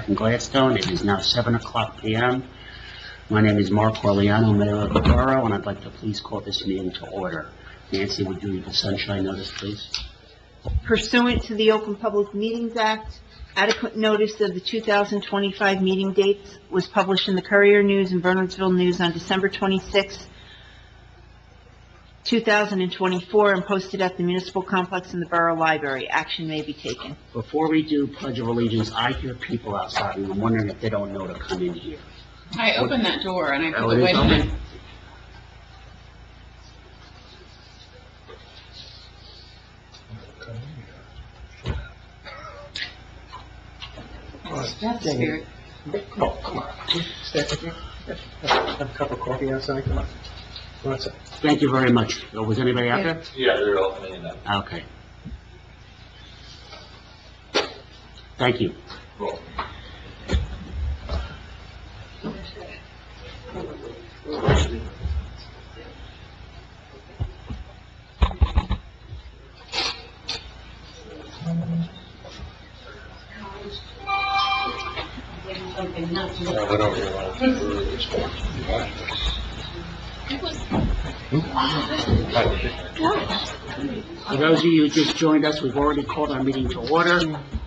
Peapack And Gladstone. It is now 7:00 p.m. My name is Mark Orleano, Mayor of the Borough, and I'd like to please call this meeting to order. Nancy, would you read the sunshine notice, please? Pursuant to the Open Public Meetings Act, adequate notice of the 2025 meeting dates was published in the Courier News and Bernardsville News on December 26, 2024, and posted at the Municipal Complex in the Borough Library. Action may be taken. Before we do Pledge of Allegiance, I hear people outside, and I'm wondering if they don't know to come in here. I opened that door and I Oh, put it the is white open? That's the spirit. Oh, come on. Stay up here. Have a cup of coffee outside, come on. Go outside. Thank you very much. Was anybody out there? Yeah, they're all coming in now. Okay. Thank you. Cool. For those of you who just joined us, we've already called our meeting to order.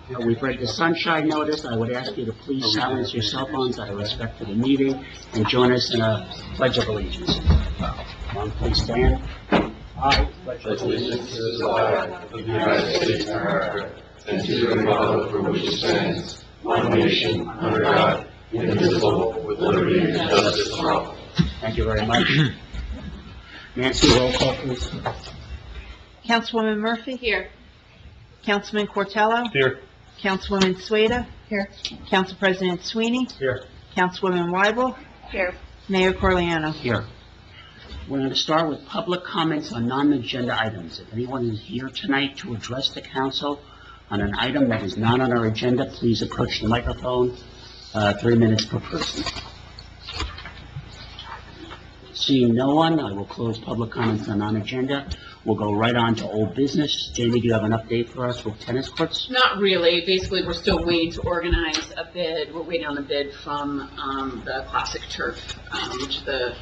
We've read the sunshine notice. I would ask you to please silence your cell phones out of respect for the meeting and join us in a Pledge of Allegiance. Come on, please stand. I pledge Allegiance to the flag of the United States of America and to the republic for which it stands, one nation, under God, indivisible, with liberty and justice for all. Thank you very much. Nancy, roll call, please. Councilwoman Murphy? Here. Councilman Cortello? Here. Councilwoman Sueda? Here. Council President Sweeney? Here. Councilwoman Weibel? Here. Mayor Corleano? Here. We're going to start with public comments on non-agenda items. If anyone is here tonight to address the council on an item that is not on our agenda, please approach the microphone, 3 minutes per person. Seeing no one, I will close public comments on non-agenda. We'll go right on to old business. Jamie, do you have an update for us with tennis courts? Not really. Basically, we're still waiting to organize a bid. We're waiting on a bid from the Classic Turf, which the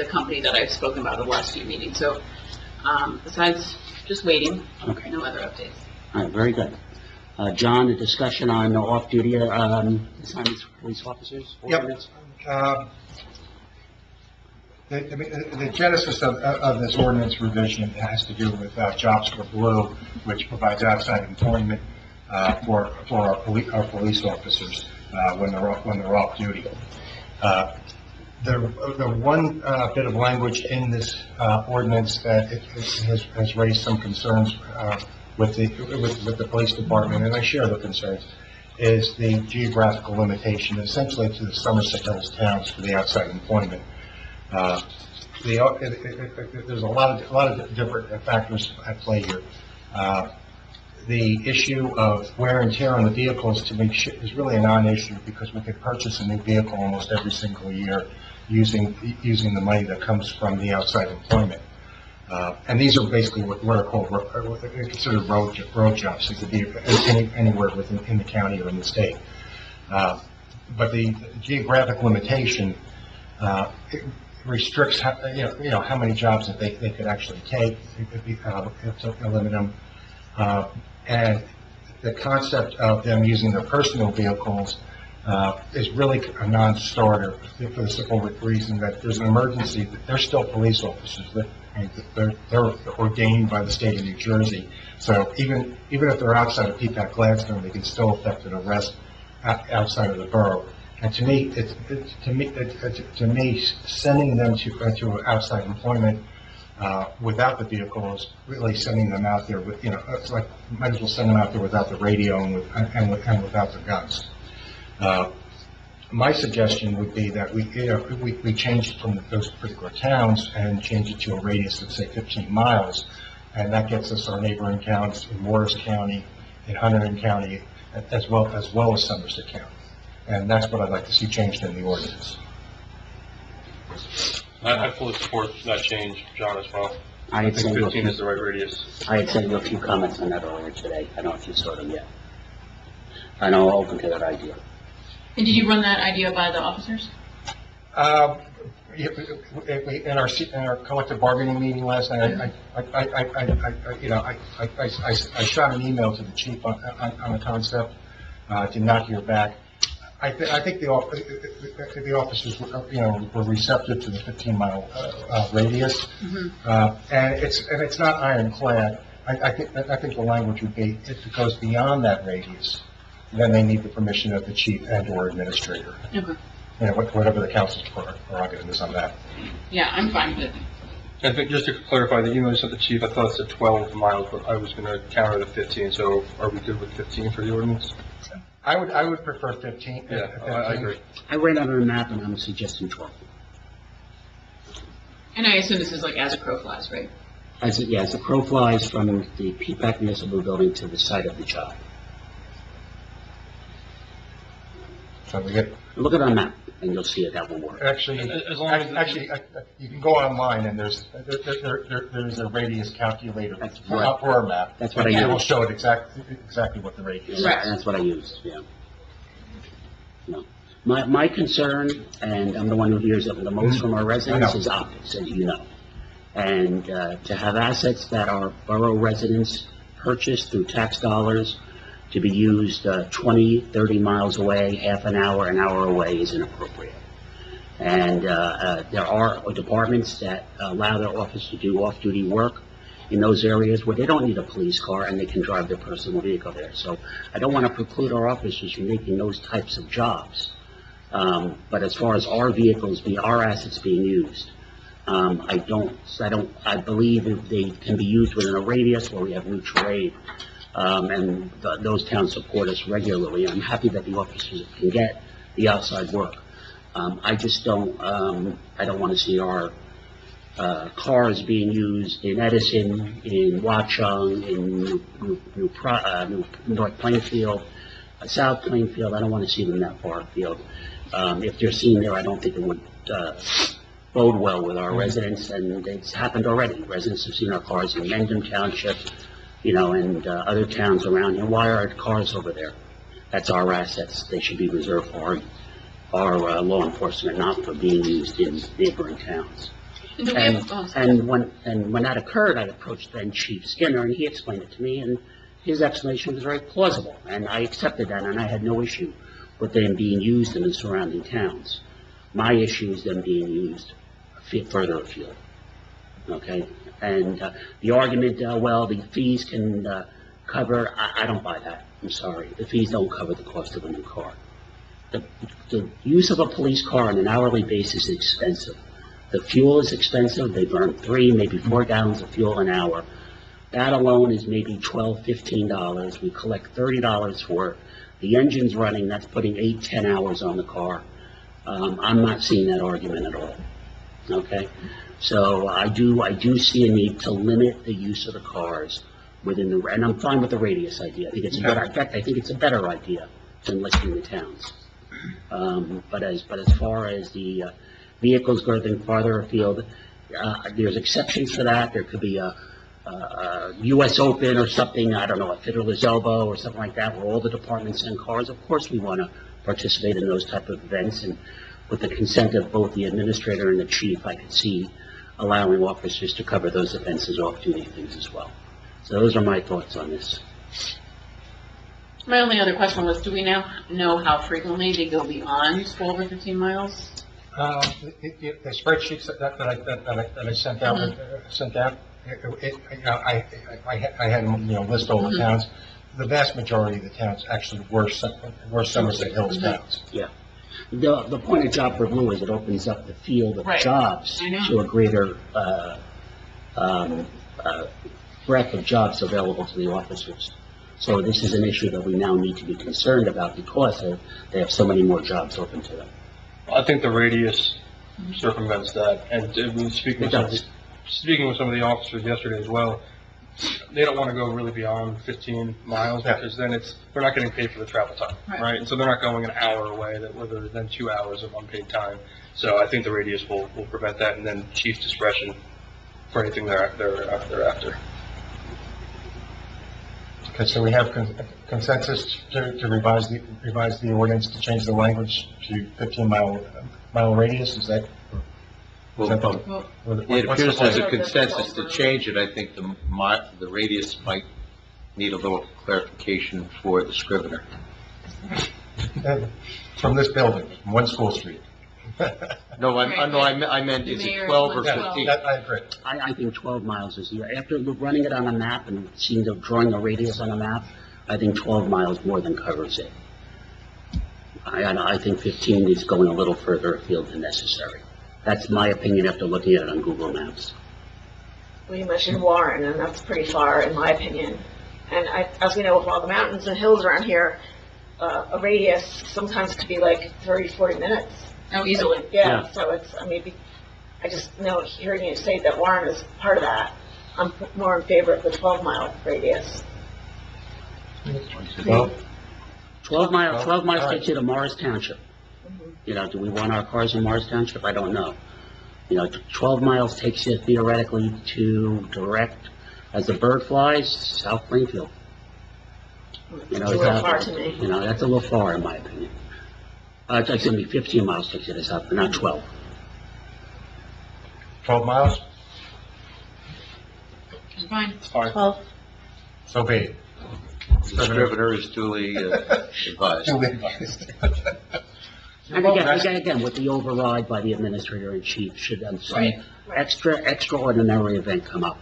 company that I've spoken about the last few meetings. So besides just waiting, Okay. no other updates. All right, very good. John, the discussion on off-duty assignments for police officers? Yep. Ordinance? The genesis of this ordinance revision has to do with Jobs for Blue, which provides outside employment for our police officers when they're off duty. The one bit of language in this ordinance that has raised some concerns with the police department, and I share the concerns, is the geographical limitation, essentially to the Somerset Hills towns for the outside employment. There's a lot of different factors at play here. The issue of wear and tear on the vehicles is really a non-issue, because we could purchase a new vehicle almost every single year using the money that comes from the outside employment. And these are basically what are called considered road jobs. It could be anywhere in the county or in the state. But the geographic limitation restricts how many jobs that they could actually take. It could be to limit them, and the concept of them using their personal vehicles is really a non-starter, for the simple reason that there's an emergency. They're still police officers. They're ordained by the state of New Jersey. So even if they're outside of Peapack Gladstone, they can still effect an arrest outside of the borough. And to me, sending them to outside employment without the vehicle is really sending them out there with, it's like, might as well send them out there without the radio and without the guns. My suggestion would be that we change it from those particular towns and change it to a radius of, say, 15 miles, and that gets us our neighboring towns in Morris County, in Hunterdon County, as well as Somerset County. And that's what I'd like to see changed in the ordinance. I fully support that change, John, as well. I think 15 is the right radius. I had sent you a few comments on that earlier today. I don't know if you saw them yet. I know I'm open to that idea. And did you run that idea by the officers? In our collective bargaining meeting last night, I shot an email to the chief on the concept, did not hear back. I think the officers, were receptive to the 15-mile radius, and it's not ironclad. I think the language would be, if it goes beyond that radius, then they need the permission of the chief and/or administrator. Okay. Whatever the council's prerogative is on that. Yeah, I'm fine with it. I think, just to clarify, the email you sent the chief, I thought it said 12 miles, but I was gonna counter the 15, so are we good with 15 for the ordinance? I would prefer 15. Yeah, I agree. I ran it on a map, and I'm suggesting 12. And I assume this is like as a crow flies, right? As the crow flies from the Peapack Municipal Building to the site of the job. So we get, Look at our map, and you'll see it, that will work. actually, As long as- you can go online and there's a radius calculator That's for right. our map. That's what I And it will used. show it exactly what the radius is. Right. That's what I used, yeah. No. My concern, and I'm the one who hears it the most from our residents, I know. is optics, as you know. And to have assets that our borough residents purchase through tax dollars to be used 20, 30 miles away, half an hour away is inappropriate. And there are departments that allow their officers to do off-duty work in those areas where they don't need a police car and they can drive their personal vehicle there. So I don't want to preclude our officers from making those types of jobs. But as far as our vehicles, our assets being used, I believe if they can be used within a radius where we have mutual aid, and those towns support us regularly. I'm happy that the officers can get the outside work. I just don't want to see our cars being used in Edison, in Watchung, in North Plainfield, South Plainfield. I don't want to see them that far afield. If they're seen there, I don't think it would bode well with our residents, and it's happened already. Residents have seen our cars in Mendham Township, and other towns around here. Why are our cars over there? That's our assets. They should be reserved for our law enforcement, not for being used in neighboring towns. And do we And, have, oh, and when that occurred, I approached then Chief Skinner, and he explained it to me, and his explanation was very plausible, and I accepted that, and I had no issue with them being used in the surrounding towns. My issue is them being used further afield, okay? And the argument, well, the fees can cover, I don't buy that. I'm sorry. The fees don't cover the cost of a new car. The use of a police car on an hourly basis is expensive. The fuel is expensive. They burn 3, maybe 4 gallons of fuel an hour. That alone is maybe $12, $15. We collect $30 for it. The engine's running, that's putting 8, 10 hours on the car. I'm not seeing that argument at all, okay? So I do see a need to limit the use of the cars within the, and I'm fine with the radius idea. I think it's a good, in fact, I think it's a better idea than listing the towns. But as far as the vehicles going farther afield, there's exceptions for that. There could be a US Open or something, I don't know, a Fiddler's Elbow or something like that, where all the departments send cars. Of course, we want to participate in those type of events, and with the consent of both the administrator and the chief, I could see allowing officers to cover those events as off-duty things as well. So those are my thoughts on this. my only other question was, do we now know how frequently they go beyond 12 or 15 miles? The spreadsheets that I sent out, I had them, list all the towns. The vast majority of the towns actually were Somerset Hills towns. Yeah. The point of Job for Blue is it opens up the field of Right. jobs I know. to a greater breadth of jobs available to the officers. So this is an issue that we now need to be concerned about because they have so many more jobs open to them. I think the radius circumvents that, and speaking It does. with some of the officers yesterday as well, they don't want to go really beyond 15 miles Yeah. because then they're not getting paid for the travel time, Right. right? And so they're not going an hour away, whether then 2 hours of unpaid time. So I think the radius will prevent that, and then chief's discretion for anything thereafter. Okay, so we have consensus to revise the ordinance to change the language to 15-mile radius, is that? Well, Is that Well, it what's the appears there's a plan? consensus to change it. I think the radius might need a little clarification for the scrivener. From this building, from one school street. No, I meant, is it Mayor 12 or wants 15? I agree. I think 12 miles is, after running it on a map and seeing drawing the radius on a map, I think 12 miles more than covers it. I think 15 is going a little further afield than necessary. That's my opinion after looking at it on Google Maps. Well, you mentioned Warren, and that's pretty far, in my opinion. And as we know, with all the mountains and hills around here, a radius sometimes could be like 30, 40 minutes. Oh, easily. Yeah, Yeah. so I just know, hearing you say that Warren is part of that, I'm more in favor of the 12-mile radius. Well, 12 miles All right. takes you to Morris Township. Do we want our cars in Morris Township? I don't know. 12 miles takes you theoretically to direct, as the bird flies, South Plainfield. It's a little far to me. That's a little far in my opinion. It's going to be 15 miles takes you to South, but not 12. 12 miles, Fine. It's fine. 12. so be it. The scrivener is duly advised. Duly advised. And again, with the override by the administrator-in-chief, should some Right. extraordinary event come up,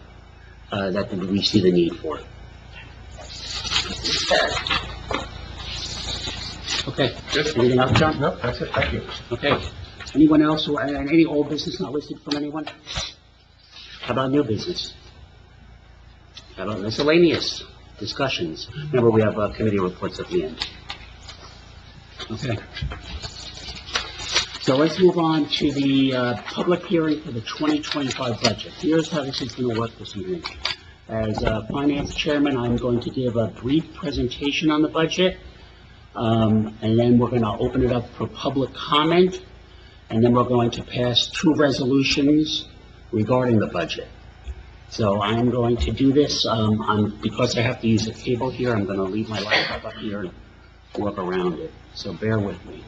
that we see the need for it. Okay. Anything else, John? No, that's it, thank you. Okay. Anyone else, any old business not listed from anyone? How about new business? How about miscellaneous discussions? Remember, we have committee reports at the end. Okay. So let's move on to the public hearing for the 2025 budget. Here's how this is going to work this evening. As Finance Chairman, I'm going to give a brief presentation on the budget, and then we're going to open it up for public comment, and then we're going to pass 2 resolutions regarding the budget. So I'm going to do this, because I have to use a table here, I'm going to leave my laptop up here and work around it. So bear with me.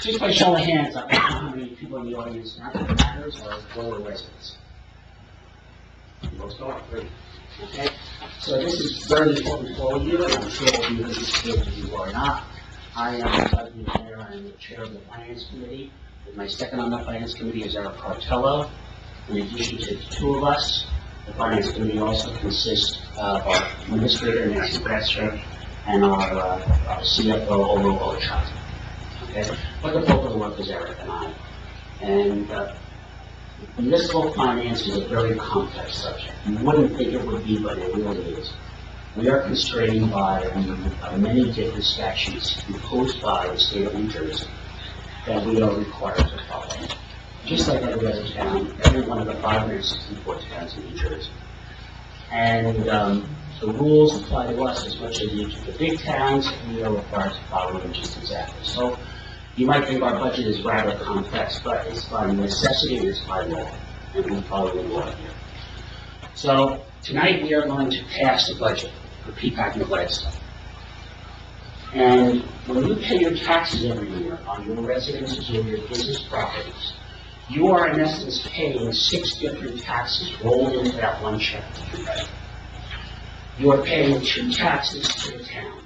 Just by show of hands, I don't know how many people in the audience, not that it matters, are lower residents. Most are, great. Okay? So this is very important for all of you, and I'm sure all of you understand if you are not. I am President Mayor, I am the Chair of the Finance Committee. And my second on the Finance Committee is Eric Cartello. In addition to the 2 of us, the Finance Committee also consists of our Administrator, Nancy Bratzer, and our CFO, Olo Olachat. Okay? But the bulk of the work is Eric and I. And municipal finance is a very complex subject. You wouldn't think it would be, but it really is. We are constrained by many different statutes imposed by the state of New Jersey that we are required to follow. Just like every other town, every one of the 564 towns in New Jersey. And the rules apply to us as much as they do to the big towns, and we are required to follow them just exactly. So you might think our budget is rather complex, but it's by necessity and it's by law, and we follow the law here. So tonight we are going to pass the budget for Peapack And Gladstone. And when you pay your taxes every year on your residences or your business properties, you are in essence paying 6 different taxes rolled into that one check that you write. You are paying 2 taxes to the town.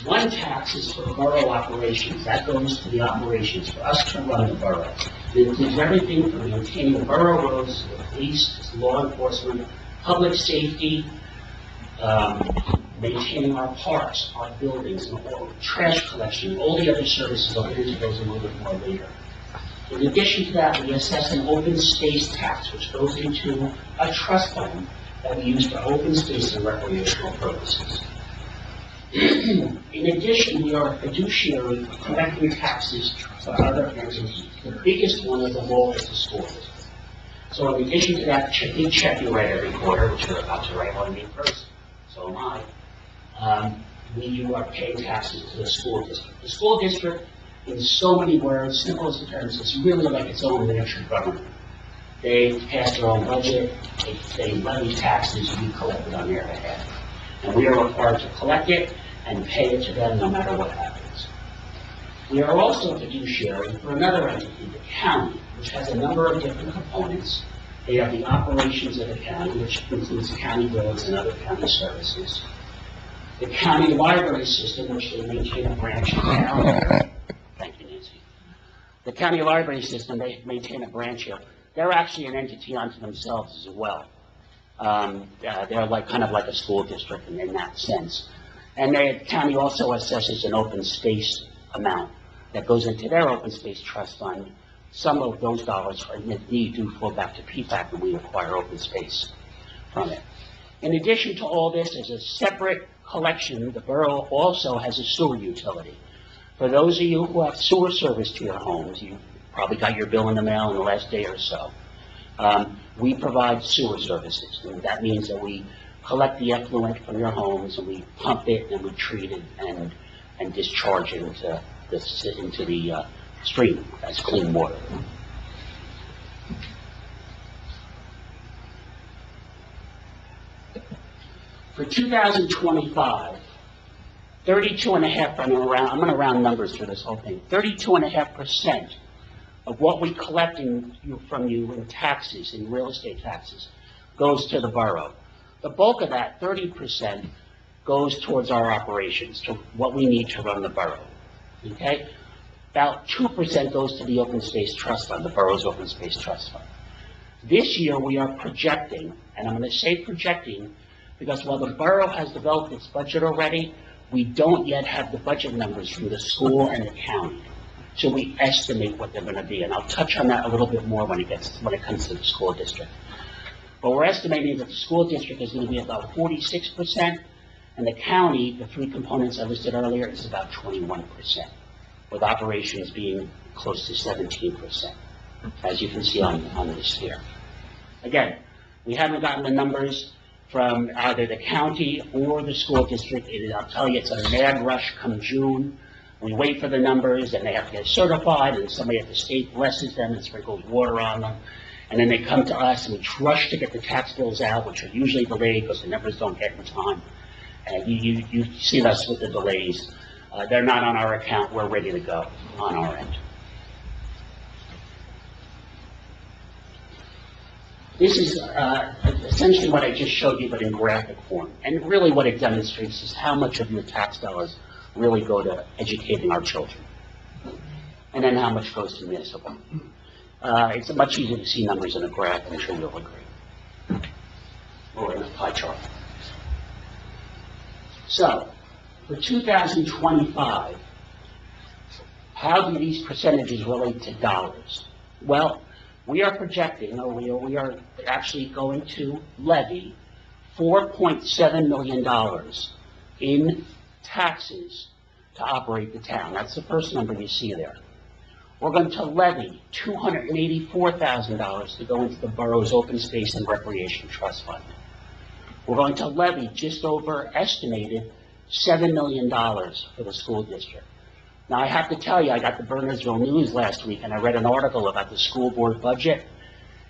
1 tax is for borough operations. That goes to the operations for us to run the borough. It includes everything from maintaining borough roads, to the police, to law enforcement, public safety, maintaining our parks, our buildings, and all, trash collection, all the other services. I'll get into those a little bit more later. In addition to that, we assess an open space tax, which goes into a trust fund that we use for open space and recreational purposes. In In addition, we are a fiduciary collecting taxes for other entities. The biggest one of them all is the school district. So in addition to that big check you write every quarter, which you're about to write on me first, so am I, we are paying taxes to the school district. The school district, in so many words, simple as the terms, is really like its own miniature government. They pass their own budget, they levy taxes, we collect it on their behalf. And we are required to collect it and pay it to them no matter what happens. We are also a fiduciary for another entity, the county, which has a number of different components. They have the operations of the county, which includes county roads and other county services. The county library system, which they maintain a branch in town. Thank you, Nancy. The county library system, they maintain a branch here. They're actually an entity unto themselves as well. They're like kind of like a school district in that sense. And the county also assesses an open space amount that goes into their open space trust fund. Some of those dollars indeed do flow back to Peapack when we acquire open space from it. In addition to all this, as a separate collection, the borough also has a sewer utility. For those of you who have sewer service to your homes, you probably got your bill in the mail in the last day or so. We provide sewer services, and that means that we collect the effluent from your homes and we pump it and we treat it and discharge it into the stream as clean water. For 2025, 32.5%, I'm going to round numbers for this whole thing, 32.5% of what we collect from you in taxes, in real estate taxes, goes to the borough. The bulk of that, 30%, goes towards our operations, to what we need to run the borough, okay? About 2% goes to the Open Space Trust Fund, the borough's Open Space Trust Fund. This year, we are projecting, and I'm going to say projecting, because while the borough has developed its budget already, we don't yet have the budget numbers from the school and the county. So we estimate what they're going to be, and I'll touch on that a little bit more when it comes to the school district. But we're estimating that the school district is going to be about 46%, and the county, the three components I listed earlier, is about 21%, with operations being close to 17%, as you can see on this here. Again, we haven't gotten the numbers from either the county or the school district. I'll tell you, it's a mad rush come June. We wait for the numbers, and they have to get certified, and somebody at the state blesses them and sprinkles water on them. And then they come to us, and we rush to get the tax bills out, which are usually delayed because the numbers don't get in time. And you see us with the delays. They're not on our account. We're ready to go on our end. This is essentially what I just showed you, but in graphic form. And really what it demonstrates is how much of your tax dollars really go to educating our children. And then how much goes to municipal. It's much easier to see numbers in a graph, I'm sure you'll agree. Or in a pie chart. So, for 2025, how do these percentages relate to dollars? Well, we are projecting, or we are actually going to levy $4.7 million in taxes to operate the town. That's the first number you see there. We're going to levy $284,000 to go into the borough's Open Space and Recreation Trust Fund. We're going to levy just over estimated $7 million for the school district. Now, I have to tell you, I got the Bernardsville News last week, and I read an article about the school board budget.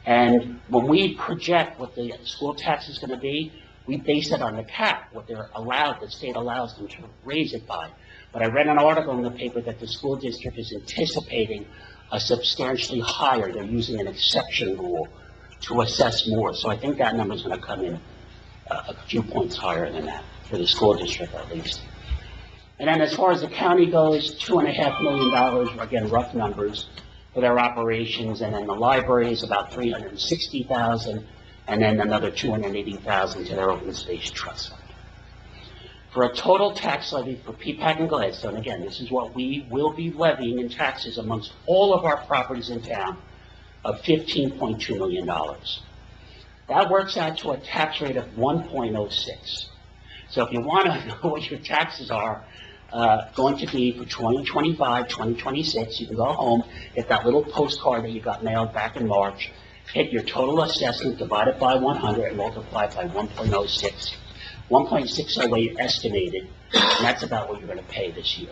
And when we project what the school tax is going to be, we base it on the cap, what they're allowed, the state allows them to raise it by. But I read an article in the paper that the school district is anticipating a substantially higher. They're using an exception rule to assess more. So I think that number is going to come in a few points higher than that, for the school district at least. And then as far as the county goes, $2.5 million, again, rough numbers, for their operations. And then the library is about $360,000, and then another $280,000 to their open space trust fund. For a total tax levy for Peapack and Gladstone, again, this is what we will be levying in taxes amongst all of our properties in town, of $15.2 million. That works out to a tax rate of 1.06. So if you want to know what your taxes are going to be for 2025, 2026. You can go home, get that little postcard that you got mailed back in March, take your total assessment, divide it by 100, and multiply it by 1.06. 1.608 estimated, and that's about what you're going to pay this year.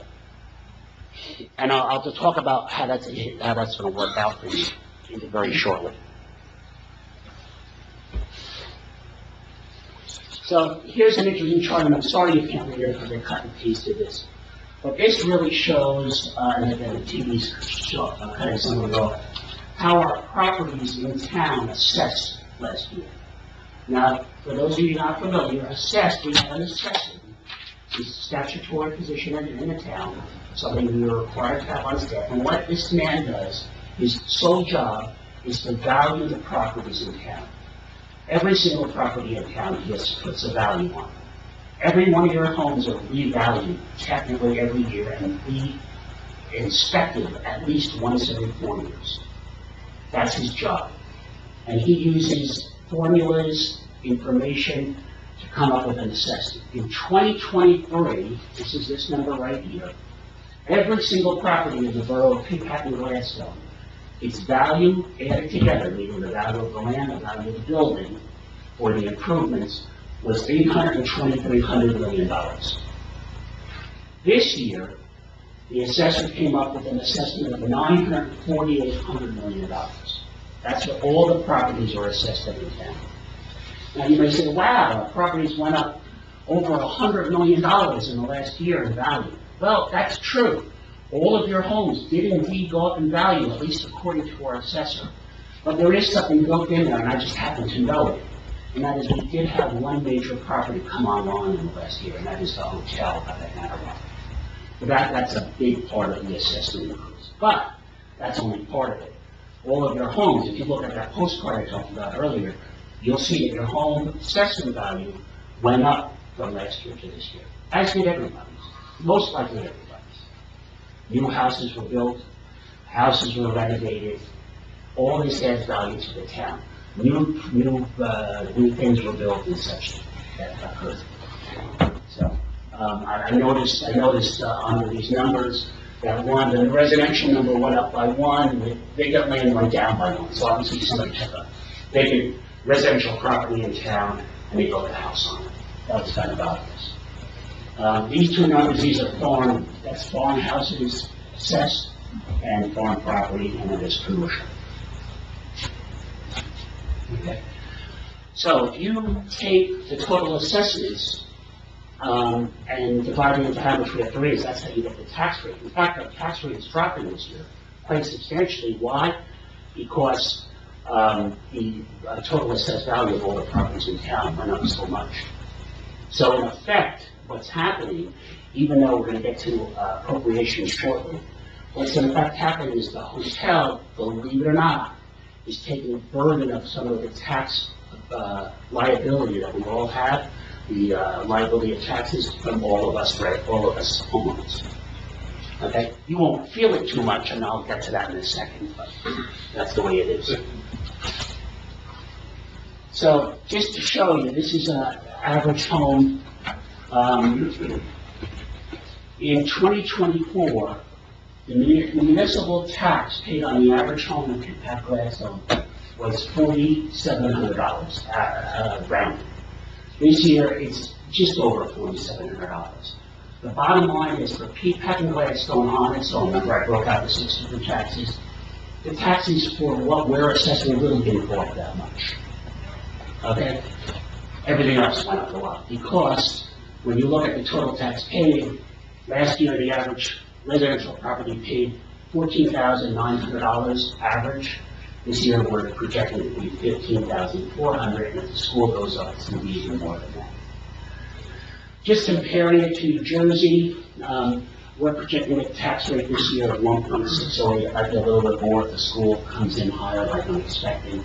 And I'll talk about how that's going to work out for you very shortly. So here's an interesting chart, and I'm sorry you can't read it because they cut and pasted this. But this really shows, and again, the TV's cutting some of it off, how our properties in town assessed last year. Now, for those of you not familiar, assessed, we have an assessor. It's a statutory position in the town, something we are required to have on staff. And what this man does, his sole job, is to value the properties in town. Every single property in town, he puts a value on. Every one of your homes are revalued technically every year and re-inspected at least once every 4 years. That's his job. And he uses formulas, information to come up with an assessment. In 2023, this is this number right here, every single property in the borough of Peapack and Gladstone, its value added together, meaning the value of the land, the value of the building, or the improvements, was $823 million. This year, the assessor came up with an assessment of $948 million. That's what all the properties are assessed at in town. Now you may say, wow, properties went up over $100 million in the last year in value. Well, that's true. All of your homes did indeed go up in value, at least according to our assessor. But there is something built in there, and I just happen to know it. And that is, we did have one major property come online in the last year, and that is the hotel at the Hanover. So that's a big part of the assessment increase. But that's only part of it. All of your homes, if you look at that postcard I talked about earlier, you'll see that your home assessment value went up from last year to this year, as did everybody's, most likely everybody's. New houses were built, houses were renovated, all this adds value to the town. New things were built and such that occurred. So, I noticed under these numbers that the residential number went up by 1, the vacant land went down by 1. So obviously somebody took a vacant residential property in town and they built a house on it. That was kind of obvious. These two numbers, these are that's farm houses assessed and farm property, and then there's commercial. Okay. So if you take the total assessments and divide it into how much we have to raise, that's how you get the tax rate. In fact, our tax rate is dropping this year quite substantially. Why? Because the total assessed value of all the properties in town went up so much. So in effect, what's happening, even though we're going to get to appropriations shortly, what's in effect happening is the hotel, believe it or not, is taking the burden of some of the tax liability that we all have, the liability of taxes from all of us homeowners. Okay? You won't feel it too much, and I'll get to that in a second, but that's the way it is. So, just to show you, this is an average home. In 2024, the municipal tax paid on the average home in Peapack Gladstone was $4,700, rounded. This year, it's just over $4,700. The bottom line is for Peapack and Gladstone on its own, remember I broke out the 6 different taxes, the taxes for what we're assessing really didn't go up that much. Okay? Everything else went up a lot, because when you look at the total tax paid, last year the average residential property paid $14,900 average. This year we're projecting it to be $15,400, and if the school goes up, it's going to be even more than that. Just comparing it to New Jersey, we're projecting a tax rate this year of 1.608. I'd be a little bit more if the school comes in higher like I'm expecting.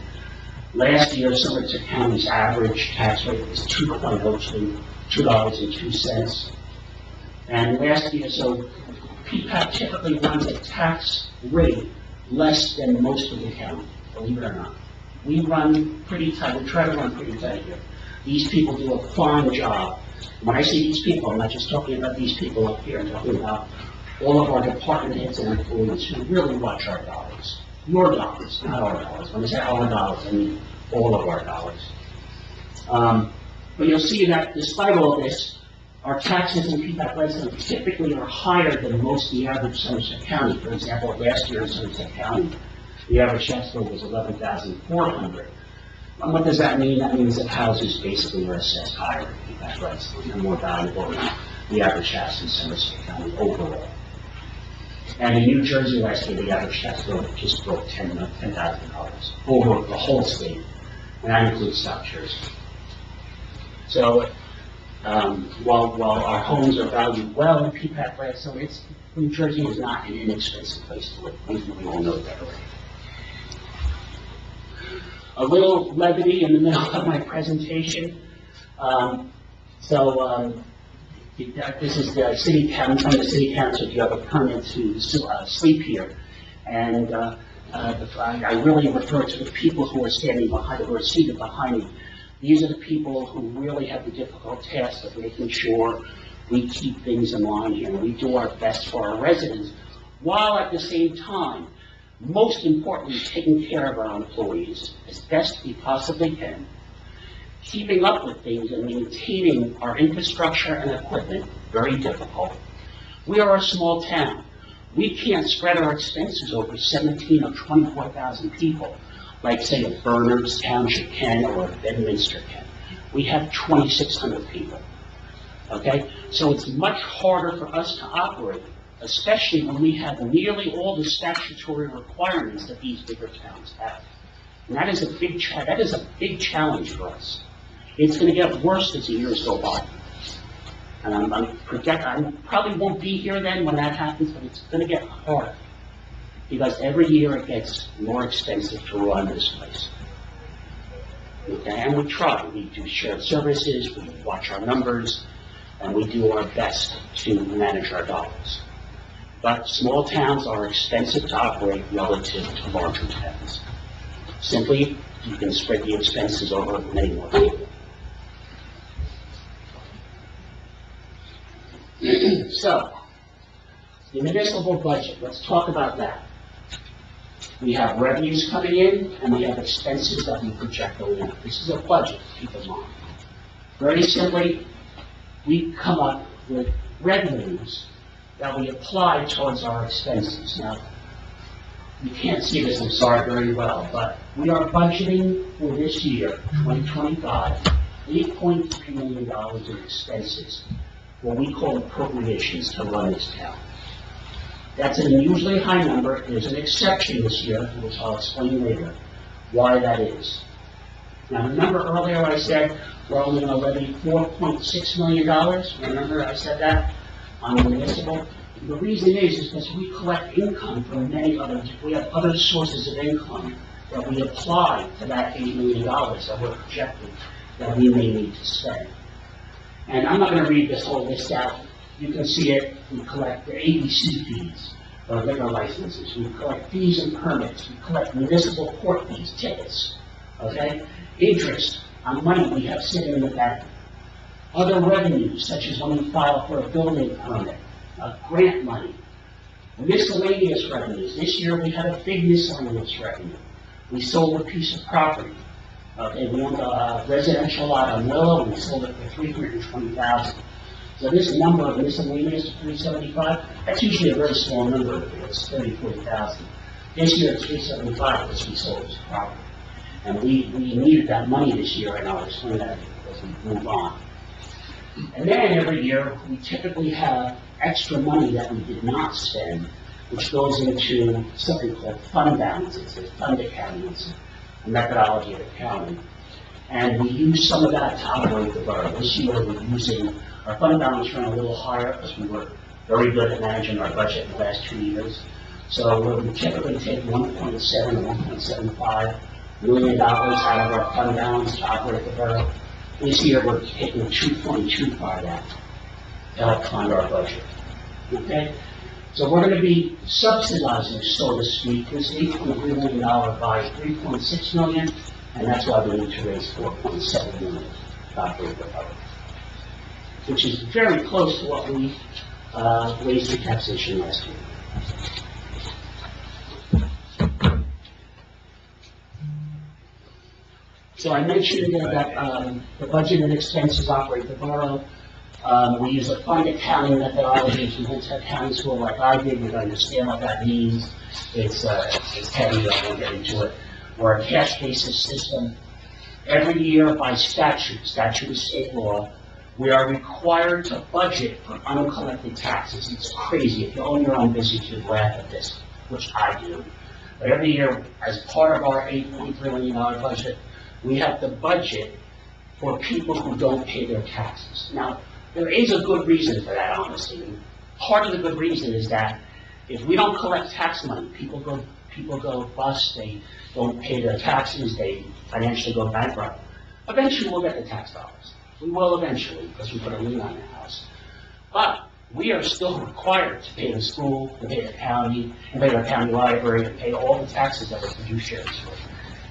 Last year, Somerset County's average tax rate was $2.02. And last year, so Peapack typically runs a tax rate less than most of the county, believe it or not. We run pretty tight, we try to run pretty tight here. These people do a fine job When I say these people, I'm not just talking about these people up here, I'm talking about all of our department heads and employees who really watch our dollars. Your dollars, not our dollars. When I say our dollars, I mean all of our dollars. But you'll see that despite all this, our taxes in Peapack Gladstone typically are higher than most of the average Somerset County. For example, last year in Somerset County, the average tax bill was $11,400. And what does that mean? That means that houses basically are assessed higher in Peapack Gladstone. They're more valuable than the average house in Somerset County overall. And in New Jersey last year, the average tax bill just broke $10,000 over the whole state, and that includes South Jersey. So, while our homes are valued well in Peapack Gladstone, New Jersey is not an inexpensive place to live. We all know that already. A little levity in the middle of my presentation. This is the city council, from the city council, if you have a permit to sleep here. And I really refer to the people who are standing behind, who are seated behind me. These are the people who really have the difficult task of making sure we keep things in line here, and we do our best for our residents, while at the same time, most importantly, taking care of our employees as best we possibly can, keeping up with things and maintaining our infrastructure and equipment, very difficult. We are a small town. We can't spread our expenses over 17 or 24,000 people, like, say, a Bernards Township can or a Bedminster can. We have 2,600 people, okay? So it's much harder for us to operate, especially when we have nearly all the statutory requirements that these bigger towns have. And that is a big challenge for us. It's going to get worse as the years go by. And I probably won't be here then when that happens, but it's going to get harder. Because every year it gets more expensive to run this place. Okay, and we try. We do shared services, we watch our numbers, and we do our best to manage our dollars. But small towns are expensive to operate relative to larger towns. Simply, you can spread the expenses over many more people. So, the municipal budget, let's talk about that. We have revenues coming in, and we have expenses that we project going out. This is a budget, keep in mind. Very simply, we come up with revenues that we apply towards our expenses. Now, you can't see this, I'm sorry, very well, but we are budgeting for this year, 2025, $8.3 million in expenses, what we call appropriations to run this town. That's an unusually high number. There's an exception this year, which I'll explain later why that is. Now, remember earlier I said we're only going to levy $4.6 million? Remember I said that on the municipal? The reason is because we collect income from many others. We have other sources of income that we apply to that $8 million that we're projecting that we may need to spend. And I'm not going to read this whole list out. You can see it. We collect the ABC fees, or liquor licenses. We collect fees and permits. We collect municipal court fees, tickets, okay? Interest on money we have sitting in the bank. Other revenues, such as when we file for a building permit, grant money. Miscellaneous revenues. This year we had a big miscellaneous revenue. We sold a piece of property. Okay, we owned a residential lot on Willow, and we sold it for $320,000. So this number of miscellaneous, 375, that's usually a very small number. It's 40,000. This year it's 375 because we sold this property. And we needed that money this year, and I'll explain that as we move on. And then every year, we typically have extra money that we did not spend, which goes into something called fund balances, or fund accounting. It's a methodology of accounting. And we use some of that to operate the borough. This year, we're using our fund balance ran a little higher because we were very good at managing our budget in the last 2 years. So we typically take $1.7 or $1.75 million out of our fund balance to operate the borough. This year, we're taking $2.25 out to help fund our budget. Okay? So we're going to be subsidizing, so to speak, this $8.3 million by $3.6 million, and that's why we need to raise $4.7 million to operate the borough. which is very close to what we raised the taxation last year. So I mentioned that the budget and expenses operate the borough. We use a fund accounting methodology. If you went to accounting school like I did, you'd understand what that means. It's heavy, I won't get into it. We're a cash basis system. Every year by statute is state law, we are required to budget for uncollected taxes. It's crazy. If you own your own business, you'd laugh at this, which I do. But every year, as part of our $8.3 million budget, we have to budget for people who don't pay their taxes. Now, there is a good reason for that, honestly. Part of the good reason is that if we don't collect tax money, people go bust, they don't pay their taxes, they financially go bankrupt. Eventually, we'll get the tax dollars. We will eventually, because we put a lien on the house. But we are still required to pay the school, to pay the county, and pay the county library, and pay all the taxes that are fiduciaries for.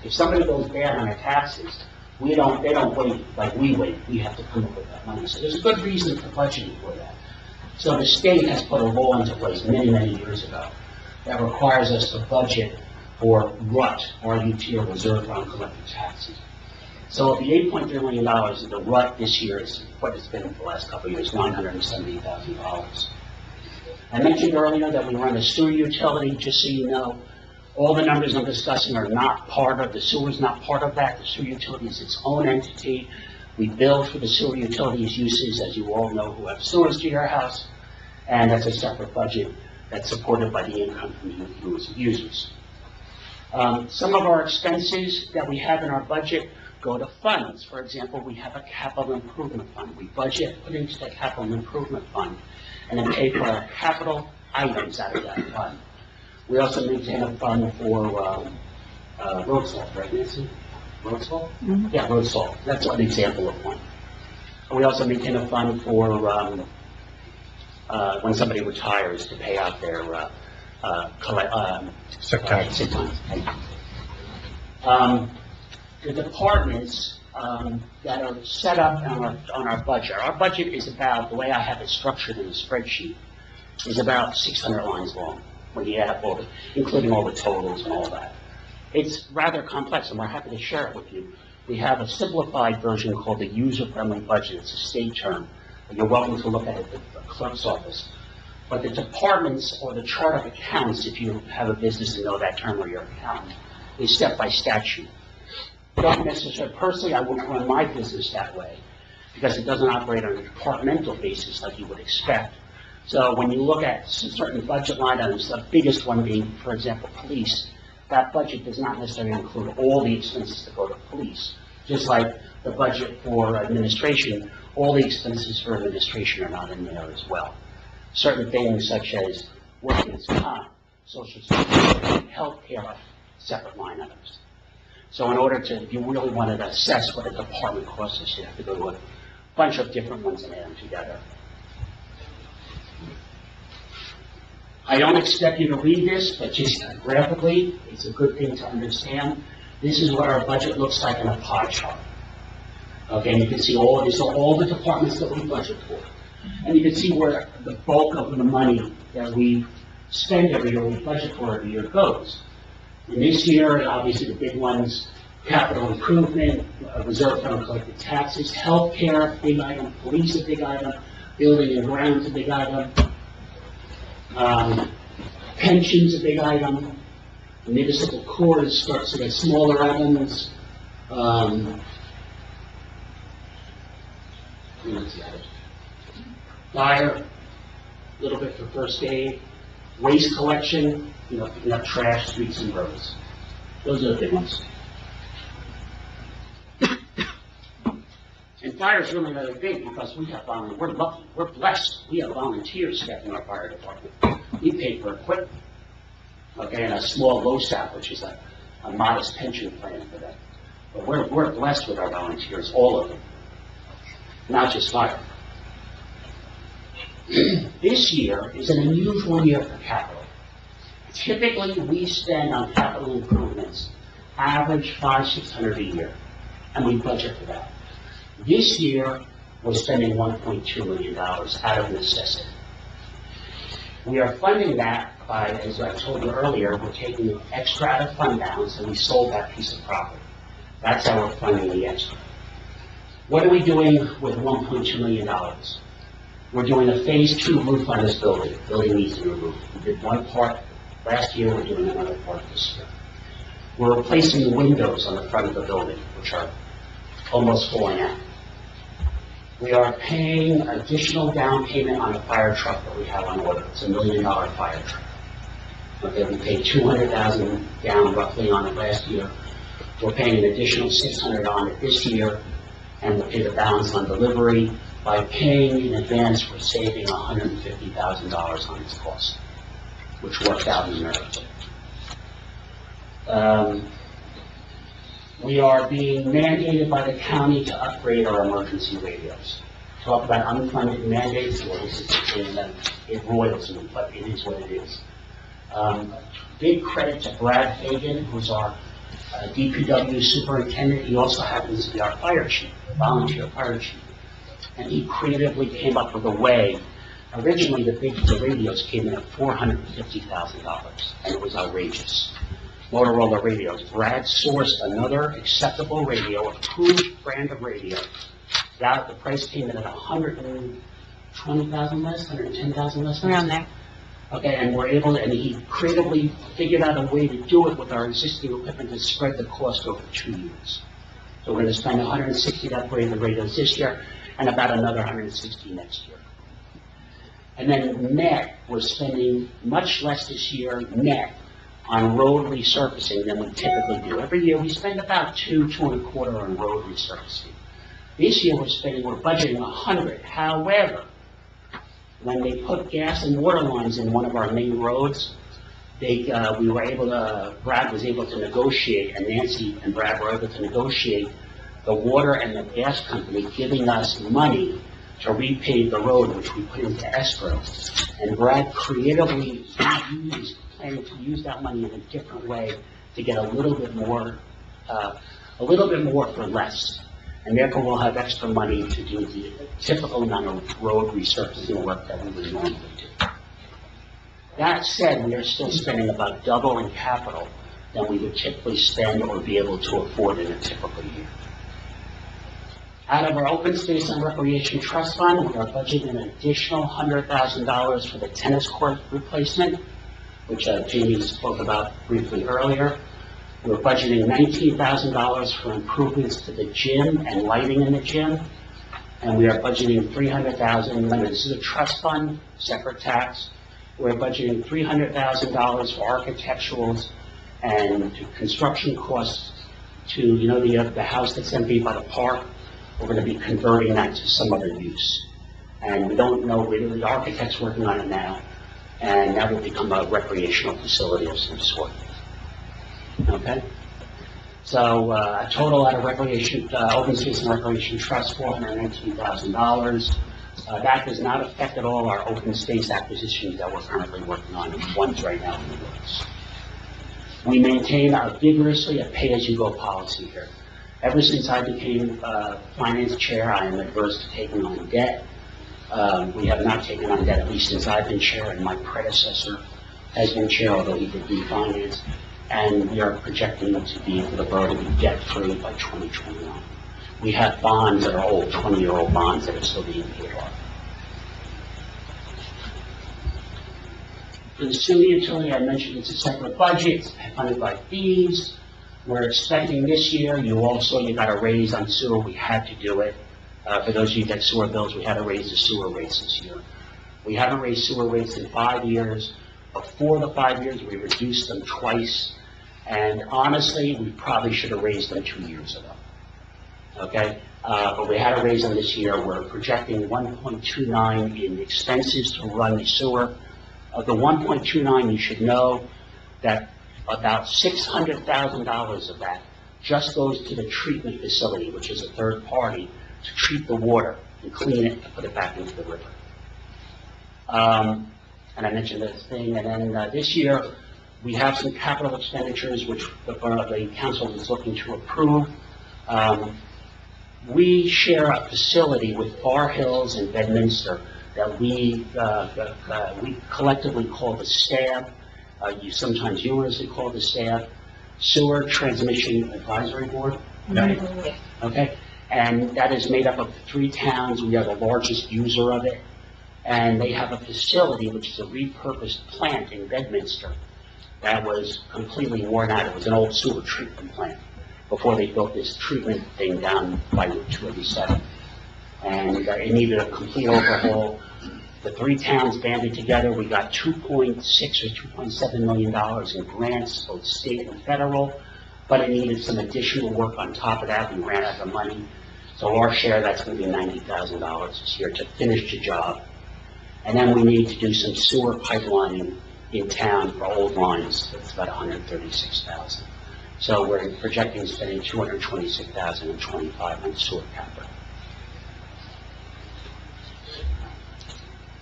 If somebody goes bad on their taxes, they don't wait like we wait. We have to come up with that money. So there's a good reason for budgeting for that. So the state has put a law into place many, many years ago that requires us to budget for RUT, R-U-T, or Reserve for Uncollected Taxes. So the $8.3 million of the RUT this year is what it's been for the last couple of years, $970,000. I mentioned earlier that we run a sewer utility, just so you know. All the numbers I'm discussing are not part of, the sewer's not part of that. The sewer utility is its own entity. We bill for the sewer utilities uses, as you all know, who have sewers to your house, and that's a separate budget that's supported by the income from the users. Some of our expenses that we have in our budget go to funds. For example, we have a capital improvement fund. We budget, put into the capital improvement fund, and then pay for our capital items out of that fund. We also maintain a fund for road salt, right, Nancy? Road salt? Mm-hmm. Yeah, road salt. That's an example of one. We also maintain a fund for when somebody retires to pay out their Sick time. Sick time. Thank you. The departments that are set up on our budget. Our budget is about, the way I have it structured in the spreadsheet, is about 600 lines long. When you add up all including all the totals and all that. It's rather complex, and we're happy to share it with you. We have a simplified version called the user-friendly budget. It's a state term. You're welcome to look at it at the clerk's office. But the departments, or the chart of accounts, if you have a business and know that term, or your accountant, is set by statute. Don't necessarily, personally, I wouldn't run my business that way, because it doesn't operate on a departmental basis like you would expect. So when you look at certain budget line items, the biggest one being, for example, police, that budget does not necessarily include all the expenses that go to police. Just like the budget for administration, all the expenses for administration are not in there as well. Certain things such as workers' comp, social security, health care are separate line items. So in order to, if you really wanted to assess what a department costs us, you have to go to a bunch of different ones and add them together. I don't expect you to read this, but just graphically, it's a good thing to understand. This is what our budget looks like in a pie chart. Okay, and you can see all the departments that we budget for. And you can see where the bulk of the money that we spend every year, we budget for every year, goes. And this year, obviously the big ones, capital improvement, reserve fund collected taxes, health care, big item, police, a big item, building and grounds, a big item. Pensions, a big item. Municipal court starts to get smaller items. Fire, a little bit for first aid. Waste collection, picking up trash, streets, and roads. Those are the big ones. And fire is really, really big because we have volunteers. We're lucky. We're blessed. We have volunteers staffing our fire department. We pay for equipment. Okay, and a small LoSAP, which is a modest pension plan for them. But we're blessed with our volunteers, all of them. Not just fire. This year is an unusual year for capital. Typically, we spend on capital improvements, average $500-600 a year, and we budget for that. This year, we're spending $1.2 million out of necessity. We are funding that by, as I told you earlier, we're taking extra out of fund balance, and we sold that piece of property. That's how we're funding the extra. What are we doing with $1.2 million? We're doing a phase 2 roof on this building. The building needs to be removed. We did one part last year, we're doing another part this year. We're replacing the windows on the front of the building, which are almost falling out. We are paying additional down payment on a fire truck that we have on order. It's $1 million fire truck. Okay, we paid $200,000 down roughly on it last year. We're paying an additional $600 on it this year, and we'll pay the balance on delivery. By paying in advance, we're saving $150,000 on its cost, which worked out in the merit. We are being mandated by the county to upgrade our emergency radios. Talk about unfunded mandates, well, this is the thing that it roils me, but it is what it is. Big credit to Brad Hagan, who's our DPW superintendent. He also happens to be our fire chief, volunteer fire chief. And he creatively came up with a way. Originally, the radios came in at $450,000, and it was outrageous. Motorola radios. Brad sourced another acceptable radio, approved brand of radio. The price came in at $120,000 less, $110,000 less. Around there. Okay, and we're able to, and he creatively figured out a way to do it with our existing equipment to spread the cost over 2 years. So we're going to spend $160 to upgrade the radios this year, and about another $160 next year. And then net, we're spending much less this year net on road resurfacing than we typically do. Every year we spend about $2.25 on road resurfacing. This year we're budgeting $100. However, when they put gas and water lines in one of our main roads, Brad was able to negotiate, and Nancy and Brad were able to negotiate the water and the gas company giving us money to repave the road, which we put into escrow. And Brad creatively planning to use that money in a different way to get a little bit more for less. And therefore we'll have extra money to do the typical amount of road resurfacing work that we would normally do. That said, we are still spending about double in capital than we would typically spend or be able to afford in a typical year. Out of our open space and recreation trust fund, we are budgeting an additional $100,000 for the tennis court replacement, which Jamie spoke about briefly earlier. We're budgeting $19,000 for improvements to the gym and lighting in the gym. And we are budgeting $300,000, this is a trust fund, separate tax. We're budgeting $300,000 for architecturals and construction costs to, the house that's empty by the park. We're going to be converting that to some other use. And we don't know, the architect's working on it now, and that will become a recreational facility of some sort. Okay? So, a total out of open space and recreation trust, $419,000. That does not affect at all our open space acquisitions that we're currently working on. One's right now in the works. We maintain vigorously a pay-as-you-go policy here. Ever since I became finance chair, I am adverse to taking on debt. We have not taken on debt, at least since I've been chair, and my predecessor has been chair, although he did refinance. And we are projecting them to be, for the borough, to be debt-free by 2021. We have bonds that are old, 20-year-old bonds that are still being paid off. For the sewer utility, I mentioned it's a separate budget, it's funded by fees. We're expecting this year, you got a raise on sewer, we had to do it. For those of you that sewer bills, we had to raise the sewer rates this year. We haven't raised sewer rates in 5 years. Before the 5 years, we reduced them twice. And honestly, we probably should have raised them 2 years ago. Okay? But we had to raise them this year. We're projecting 1.29 in expenses to run the sewer. Of the 1.29, you should know that about $600,000 of that just goes to the treatment facility, which is a third party, to treat the water and clean it and put it back into the river. And I mentioned this thing, and then this year, we have some capital expenditures which the council is looking to approve. We share a facility with Bar Hills and Bedminster that we collectively call the STAB. You sometimes humorously call the STAB, Sewer Transmission Advisory Board. Okay? And that is made up of 3 towns. We are the largest user of it. And they have a facility, which is a repurposed plant in Bedminster that was completely worn out. It was an old sewer treatment plant before they built this treatment thing down by Route 287. And it needed a complete overhaul. The 3 towns banded together. We got $2.6 or $2.7 million in grants, both state and federal, but it needed some additional work on top of that. We ran out of money. So our share, that's going to be $90,000 this year to finish the job. And then we need to do some sewer pipelining in town for old lines. That's about $136,000. So we're projecting spending $226,000 and $25,000 on sewer capital.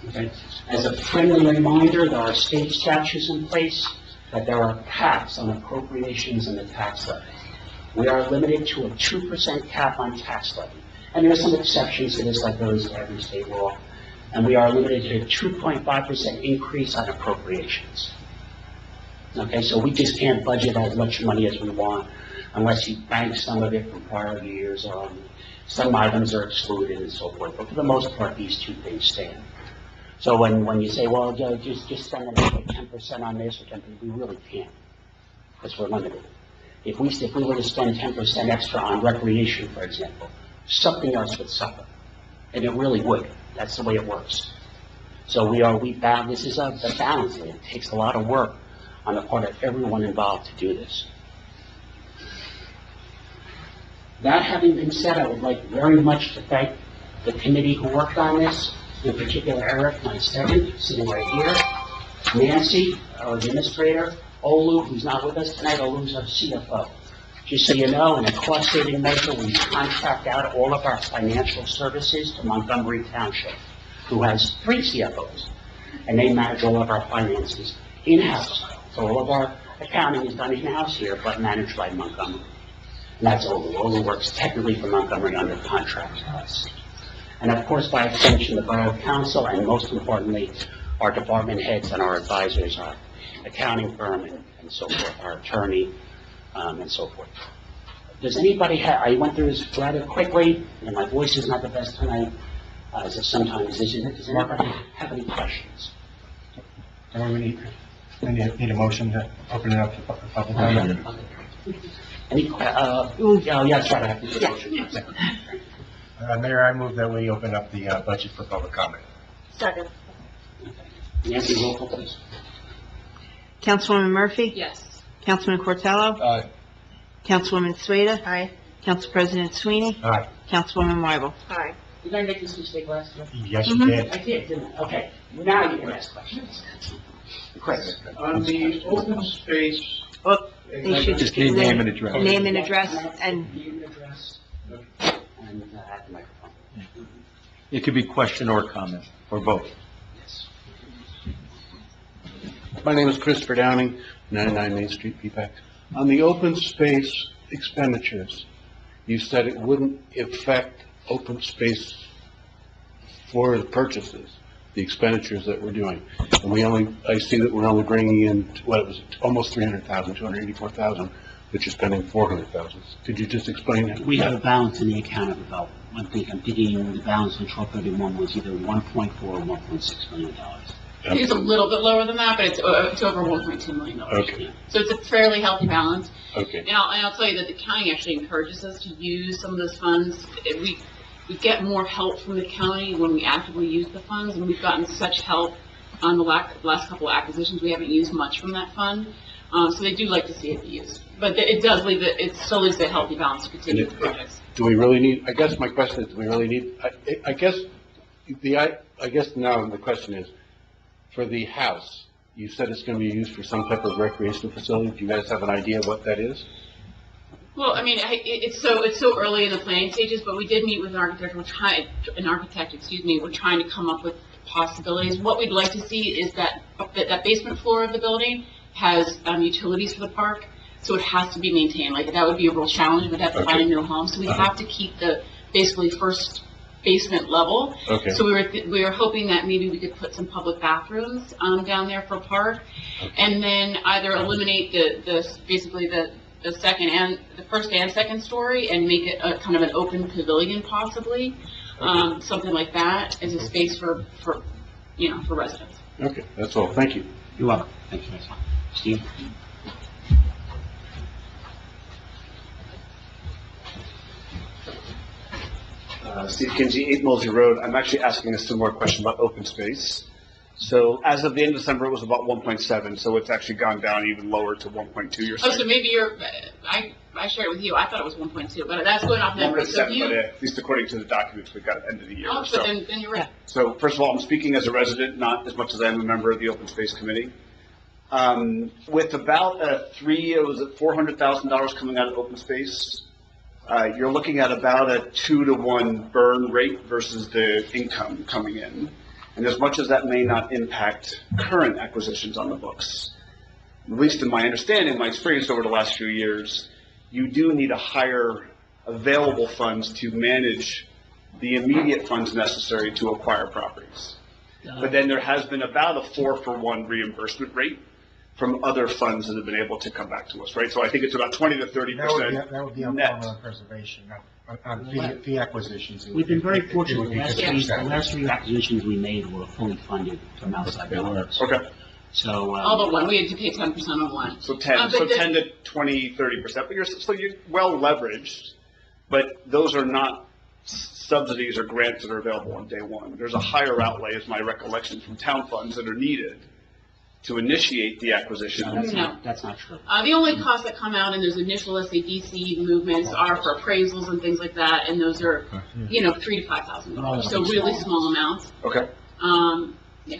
Okay. As a friendly reminder, there are state statutes in place, but there are caps on appropriations in the tax levy. We are limited to a 2% cap on tax levy. And there are some exceptions to this, like there is to every state law. And we are limited to a 2.5% increase on appropriations. Okay, so we just can't budget as much money as we want unless you bank some of it from prior years. Some items are excluded and so forth. But for the most part, these 2 things stand. So when you say, well, just spend an extra 10% on this or 10%, we really can't, because we're limited. If we were to spend 10% extra on recreation, for example, something else would suffer, and it really would. That's the way it works. So this is the balance. It takes a lot of work on the part of everyone involved to do this. That having been said, I would like very much to thank the committee who worked on this. In particular, Eric, my second, sitting right here, Nancy, our administrator, Olu, who's not with us tonight. Olu's our CFO. Just so you know, in a cost-saving measure, we contract out all of our financial services to Montgomery Township, who has 3 CFOs, and they manage all of our finances in-house. So all of our accounting is done in-house here, but managed by Montgomery. And that's Olu. Olu works technically for Montgomery under contract with us. And of course, by extension, the Borough Council, and most importantly, our department heads and our advisors, our accounting firm and so forth, our attorney, and so forth. Does anybody I went through this rather quickly, and my voice is not the best tonight, as it sometimes isn't. Does anybody have any questions? We need a motion to open it up to public comment. Any yes, I have to motion. Mayor, I move that we open up the budget for public comment. Second. Nancy, roll call, please. Councilwoman Murphy? Yes. Councilman Cortello? Aye. Councilwoman Sueda? Aye. Council President Sweeney? Aye. Councilwoman Weibel? Aye. Did I make this mistake last year? Yes, you did. I did, didn't I? Okay, now you can ask questions. Chris? On the open space, They should Just need name and address. Name and address, and Name and address, and at the microphone. It could be question or comment, or both. Yes. my name is Christopher Downing, 99 Main Street, Peapack. On the open space expenditures, you said it wouldn't affect open space for the purchases, the expenditures that we're doing. And I see that we're only bringing in, what it was, almost 300,000, 284,000, but you're spending 400,000. Could you just explain that? We have a balance in the account of about, I'm thinking the balance in 1231 was either 1.4 or 1.6 million dollars. It's a little bit lower than that, but it's over $1.2 million. Okay. So it's a fairly healthy balance. Okay. And I'll tell you that the county actually encourages us to use some of those funds. We get more help from the county when we actively use the funds, and we've gotten such help on the last couple of acquisitions. We haven't used much from that fund, so they do like to see it be used. But it still leaves a healthy balance to continue the projects. Do we really need, I guess my question is, do we really need, I guess now the question is, for the house, you said it's going to be used for some type of recreational facility. Do you guys have an idea of what that is? Well, I mean, it's so early in the planning stages, but we did meet with an architect. We're trying to come up with possibilities. What we'd like to see is that basement floor of the building has utilities for the park, so it has to be maintained. Like, that would be a real challenge. We'd have to find a new home, so we have to keep the basically first basement level. Okay. So we were hoping that maybe we could put some public bathrooms, down there for park, and then either eliminate basically the first and second story and make it a kind of an open pavilion possibly, something like that as a space for residents. Okay, that's all. Thank you. You're welcome. Thank you. Steve? Steve Kinsey, 8 Mosley Road. I'm actually asking a similar question about open space. So as of the end of December, it was about 1.7, so it's actually gone down even lower to 1.2, you're Oh, saying? so maybe I shared it with you. I thought it was 1.2, but that's going off memory. So 1.7, but at least according to the documents we got at the end of the year. oh, So- so then you're right. So first of all, I'm speaking as a resident, not as much as I am a member of the Open Space Committee. With about $400,000 coming out of open space, you're looking at about a 2-to-1 burn rate versus the income coming in. And as much as that may not impact current acquisitions on the books, at least in my understanding, my experience over the last few years, you do need a higher available funds to manage the immediate funds necessary to acquire properties. But then there has been about a 4-for-1 reimbursement rate from other funds that have been able to come back to us, right? So I think it's about 20 to 30% That would be on net. farmland preservation, not on fee acquisitions. We've been very fortunate. It would be The 50%. last three acquisitions we made were fully funded from outside dollars. Okay, So, All but one. We had to pay 10% on one. so 10, but so the- 10 to 20, 30%, but you're well leveraged, but those are not subsidies or grants that are available on day one. There's a higher outlay, is my recollection, from town funds that are needed to initiate the acquisition. No. that's not true. The only costs that come out in those initial SADC movements are for appraisals and things like that, and those are, $3,000 to $5,000. So really small amounts. Okay, Yeah.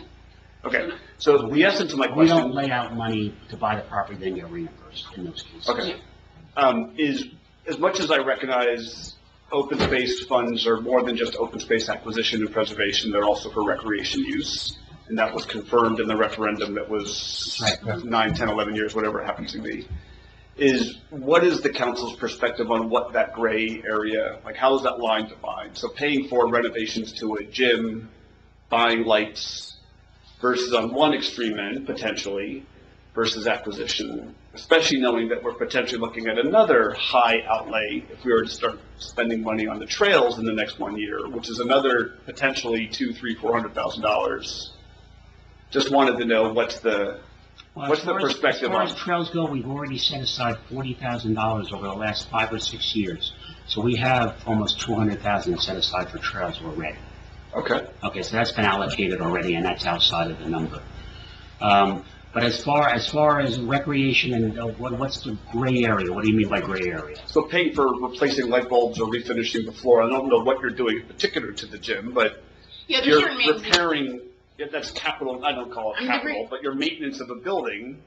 okay. So the essence of my We don't question lay out money to buy the property, then get reimbursed in those cases. okay, is, as much as I recognize open space funds are more than just open space acquisition and preservation, they're also for recreation use. And that was confirmed in the referendum that was Right. 9, 10, 11 years, whatever it happens to be. What is the council's perspective on what that gray area, like how is that line defined? So paying for renovations to a gym, buying lights versus on one extreme end, potentially, versus acquisition, especially knowing that we're potentially looking at another high outlay if we were to start spending money on the trails in the next 1 year, which is another potentially $200,000, $300,000, $400,000. Just wanted to know what's the perspective As far on as trails go, we've already set aside $40,000 over the last 5 or 6 years. So we have almost $200,000 set aside for trails already. Okay. Okay, so that's been allocated already, and that's outside of the number. But as far as recreation and what's the gray area? What do you mean by gray area? So paying for replacing light bulbs or refinishing the floor, I don't know what you're doing in particular to the gym, but Yeah, there's you're certain maintenance. repairing, that's capital, I don't call it I mean, capital, but your maintenance of a building,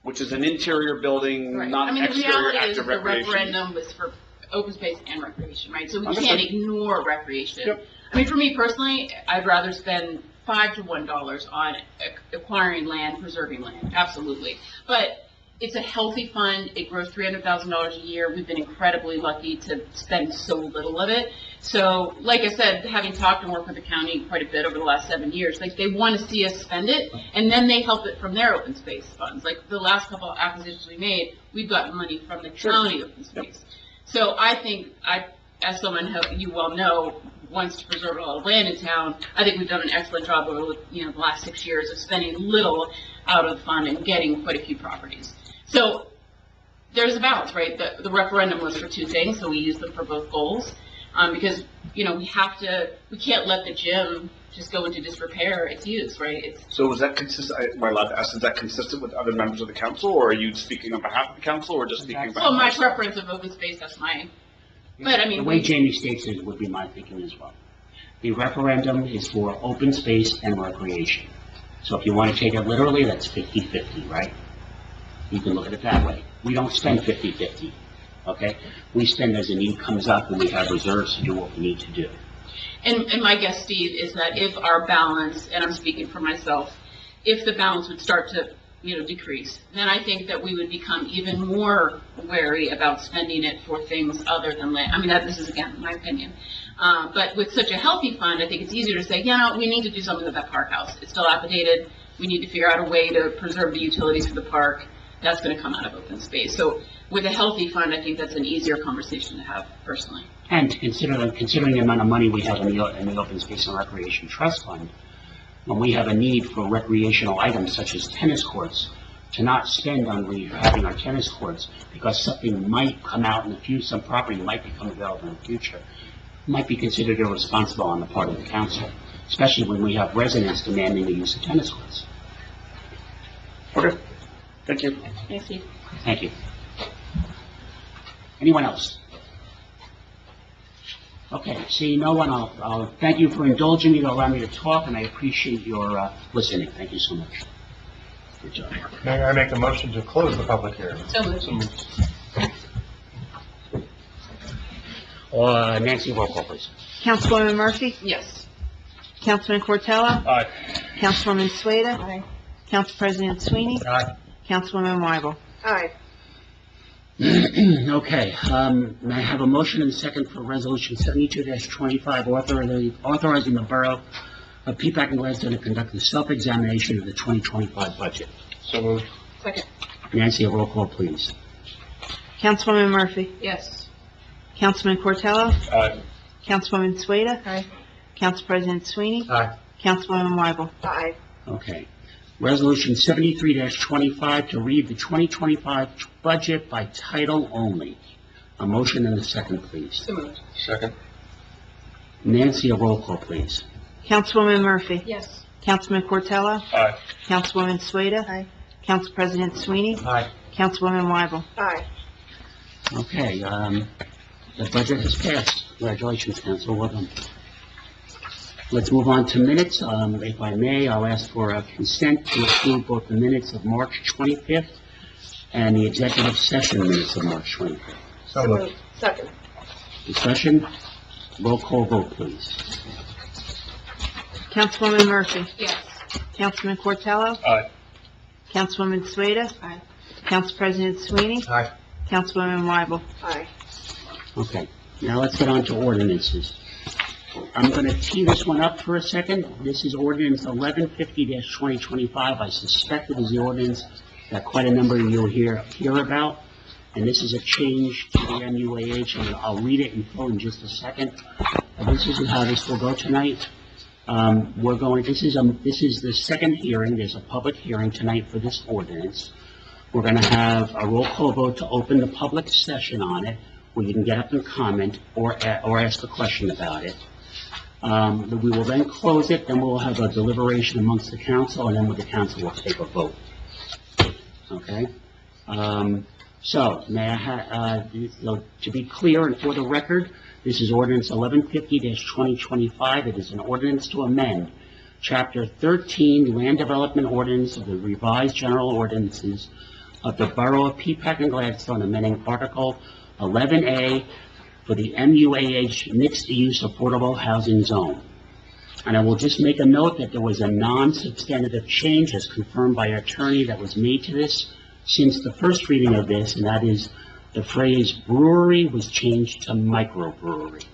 which is an interior building, Right. not I mean, the exterior reality is active the recreation. referendum was for open space and recreation, right? So we Understood. can't ignore recreation. Yep. I mean, for me personally, I'd rather spend $5 to $1 on acquiring land, preserving land, absolutely. But it's a healthy fund. It grows $300,000 a year. We've been incredibly lucky to spend so little of it. So, like I said, having talked and worked with the county quite a bit over the last 7 years, like they want to see us spend it, and then they help it from their open space funds. Like the last couple of acquisitions we made, we've gotten money from the county open space. So I think, as someone who you well know wants to preserve a lot of land in town, I think we've done an excellent job over the last 6 years of spending little out of the fund and getting quite a few properties. So there's a balance, right? The referendum was for two things, so we used them for both goals. Because, we can't let the gym just go into disrepair its use, right? So is that consistent, am I allowed to ask, is that consistent with other members of the council, or are you speaking on behalf of the council, or just speaking Well, about? my preference of open space, that's my, but I mean. The way Jamie states it would be my thinking as well. The referendum is for open space and recreation. So if you want to take it literally, that's 50-50, right? You can look at it that way. We don't spend 50-50, okay? We spend as the need comes up, and we have reserves to do what we need to do. And my guess, Steve, is that if our balance, and I'm speaking for myself, if the balance would start to decrease, then I think that we would become even more wary about spending it for things other than land. I mean, this is, again, my opinion. But with such a healthy fund, I think it's easier to say, we need to do something with that park house. It's dilapidated. We need to figure out a way to preserve the utilities for the park. That's going to come out of open space. So with a healthy fund, I think that's an easier conversation to have, personally. And considering the amount of money we have in the Open Space and Recreation Trust Fund, when we have a need for recreational items such as tennis courts, to not spend on rehabbing our tennis courts because something might come out in the future, some property might become available in the future, might be considered irresponsible on the part of the council, especially when we have residents demanding the use of tennis courts. Okay, thank you. Thanks, Steve. Thank you. Anyone else? Okay, seeing no one, I'll thank you for indulging me to allow me to talk, and I appreciate your listening. Thank you so much. Good job, Mark. May I make a motion to close the public hearing? So moved. Nancy, roll call, please. Councilwoman Murphy? Yes. Councilman Cortello? Aye. Councilwoman Sueda? Aye. Council President Sweeney? Aye. Councilwoman Weibel? Aye. Okay, may I have a motion and a second for Resolution 72-25, authorizing the Borough of Peapack and Gladstone to conduct a self-examination of the 2025 budget. So moved. Second. Nancy, a roll call, please. Councilwoman Murphy? Yes. Councilman Cortello? Aye. Councilwoman Sueda? Aye. Council President Sweeney? Aye. Councilwoman Weibel? Aye. Okay. Resolution 73-25, to read the 2025 budget by title only. A motion and a second, please. So moved. Second. Nancy, a roll call, please. Councilwoman Murphy? Yes. Councilman Cortello? Aye. Councilwoman Sueda? Aye. Council President Sweeney? Aye. Councilwoman Weibel? Aye. Okay, the budget has passed. Congratulations, Council. Well done. Let's move on to minutes. If I may, I'll ask for a consent to approve both the minutes of March 25th and the executive session minutes of March 25th. So moved. Second. Discussion? Roll call vote, please. Councilwoman Murphy? Yes. Councilman Cortello? Aye. Councilwoman Sueda? Aye. Council President Sweeney? Aye. Councilwoman Weibel? Aye. Okay, now let's get on to ordinances. I'm going to tee this one up for a second. This is ordinance 1150-2025. I suspect it is the ordinance that quite a number of you hear about. And this is a change to the MUAH, and I'll read it in full in just a second. This is how this will go tonight. This is the second hearing. There's a public hearing tonight for this ordinance. We're going to have a roll call vote to open the public session on it, where you can get up and comment or ask a question about it. We will then close it, then we'll have a deliberation amongst the council, and then the council will take a vote. Okay? So, may I have, to be clear and for the record, this is ordinance 1150-2025. It is an ordinance to amend Chapter 13, Land Development Ordinance of the Revised General Ordinances of the Borough of Peapack and Gladstone, amending Article 11A for the MUAH Mixed-Use Affordable Housing Zone. And I will just make a note that there was a non-substantive change, as confirmed by our attorney, that was made to this since the first reading of this, and that is the phrase brewery was changed to microbrewery.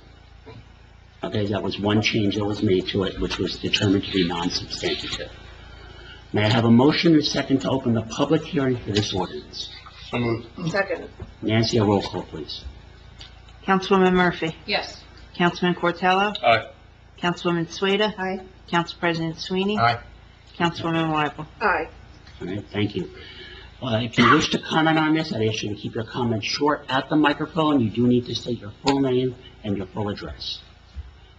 Okay, that was one change that was made to it, which was determined to be non-substantive. May I have a motion and a second to open the public hearing for this ordinance? So moved. Second. Nancy, a roll call, please. Councilwoman Murphy? Yes. Councilman Cortello? Aye. Councilwoman Sueda? Aye. Council President Sweeney? Aye. Councilwoman Weibel? Aye. All right, thank you. If you wish to comment on this, I'd ask you to keep your comments short at the microphone. You do need to state your full name and your full address.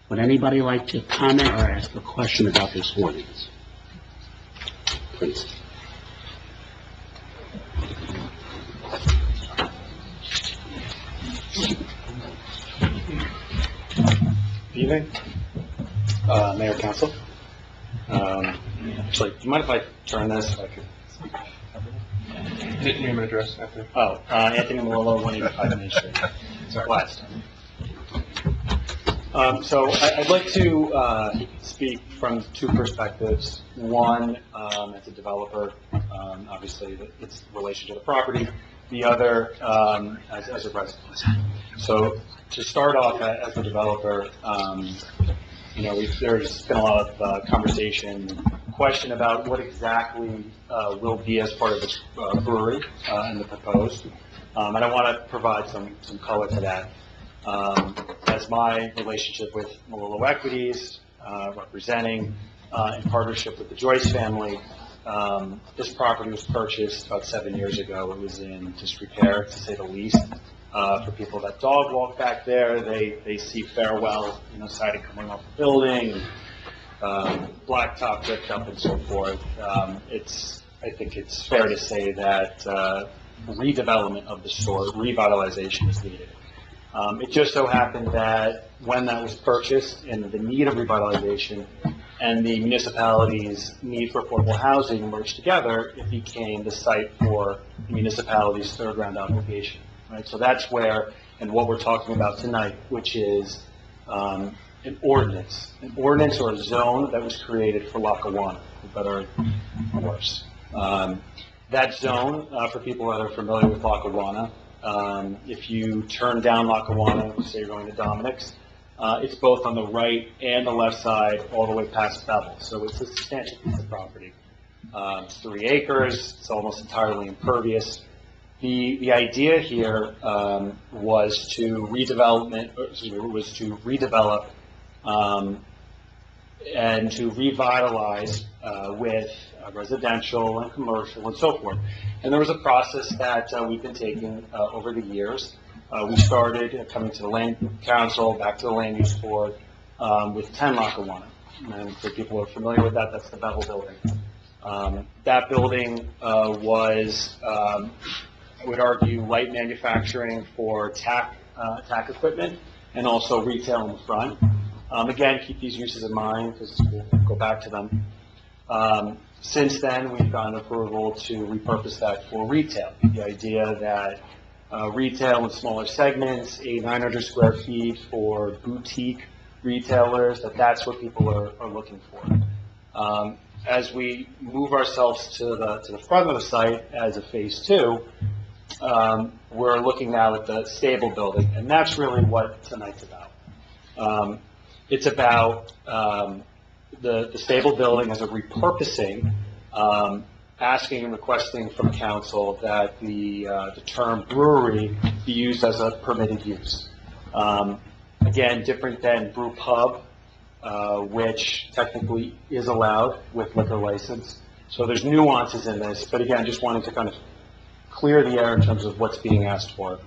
Would anybody like to comment or ask a question about this ordinance? Please. Good evening, Mayor, Council. Actually, do you mind if I turn this so I could speak? Name and address after. Oh, Anthony Malolo, 185 Main Street, Gladstone. So I'd like to speak from two perspectives. One, as a developer, Obviously, it's in relation to the property. The other, as a resident. So to start off, as a developer, there's been a lot of conversation, question about what exactly will be as part of this brewery and the proposed. And I want to provide some color to that. As my relationship with Malolo Equities, representing in partnership with the Joyce family, this property was purchased about 7 years ago. It was in disrepair, to say the least. For people that dog walk back there, they see farewell, siding coming off the building, blacktop ripped up and so forth. I think it's fair to say that redevelopment of the store, revitalization is needed. It just so happened that when that was purchased and the need of revitalization and the municipality's need for affordable housing merged together, it became the site for the municipality's third round obligation, right? So that's where, and what we're talking about tonight, which is an ordinance or a zone that was created for Lackawanna, for better or worse. That zone, for people that are familiar with Lackawanna, if you turn down Lackawanna, say you're going to Dominic's, it's both on the right and the left side, all the way past Bevel. So it's a substantial piece of property. It's 3 acres. It's almost entirely impervious. The idea here was to redevelop and to revitalize with residential and commercial and so forth. And there was a process that we've been taking over the years. We started coming to the Land Council, back to the Land Use Board, with 10 Lackawanna. And for people who are familiar with that, that's the Bevel building. That building was, I would argue, light manufacturing for tack equipment and also retail in the front. Again, keep these uses in mind because we'll go back to them. Since then, we've gotten approval to repurpose that for retail. The idea that retail in smaller segments, 900 square feet for boutique retailers, that's what people are looking for. As we move ourselves to the front of the site as a phase 2, we're looking now at the stable building, and that's really what tonight's about. It's about the stable building as a repurposing, asking and requesting from council that the term brewery be used as a permitted use. Again, different than brew pub, which technically is allowed with liquor license. So there's nuances in this, but again, just wanting to kind of clear the air in terms of what's being asked for.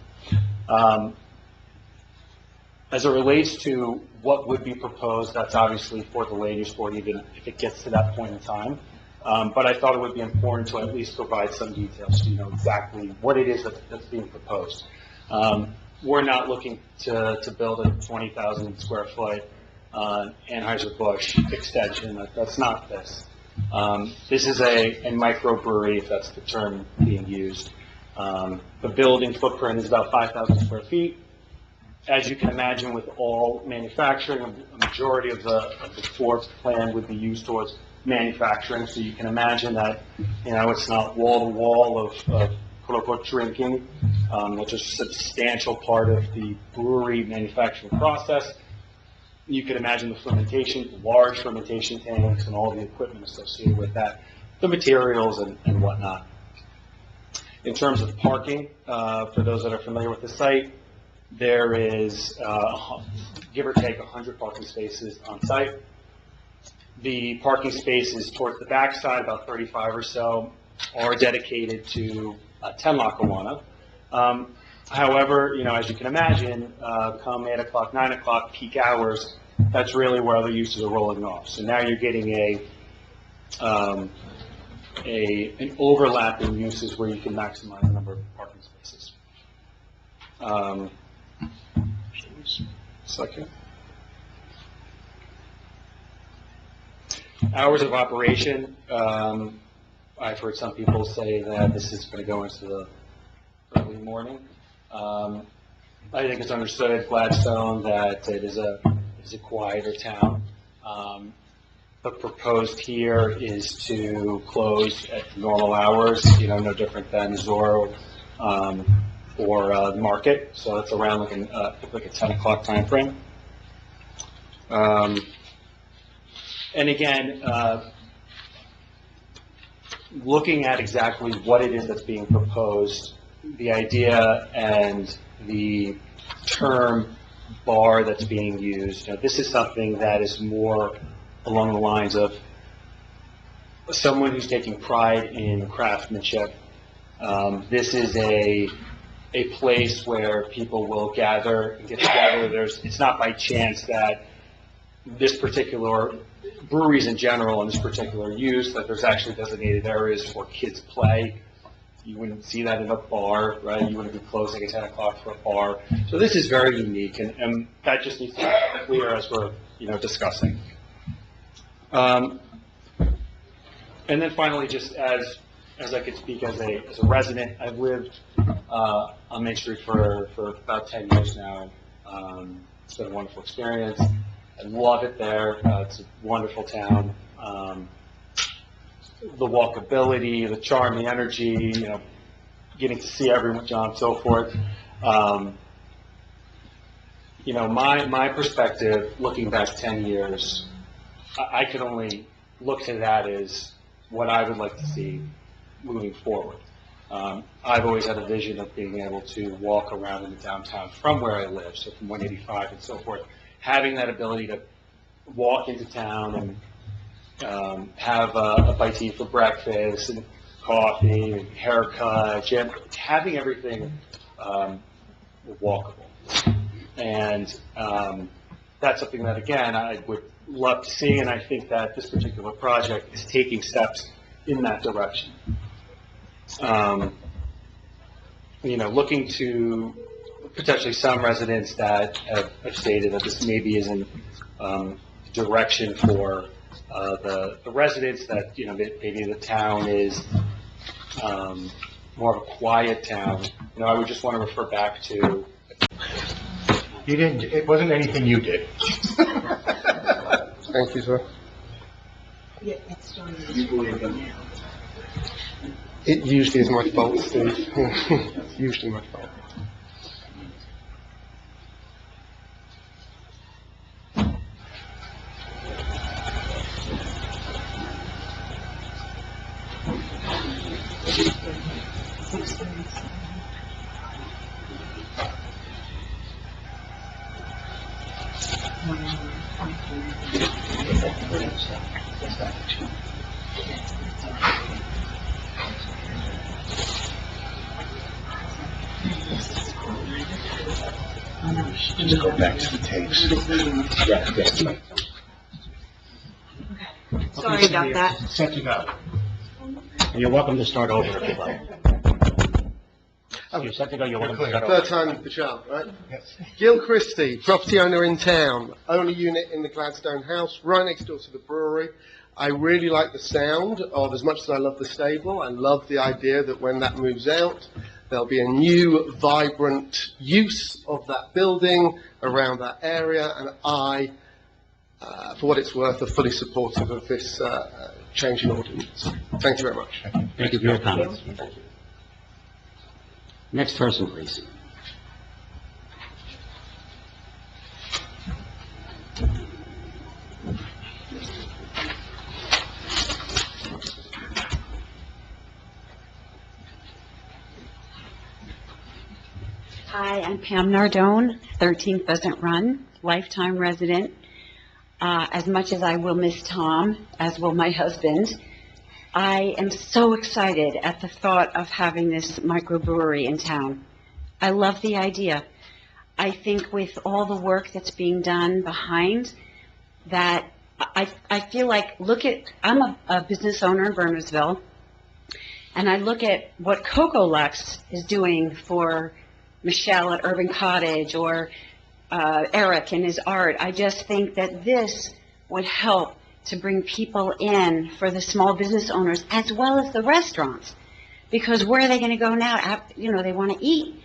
As it relates to what would be proposed, that's obviously for the Land Use Board, even if it gets to that point in time. But I thought it would be important to at least provide some details so you know exactly what it is that's being proposed. We're not looking to build a 20,000 square foot Anheuser-Busch extension. That's not this. This is a microbrewery, if that's the term being used. The building footprint is about 5,000 square feet. As you can imagine, with all manufacturing, a majority of the floor plan would be used towards manufacturing. So you can imagine that, it's not wall-to-wall of quote-unquote drinking, which is a substantial part of the brewery manufacturing process. You can imagine the fermentation, large fermentation tanks and all the equipment associated with that, the materials and whatnot. In terms of parking, for those that are familiar with the site, there is, give or take, 100 parking spaces on site. The parking spaces towards the backside, about 35 or so, are dedicated to 10 Lackawanna. However, as you can imagine, come 8 o'clock, 9 o'clock, peak hours, that's really where other uses are rolling off. So now you're getting an overlap in uses where you can maximize the number of parking spaces. Second. Hours of operation. I've heard some people say that this is going to go into the early morning. I think it's understood at Gladstone that it is a quieter town. The proposed here is to close at normal hours, no different than Zorro, or the market, so it's around like a 10 o'clock timeframe. And again, looking at exactly what it is that's being proposed, the idea and the term bar that's being used, this is something that is more along the lines of someone who's taking pride in craftsmanship. This is a place where people will gather and get together. It's not by chance that this particular breweries in general and this particular use, that there's actually designated areas for kids play. You wouldn't see that in a bar, right? You wouldn't be closing at 10 o'clock for a bar. So this is very unique, and that just needs to be clear as we're, discussing. And then finally, just as I could speak as a resident, I've lived on Main Street for about 10 years now. It's been a wonderful experience. I love it there. It's a wonderful town. The walkability, the charm, the energy, getting to see everyone, John, so forth. My perspective, looking back 10 years, I could only look to that as what I would like to see moving forward. I've always had a vision of being able to walk around in the downtown from where I live, so from 185 and so forth, having that ability to walk into town and have a bite to eat for breakfast and coffee and haircut, gym, having everything walkable. And that's something that, again, I would love to see, and I think that this particular project is taking steps in that direction. Looking to potentially some residents that have stated that this maybe isn't direction for the residents, that maybe the town is more of a quiet town. I would just want to refer back to. It wasn't anything you did. Thank you, sir. It usually is my fault, Steve. Usually my fault. Just go back to the tapes. Sorry about that. Set to go. And you're welcome to start over if you'd like. You're set to go, you're welcome to start over. Third time the charm, right? Yes. Gil Christie, property owner in town, own a unit in the Gladstone house, right next door to the brewery. I really like the sound of, as much as I love the stable, I love the idea that when that moves out, there'll be a new, vibrant use of that building around that area, and I, for what it's worth, are fully supportive of this change in ordinance. Thank you very much. Thank you for your comments. Next person, please. Hi, I'm Pam Nardone, 13 Pheasant Run, lifetime resident. As much as I will miss Tom, as will my husband, I am so excited at the thought of having this microbrewery in town. I love the idea. I think with all the work that's being done behind that, I feel like, I'm a business owner in Burnersville, and I look at what Coco Lux is doing for Michelle at Urban Cottage, or Eric and his art. I just think that this would help to bring people in for the small business owners as well as the restaurants. Because where are they going to go now? They want to eat.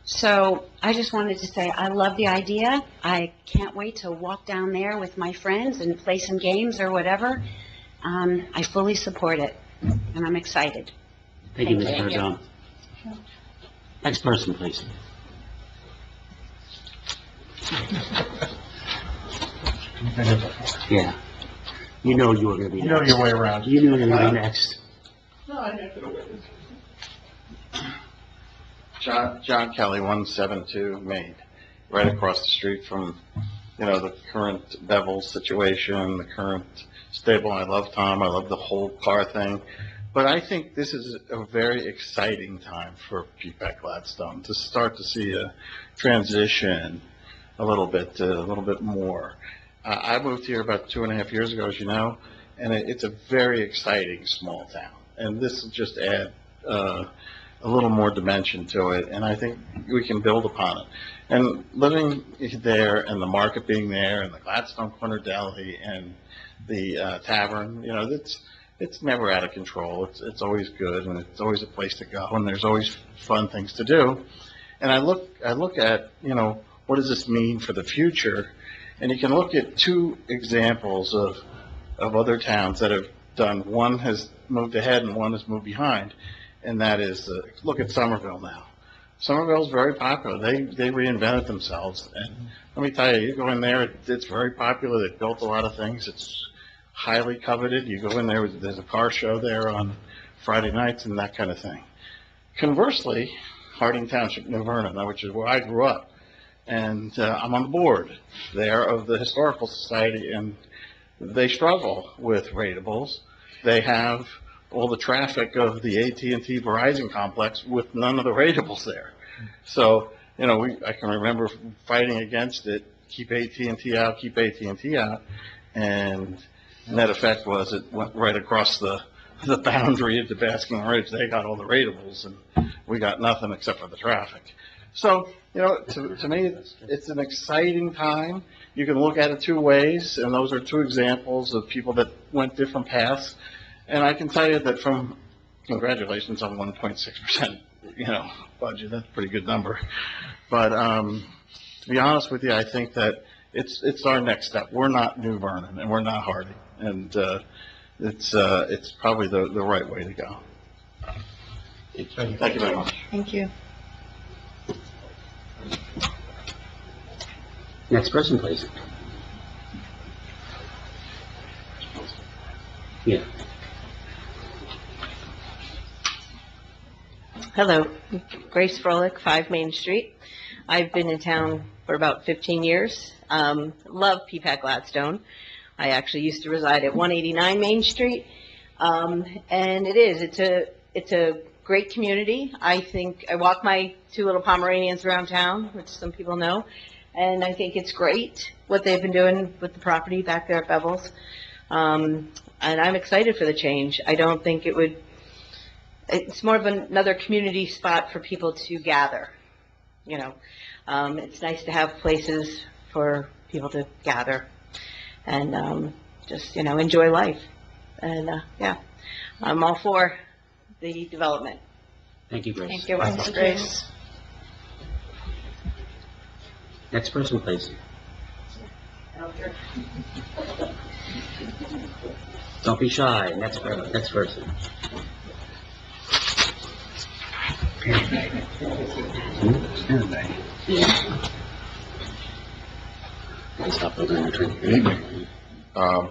So I just wanted to say I love the idea. I can't wait to walk down there with my friends and play some games or whatever. I fully support it, and I'm excited. Thank you, Ms. Thank you. Cardone. Next person, please. Yeah. You know you were gonna be You know next. your way around. You knew you were gonna be next. John Kelly, 172 Main, right across the street from, the current Bevel situation, the current stable. I love Tom, I love the whole car thing. But I think this is a very exciting time for Peapack Gladstone to start to see a transition a little bit more. I moved here about 2.5 years ago, as you know, and it's a very exciting small town. And this will just add a little more dimension to it, and I think we can build upon it. And living there, and the market being there, and the Gladstone Corner Deli, and the tavern, it's never out of control. It's always good, and it's always a place to go, and there's always fun things to do. And I look at, what does this mean for the future? And you can look at two examples of other towns that have done. One has moved ahead and one has moved behind. And that is, look at Somerville now. Somerville's very popular. They reinvented themselves. And let me tell you, you go in there, it's very popular. They've built a lot of things. It's highly coveted. You go in there, there's a car show there on Friday nights and that kind of thing. Conversely, Harding Township, New Vernon, which is where I grew up, and I'm on the board there of the Historical Society, and they struggle with ratables. They have all the traffic of the AT&T Verizon complex with none of the ratables there. So, I can remember fighting against it, keep AT&T out, keep AT&T out, and net effect was it went right across the boundary into Basking Ridge. They got all the ratables, and we got nothing except for the traffic. So, to me, it's an exciting time. You can look at it two ways, and those are two examples of people that went different paths. And I can tell you that congratulations on 1.6%, budget. That's a pretty good number. But to be honest with you, I think that it's our next step. We're not New Vernon, and we're not Harding, and it's probably the right way to go. Thank you very much. Thank you. Next person, please. Yeah. Hello, Grace Froelich, 5 Main Street. I've been in town for about 15 years. Love Peapack Gladstone. I actually used to reside at 189 Main Street. And it's a great community. I think I walk my 2 little Pomeranians around town, which some people know, and I think it's great what they've been doing with the property back there at Bevel's. And I'm excited for the change. I don't think it's more of another community spot for people to gather, It's nice to have places for people to gather and just, enjoy life. And, I'm all for the development. Thank you, Grace. Thank you, Mrs. Grace. Next person, please. Don't be shy. Next person.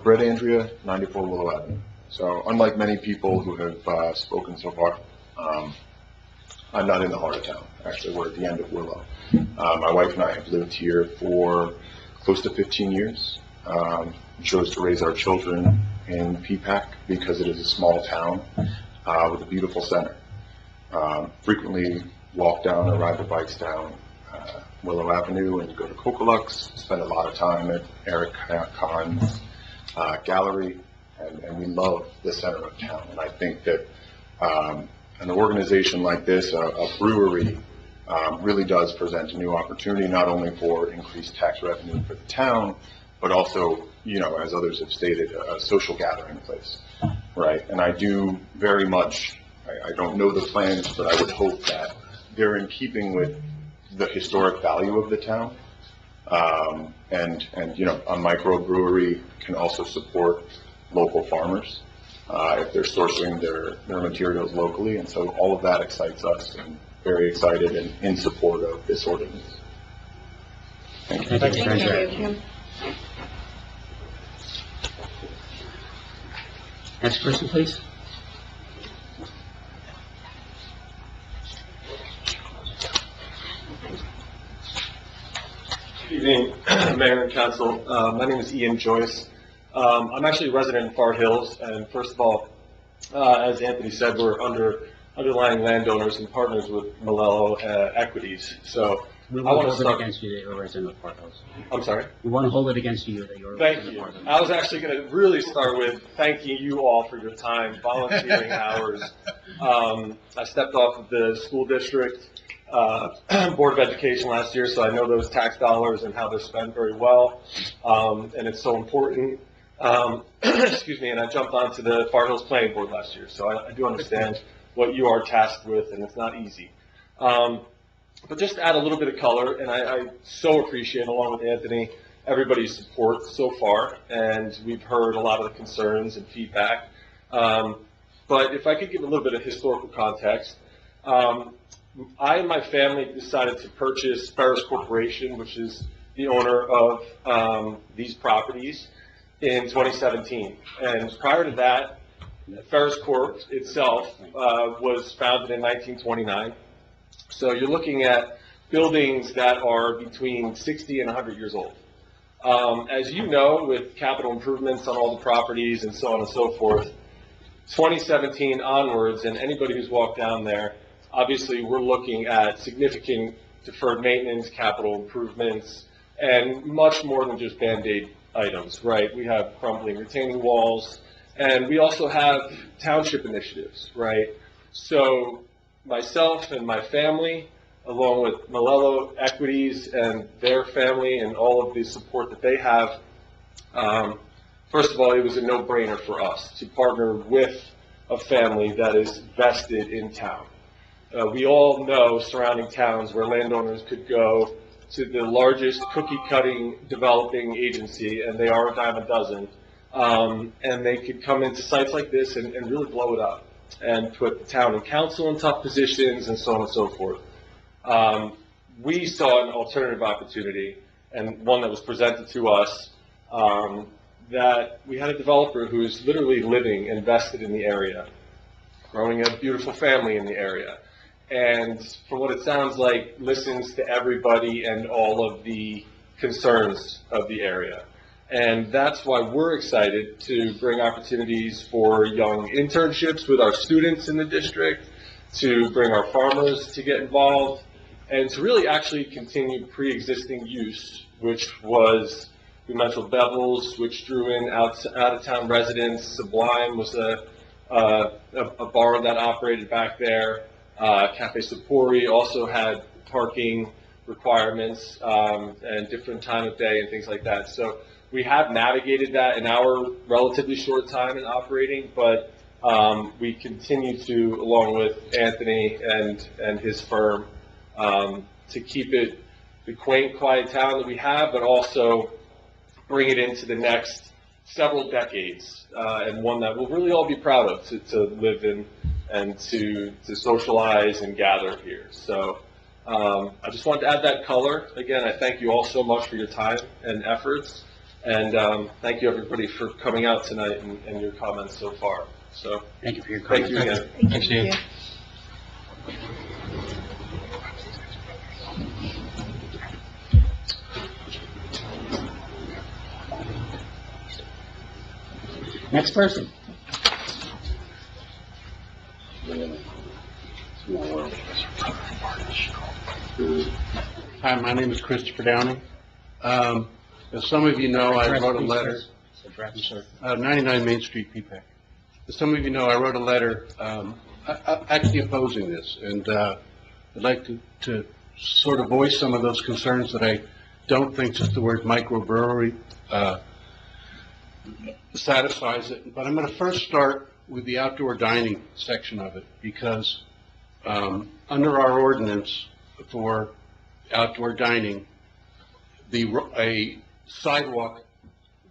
Brett Andrea, 94 Willow Avenue. So unlike many people who have spoken so far, I'm not in the heart of town. Actually, we're at the end of Willow. My wife and I have lived here for close to 15 years. We chose to raise our children in Peapack because it is a small town with a beautiful center. Frequently walk down or ride the bikes down Willow Avenue and go to Cocolux, spend a lot of time at Eric Kahn's gallery, and we love the center of town. And I think that an organization like this, a brewery, really does present a new opportunity, not only for increased tax revenue for the town, but also, as others have stated, a social gathering place, right? And I do very much, I don't know the plans, but I would hope that they're in keeping with the historic value of the town. And, you know, a microbrewery can also support local farmers, if they're sourcing their materials locally. And so all of that excites us, and very excited and in support of this ordinance. Thank you. Thank you. Next person, please. Good evening, Mayor and Council. My name is Ian Joyce. I'm actually a resident in Far Hills, and first of all, as Anthony said, we're underlying landowners and partners with Malello Equities. So We I want want to to hold it start. against you that you're a resident of Park Hills. I'm sorry? We want to hold it against you that you're a Thank resident you. of Park Hills. I was actually going to really start with thanking you all for your time, volunteering hours. I stepped off of the school district Board of Education last year, so I know those tax dollars and how they're spent very well, and it's so important. Excuse me, and I jumped onto the Far Hills Planning Board last year, so I do understand what you are tasked with, and it's not easy. But just to add a little bit of color, and I so appreciate, along with Anthony, everybody's support so far, and we've heard a lot of the concerns and feedback. But if I could give a little bit of historical context, I and my family decided to purchase Ferris Corporation, which is the owner of these properties, in 2017. And prior to that, Ferris Corp itself was founded in 1929. So you're looking at buildings that are between 60 and 100 years old. As you know, with capital improvements on all the properties and so on and so forth, 2017 onwards, and anybody who's walked down there, obviously we're looking at significant deferred maintenance, capital improvements, and much more than just Band-Aid items, right? We have crumbling retaining walls, and we also have township initiatives, right? So myself and my family, along with Malello Equities and their family and all of the support that they have, first of all, it was a no-brainer for us to partner with a family that is vested in town. We all know surrounding towns where landowners could go to the largest cookie-cutting developing agency, and they are a dime a dozen, and they could come into sites like this and really blow it up and put the town and council in tough positions and so on and so forth. We saw an alternative opportunity, and one that was presented to us, that we had a developer who is literally living invested in the area, growing a beautiful family in the area, and from what it sounds like, listens to everybody and all of the concerns of the area. And that's why we're excited to bring opportunities for young internships with our students in the district, to bring our farmers to get involved, and to really actually continue pre-existing use, which was, we mentioned Bevel's, which drew in out-of-town residents. Sublime was a bar that operated back there. Cafe Sapori also had parking requirements and different time of day and things like that. So we have navigated that in our relatively short time in operating, but we continue to, along with Anthony and his firm, to keep it the quaint, quiet town that we have, but also bring it into the next several decades, and one that we'll really all be proud of to live in and to socialize and gather here. So I just wanted to add that color. Again, I thank you all so much for your time and efforts, and thank you everybody for coming out tonight and your comments so far. So thank you for your thank comments. you again. Thanks, Ian. Next person. Hi, my name is Christopher Downing. As some of you know, I wrote a letter, 99 Main Street, Peapack. As some of you know, I wrote a letter actually opposing this, and I'd like to sort of voice some of those concerns that I don't think just the word microbrewery satisfies it. But I'm going to first start with the outdoor dining section of it, because under our ordinance for outdoor dining, a sidewalk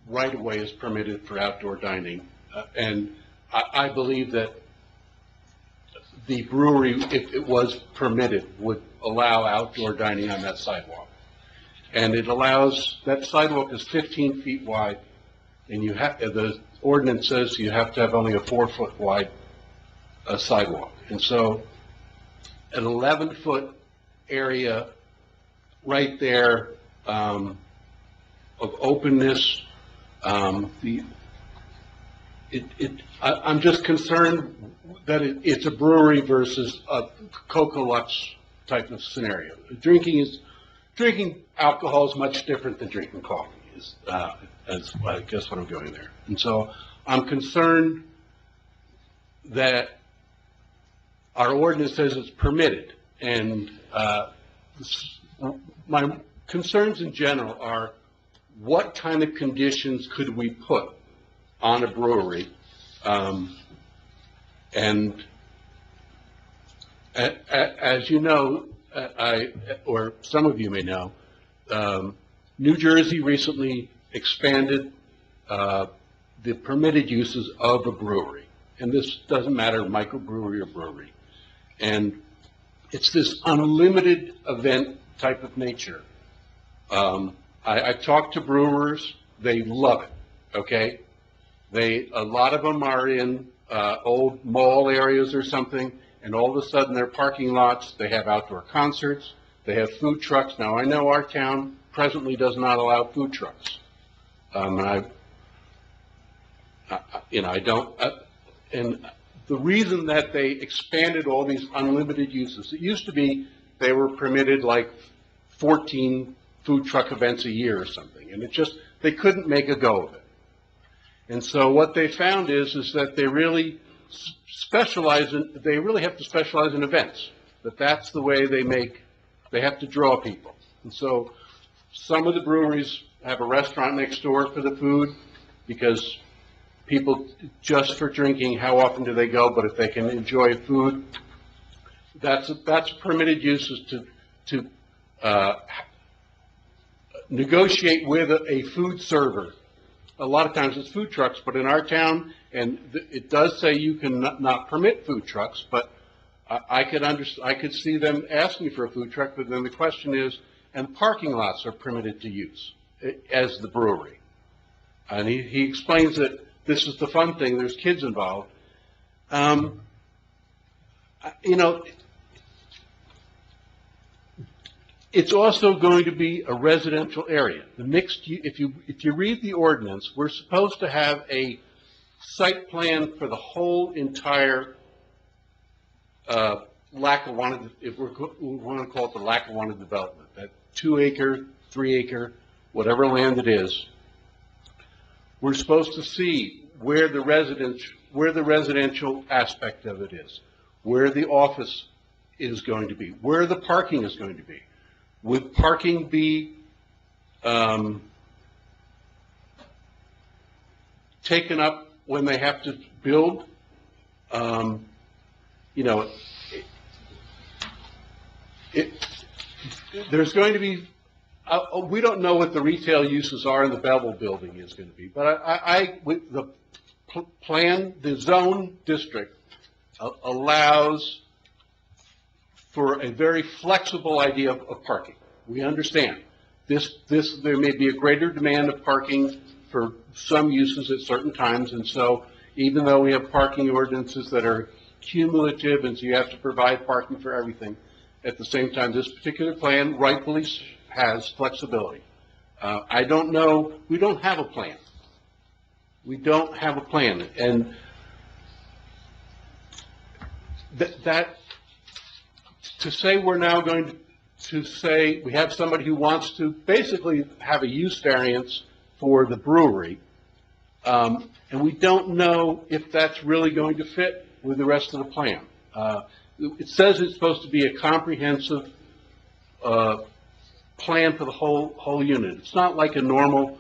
right-of-way is permitted for outdoor dining. And I believe that the brewery, if it was permitted, would allow outdoor dining on that sidewalk. And it allows, that sidewalk is 15 feet wide, and you have, the ordinance says you have to have only a 4-foot wide sidewalk. And so an 11-foot area right there of openness, I'm just concerned that it's a brewery versus a Coca-Lux type of scenario. Drinking alcohol is much different than drinking coffee, is I guess what I'm going there. And so I'm concerned that our ordinance says it's permitted, and my concerns in general are what kind of conditions could we put on a brewery, and as you know, or some of you may know, New Jersey recently expanded the permitted uses of a brewery, and this doesn't matter, microbrewery or brewery, and it's this unlimited event type of nature. I talked to brewers, they love it, okay? A lot of them are in old mall areas or something, and all of a sudden their parking lots, they have outdoor concerts, they have food trucks. Now, I know our town presently does not allow food trucks. And the reason that they expanded all these unlimited uses, it used to be they were permitted like 14 food truck events a year or something, and they couldn't make a go of it. And so what they found is that they really have to specialize in events, that's the way they have to draw people. And so some of the breweries have a restaurant next door for the food, because people, just for drinking, how often do they go? But if they can enjoy food, that's permitted uses to negotiate with a food server. A lot of times it's food trucks, but in our town, and it does say you can not permit food trucks, but I could see them asking for a food truck, but then the question is, and parking lots are permitted to use as the brewery. And he explains that this is the fun thing, there's kids involved. It's also going to be a residential area. If you read the ordinance, we're supposed to have a site plan for the whole entire Lackawanna, if we want to call it the Lackawanna development, that 2-acre, 3-acre, whatever land it is. We're supposed to see where the residential aspect of it is, where the office is going to be, where the parking is going to be. Would parking be taken up when they have to build? There's going to be, we don't know what the retail uses are in the Bevel building is going to be, but with the plan, the zone district allows for a very flexible idea of parking. We understand there may be a greater demand of parking for some uses at certain times, and so even though we have parking ordinances that are cumulative, and so you have to provide parking for everything, at the same time, this particular plan rightfully has flexibility. I don't know, we don't have a plan. We don't have a plan, and that to say we're now going to say we have somebody who wants to basically have a use variance for the brewery, and we don't know if that's really going to fit with the rest of the plan. It says it's supposed to be a comprehensive plan for the whole unit. It's not like a normal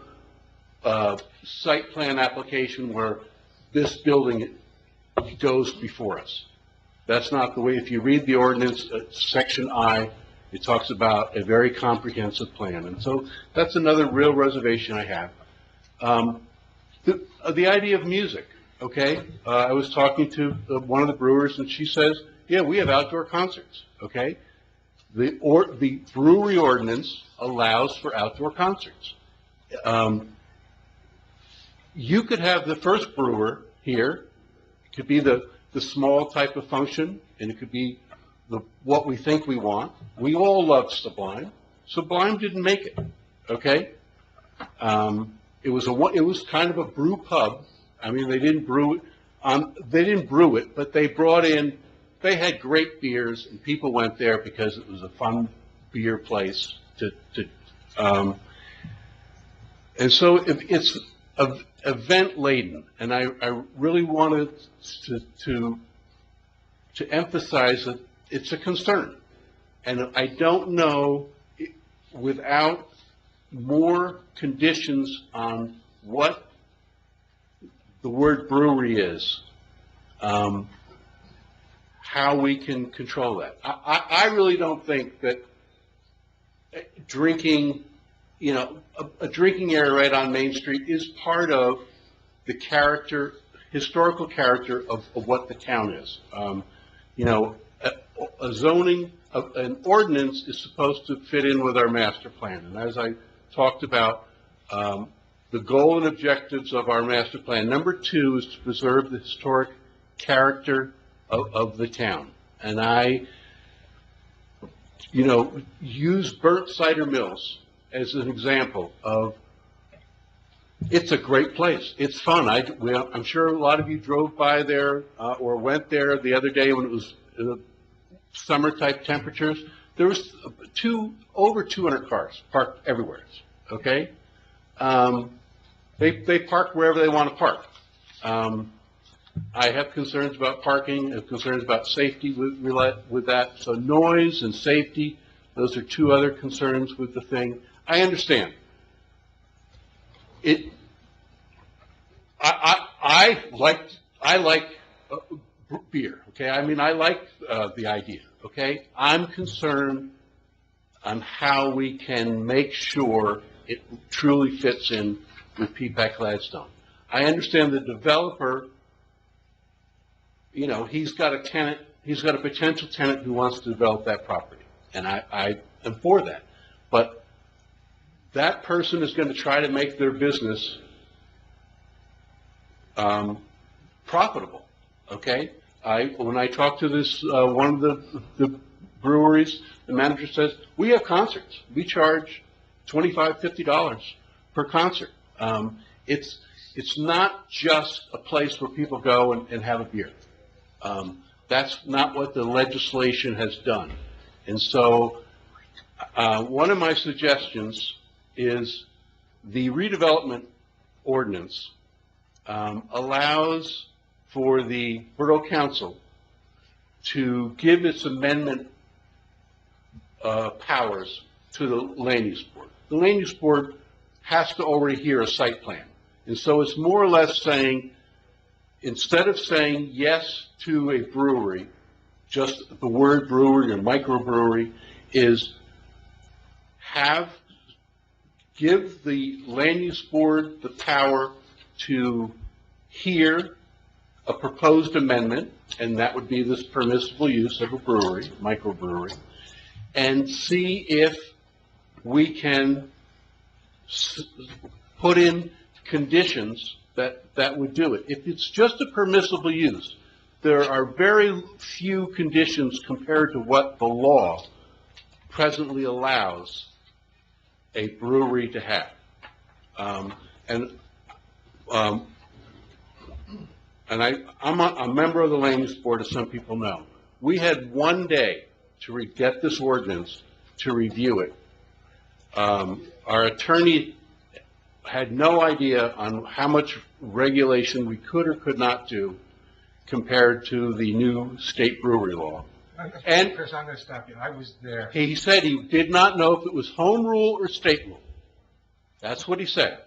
site plan application where this building goes before us. That's not the way. If you read the ordinance, section I, It talks about a very comprehensive plan, and so that's another real reservation I have. The idea of music, okay? I was talking to one of the brewers, and she says, yeah, we have outdoor concerts, okay? The brewery ordinance allows for outdoor concerts. You could have the first brewer here, it could be the small type of function, and it could be what we think we want. We all love Sublime. Sublime didn't make it, okay? It was kind of a brew pub. I mean, they didn't brew it, but they brought in, they had great beers, and people went there because it was a fun beer place and so it's event laden, and I really wanted to emphasize that it's a concern, and I don't know, without more conditions on what the word brewery is, how we can control that. I really don't think that drinking, a drinking area right on Main Street is part of the historical character of what the town is. A zoning, an ordinance is supposed to fit in with our master plan. And as I talked about, the goal and objectives of our master plan, number 2 is to preserve the historic character of the town. And I, use Burnt Cider Mills as an example of, it's a great place. It's fun. I'm sure a lot of you drove by there or went there the other day when it was summer-type temperatures. There was over 200 cars parked everywhere, okay? They park wherever they want to park. I have concerns about parking, I have concerns about safety with that. So noise and safety, those are 2 other concerns with the thing. I understand. I like beer, okay? I mean, I like the idea, okay? I'm concerned on how we can make sure it truly fits in with Peapack Gladstone. I understand the developer, he's got a tenant, he's got a potential tenant who wants to develop that property, and I am for that. But that person is going to try to make their business profitable, okay? When I talked to this, one of the breweries, the manager says, we have concerts. We charge $25, $50 per concert. It's not just a place where people go and have a beer. That's not what the legislation has done. And so one of my suggestions is the redevelopment ordinance allows for the Borough Council to give its amendment powers to the Land Use Board. The Land Use Board has to already hear a site plan. And so it's more or less saying, instead of saying yes to a brewery, just the word brewery or microbrewery, is give the Land Use Board the power to hear a proposed amendment, and that would be this permissible use of a brewery, microbrewery, and see if we can put in conditions that would do it. If it's just a permissible use, there are very few conditions compared to what the law presently allows a brewery to have. I'm a member of the Land Use Board, as some people know. We had 1 day to get this ordinance to review it. Our attorney had no idea on how much regulation we could or could not do compared to the new state brewery law. And Chris, I'm going to stop you. I was there. he said he did not know if it was home rule or state rule. That's what he said.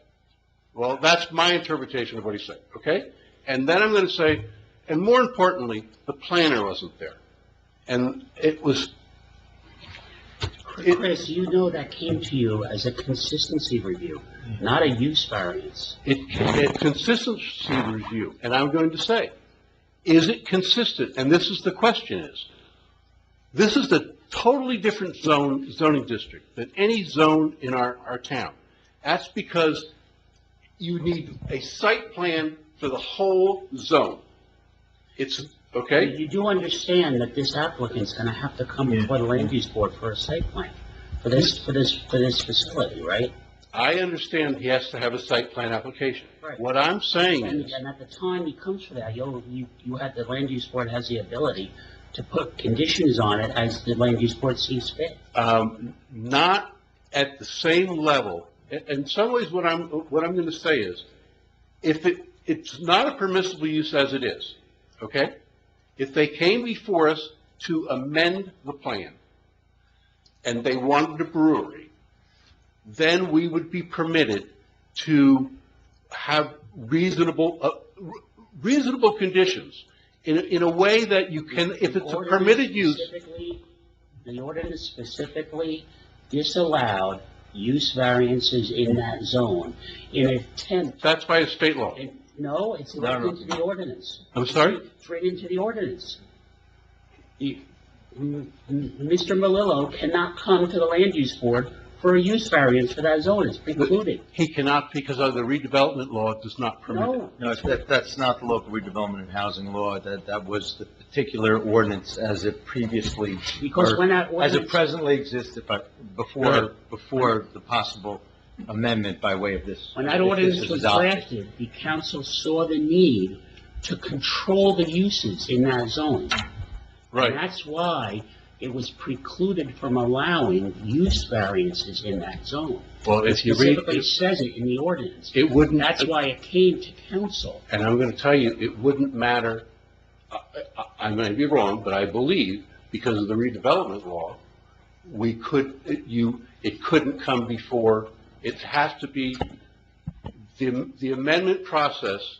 Well, that's my interpretation of what he said, okay? And then I'm going to say, and more importantly, the planner wasn't there. And it was Chris, you know that came to you as a consistency review, not a use variance. It consistency review, and I'm going to say, is it consistent? And this is the question is, this is a totally different zoning district than any zone in our town. That's because you need a site plan for the whole zone. It's, okay? You do understand that this applicant's gonna have to come before the land use board for a site plan for this facility, right? I understand he has to have a site plan application. Right. What I'm saying is, And at the time he comes for that, you had, the land use board has the ability to put conditions on it as the land use board sees fit. not at the same level. In some ways, what I'm going to say is, if it's not a permissible use as it is, okay? If they came before us to amend the plan, and they wanted a brewery, then we would be permitted to have reasonable conditions in a way that you can, if it's a permitted use. The ordinance specifically disallowed use variances in that zone in an attempt. That's by a state law. No, it's written into the ordinance. I'm sorry? It's written into the ordinance. Mr. Melillo cannot come to the land use board for a use variance for that zone. It's precluded. He cannot, because of the redevelopment law, it does not permit it. No, that's not the local redevelopment and housing law. That was the particular ordinance as it previously, Because when that as it ordinance- presently existed, but before the possible amendment by way of this. When that if this ordinance is was adopted. drafted, the council saw the need to control the uses in that zone. Right. And that's why it was precluded from allowing use variances in that zone. Well, It if you read, specifically says it in the ordinance. it wouldn't. That's why it came to council. And I'm going to tell you, it wouldn't matter, I may be wrong, but I believe, because of the redevelopment law, it couldn't come before, it has to be, the amendment process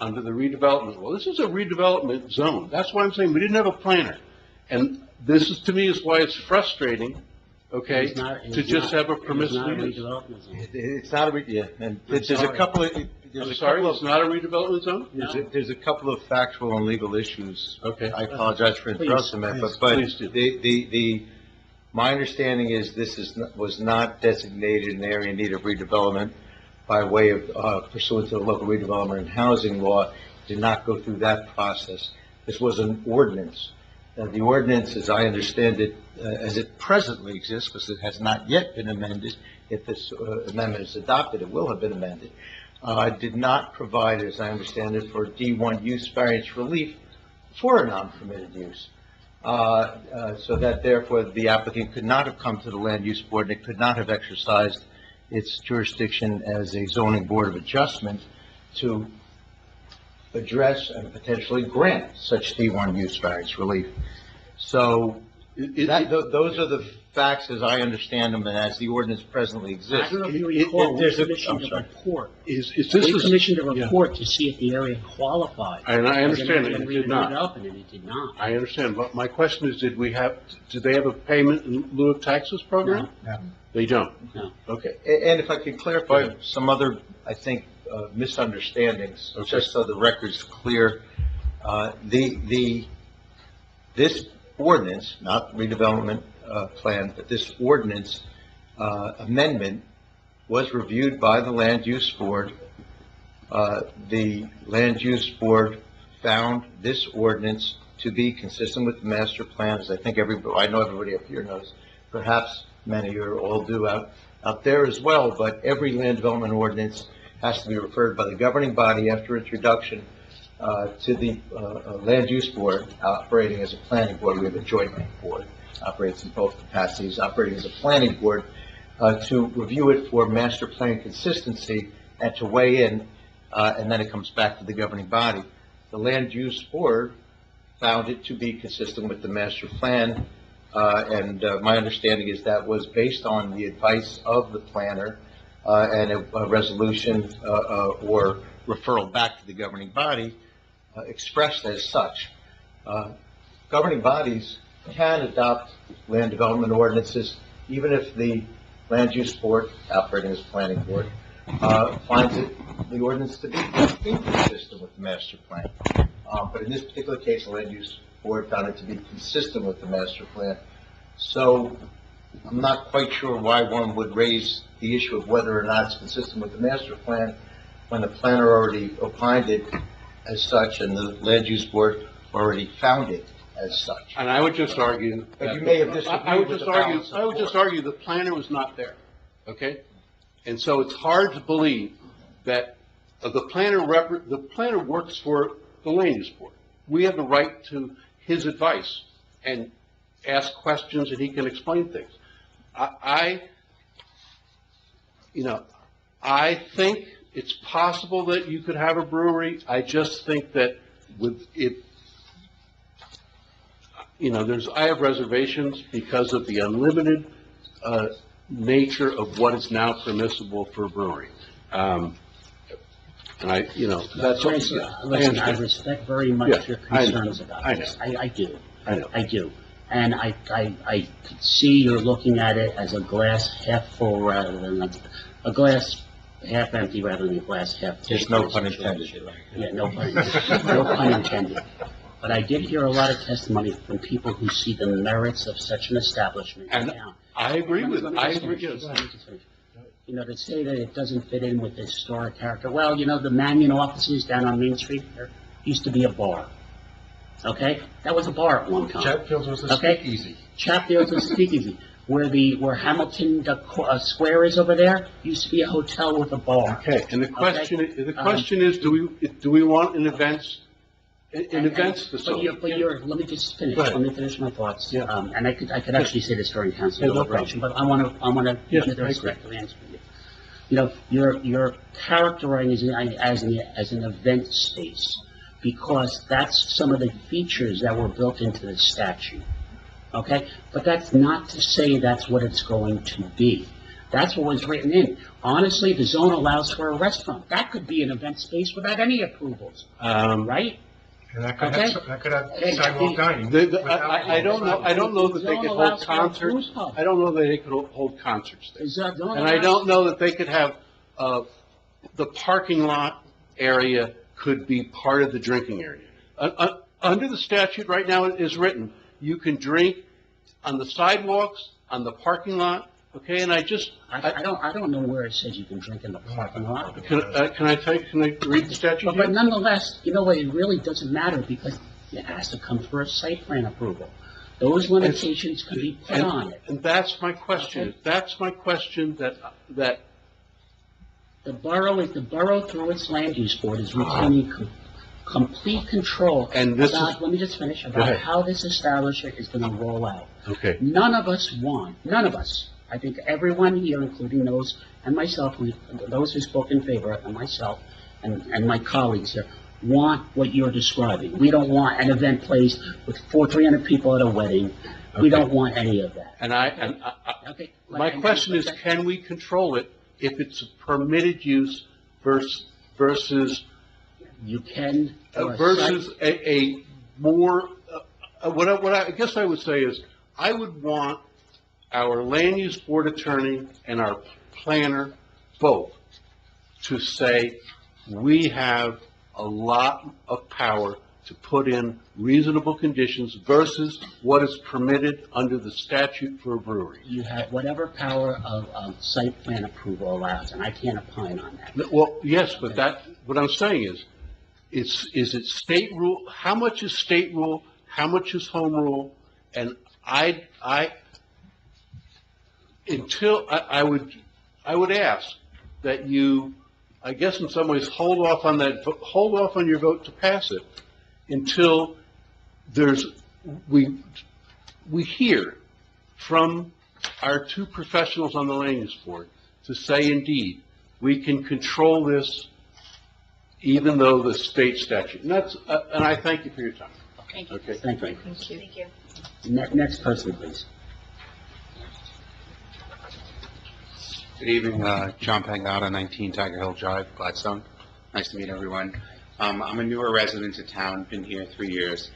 under the redevelopment law. This is a redevelopment zone. That's why I'm saying we didn't have a planner. And this is, to me, is why it's frustrating, okay, to just have a permissible use. It's not and there's a sorry. couple of. I'm sorry, it's not a redevelopment zone? There's a couple of factual and legal issues. Okay. I apologize for interrupting that, but Please do. my understanding is this was not designated an area in need of redevelopment by way of pursuant to the local redevelopment and housing law, did not go through that process. This was an ordinance. The ordinance, as I understand it, as it presently exists, because it has not yet been amended, if this amendment is adopted, it will have been amended, did not provide, as I understand it, for D1 use variance relief for a non-permitted use. So that therefore the applicant could not have come to the land use board, and it could not have exercised its jurisdiction as a zoning board of adjustment to address and potentially grant such D1 use variance relief. So those are the facts as I understand them and as the ordinance presently exists. I don't know if you recall, we commissioned a report. We commissioned a report to see if the area qualified. And I understand that And it we did not. redeveloped it, and it did not. I understand, but my question is, did they have a payment in lieu of taxes program? No. They don't? No. Okay. And if I could clarify some other, I think, misunderstandings, just so the record's clear, this ordinance, not redevelopment plan, but this ordinance amendment was reviewed by the land use board. The land use board found this ordinance to be consistent with the master plan, as I think I know everybody up here knows, perhaps many or all do out there as well, but every land development ordinance has to be referred by the governing body after introduction to the land use board, operating as a planning board. We have a joint board, operates in both capacities, operating as a planning board, to review it for master plan consistency and to weigh in, and then it comes back to the governing body. The land use board found it to be consistent with the master plan, and my understanding is that was based on the advice of the planner and a resolution or referral back to the governing body expressed as such. Governing bodies can adopt land development ordinances even if the land use board, operating as planning board, finds the ordinance to be inconsistent with the master plan. But in this particular case, the land use board found it to be consistent with the master plan. So I'm not quite sure why one would raise the issue of whether or not it's consistent with the master plan when the planner already opined it as such and the land use board already found it as such. And I would just argue. But you may have disagreed I would with just the argue, balance of I would just argue the planner was not there, okay? And so it's hard to believe that the planner works for the land use board. We have the right to his advice and ask questions and he can explain things. I think it's possible that you could have a brewery. I just think that with it, I have reservations because of the unlimited nature of what is now permissible for a brewery. And that's what. Listen, I respect very much your concerns about this. I do. I do. And I could see you're looking at it as a glass half full rather than a glass half empty rather than a glass half full. There's no pun intended. Yeah, no pun intended. But I did hear a lot of testimony from people who see the merits of such an establishment in town. I agree with it. I agree. To say that it doesn't fit in with the historic character. Well, the Mannion offices down on Main Street, there used to be a bar. Okay? That was a bar at one time. Chatfield's was a speakeasy. Chatfield's was a speakeasy. Where Hamilton Square is over there, used to be a hotel with a bar. Okay, and the question is, do we want an events facility? Let me just finish. Let me finish my thoughts. Yeah. And I could actually say this during council No deliberation, but I want to give you the respect to answer you. You're characterizing it as an event space because that's some of the features that were built into the statute. Okay? But that's not to say that's what it's going to be. That's what was written in. Honestly, the zone allows for a restaurant. That could be an event space without any approvals, right? And that could have sidewalk dining. I don't know that they could hold concerts. I don't know that they could hold concerts there. And I don't know that they could have, the parking lot area could be part of the drinking area. Under the statute right now it is written, you can drink on the sidewalks, on the parking lot, okay, and I don't know where it says you can drink in the parking lot. Can I read the statute? But nonetheless, what, it really doesn't matter because it has to come through a site plan approval. Those limitations could be put on it. And that's my question. Okay. That's my question that the borough through its land use board is retaining complete control let me just finish, about how this establishment is going to roll out. Okay. None of us, I think everyone here, including those and myself, those who spoke in favor, and myself, and my colleagues here, want what you're describing. We don't want an event place with 300 people at a wedding. We don't want any of that. My question is, can we control it if it's a permitted use versus you can versus a more what I guess I would say is I would want our land use board attorney and our planner both to say we have a lot of power to put in reasonable conditions versus what is permitted under the statute for a brewery. You have whatever power of site plan approval allows, and I can't opine on that. Well, yes, but what I'm saying is it state rule? How much is state rule? How much is home rule? And I would ask that you, I guess in some ways, hold off on your vote to pass it until we hear from our two professionals on the land use board to say indeed we can control this even though the state statute. And I thank you for your time. Thank you. Okay. Thank you. Thank you. Next person, please. Good evening, John Pangata, 19 Tiger Hill Drive, Gladstone. Nice to meet everyone. I'm a newer resident of town, been here 3 years.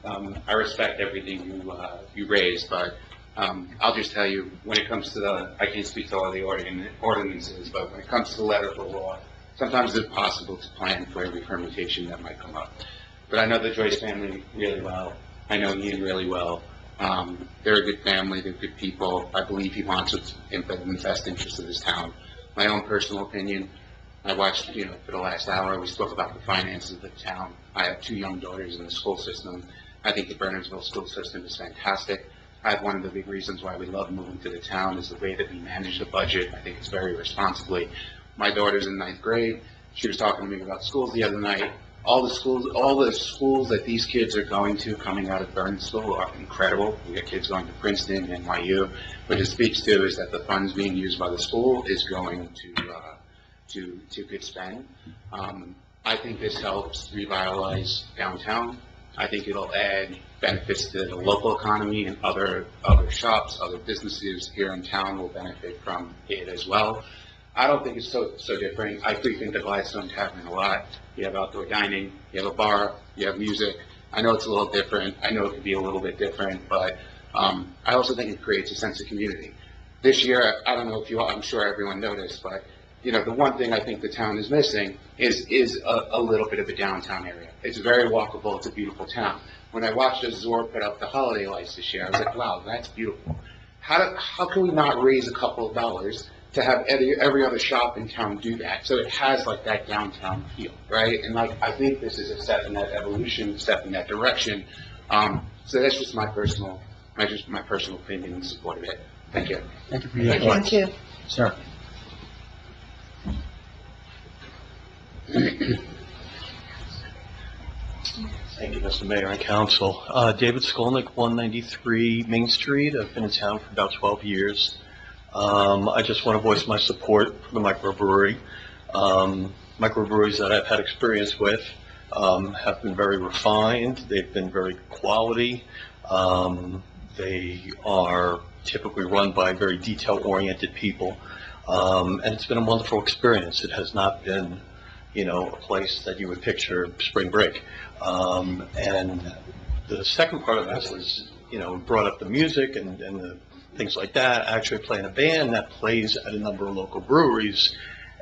I respect everything you raised, but I'll just tell you, when it comes to I can't speak to all the ordinances, but when it comes to the letter of the law, sometimes it's impossible to plan for every permutation that might come up. But I know the Joyce family really well. I know Ian really well. They're a good family. They're good people. I believe he wants what's in the best interest of this town. My own personal opinion, I watched, for the last hour, we spoke about the finances of the town. I have 2 young daughters in the school system. I think the Bernardsville school system is fantastic. I have one of the big reasons why we love moving to the town is the way that we manage the budget. I think it's very responsibly. My daughter's in 9th grade. She was talking to me about schools the other night. All the schools that these kids are going to coming out of Bernardsville are incredible. We got kids going to Princeton, NYU. What it speaks to is that the funds being used by the school is going to good spend. I think this helps revitalize downtown. I think it'll add benefits to the local economy, and other shops, other businesses here in town will benefit from it as well. I don't think it's so different. I frequent the Gladstone Tavern a lot. You have outdoor dining, you have a bar, you have music. I know it's a little different. I know it could be a little bit different, but I also think it creates a sense of community. This year, I don't know if I'm sure everyone noticed, but the one thing I think the town is missing is a little bit of a downtown area. It's very walkable. It's a beautiful town. When I watched Azure put up the holiday lights this year, I was like, wow, that's beautiful. How can we not raise a couple of dollars to have every other shop in town do that, so it has like that downtown feel, right? And I think this is a step in that evolution, step in that direction. So that's just my personal opinion in support of it. Thank you. Thank you for your Thank you. Sir. Thank you, Mr. Mayor and Council. David Skolnick, 193 Main Street. I've been in town for about 12 years. I just want to voice my support for the microbrewery. Microbreweries that I've had experience with have been very refined. They've been very quality. They are typically run by very detail-oriented people. And it's been a wonderful experience. It has not been, a place that you would picture spring break. And the second part of this was, brought up the music and the things like that. I actually play in a band that plays at a number of local breweries,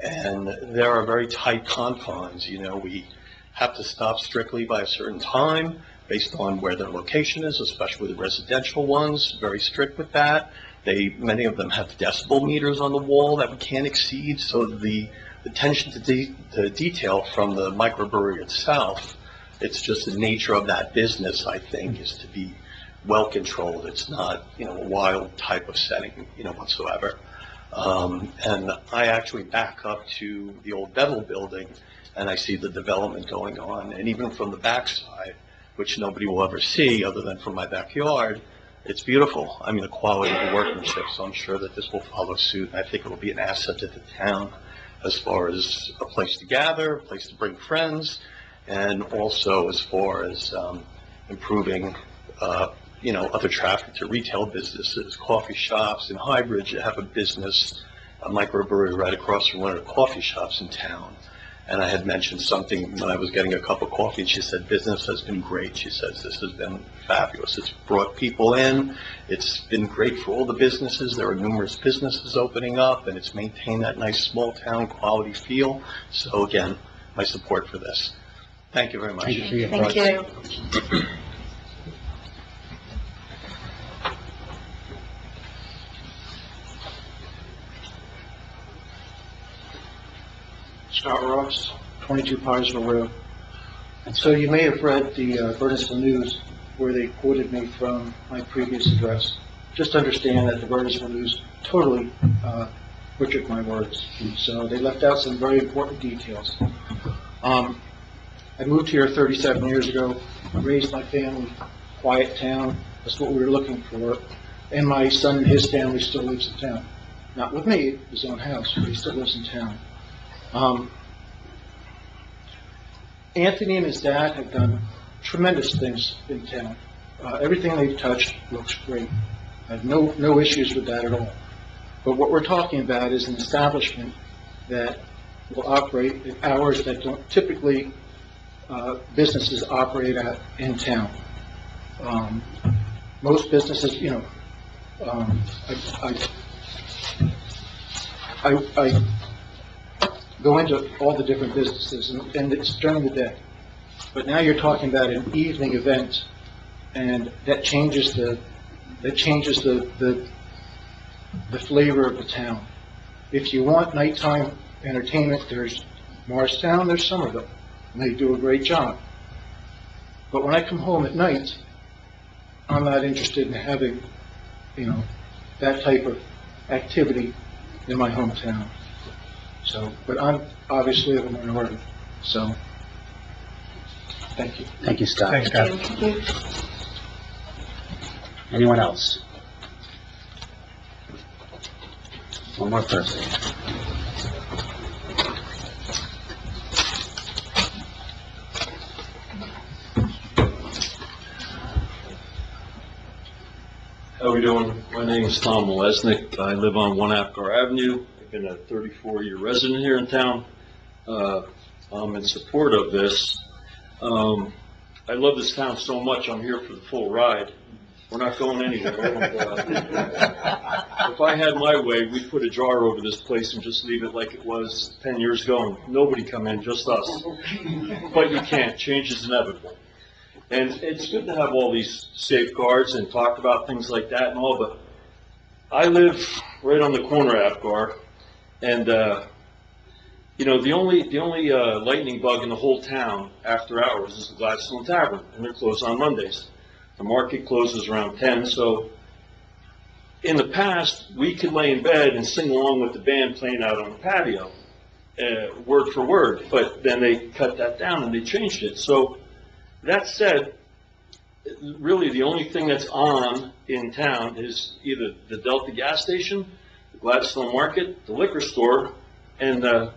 and there are very tight confines. We have to stop strictly by a certain time based on where their location is, especially the residential ones, very strict with that. Many of them have decibel meters on the wall that we can't exceed, so the attention to detail from the microbrewery itself, it's just the nature of that business, I think, is to be well controlled. It's not, a wild type of setting, whatsoever. And I actually back up to the old Bevel building, and I see the development going on. And even from the backside, which nobody will ever see other than from my backyard, it's beautiful. I mean, the quality of the workmanship. So I'm sure that this will follow suit. I think it will be an asset to the town as far as a place to gather, a place to bring friends, and also as far as improving other traffic to retail businesses, coffee shops. In Highbridge, you have a microbrewery right across from one of the coffee shops in town. And I had mentioned something when I was getting a cup of coffee, and she said, business has been great. She says, this has been fabulous. It's brought people in. It's been great for all the businesses. There are numerous businesses opening up, and it's maintained that nice small town quality feel. So again, my support for this. Thank you very much. Thank you. Scott Ross, 22 Piesville Road. And so you may have read the Bernardsville News where they quoted me from my previous address. Just understand that the Bernardsville News totally butchered my words. So they left out some very important details. I moved here 37 years ago. I raised my family, quiet town. That's what we were looking for. And my son and his family still lives in town. Not with me, his own house, but he still lives in town. Anthony and his dad have done tremendous things in town. Everything they've touched looks great. I have no issues with that at all. But what we're talking about is an establishment that will operate at hours that don't typically businesses operate at in town. Most businesses, I go into all the different businesses, and it's during the day. But now you're talking about an evening event, and that changes the flavor of the town. If you want nighttime entertainment, there's Morristown, there's Somerville, and they do a great job. But when I come home at night, I'm not interested in having, that type of activity in my hometown. So, but I'm obviously a minority, so, thank you. Thank you, Scott. Thanks, Scott. Anyone else? One more person. How we doing? My name is Tom Molesnik. I live on One Apgar Avenue. I've been a 34-year resident here in town. I'm in support of this. I love this town so much, I'm here for the full ride. We're not going anywhere. If I had my way, we'd put a jar over this place and just leave it like it was 10 years ago. Nobody come in, just us. But you can't. Change is inevitable. And it's good to have all these safeguards and talk about things like that and all, but I live right on the corner of Apgar, and the only lightning bug in the whole town after hours is the Gladstone Tavern, and they're closed on Mondays. The market closes around 10, so in the past, we could lay in bed and sing along with the band playing out on the patio, word for word, but then they cut that down and they changed it. So that said, really the only thing that's on in town is either the Delta gas station, the Gladstone Market, the liquor store, and the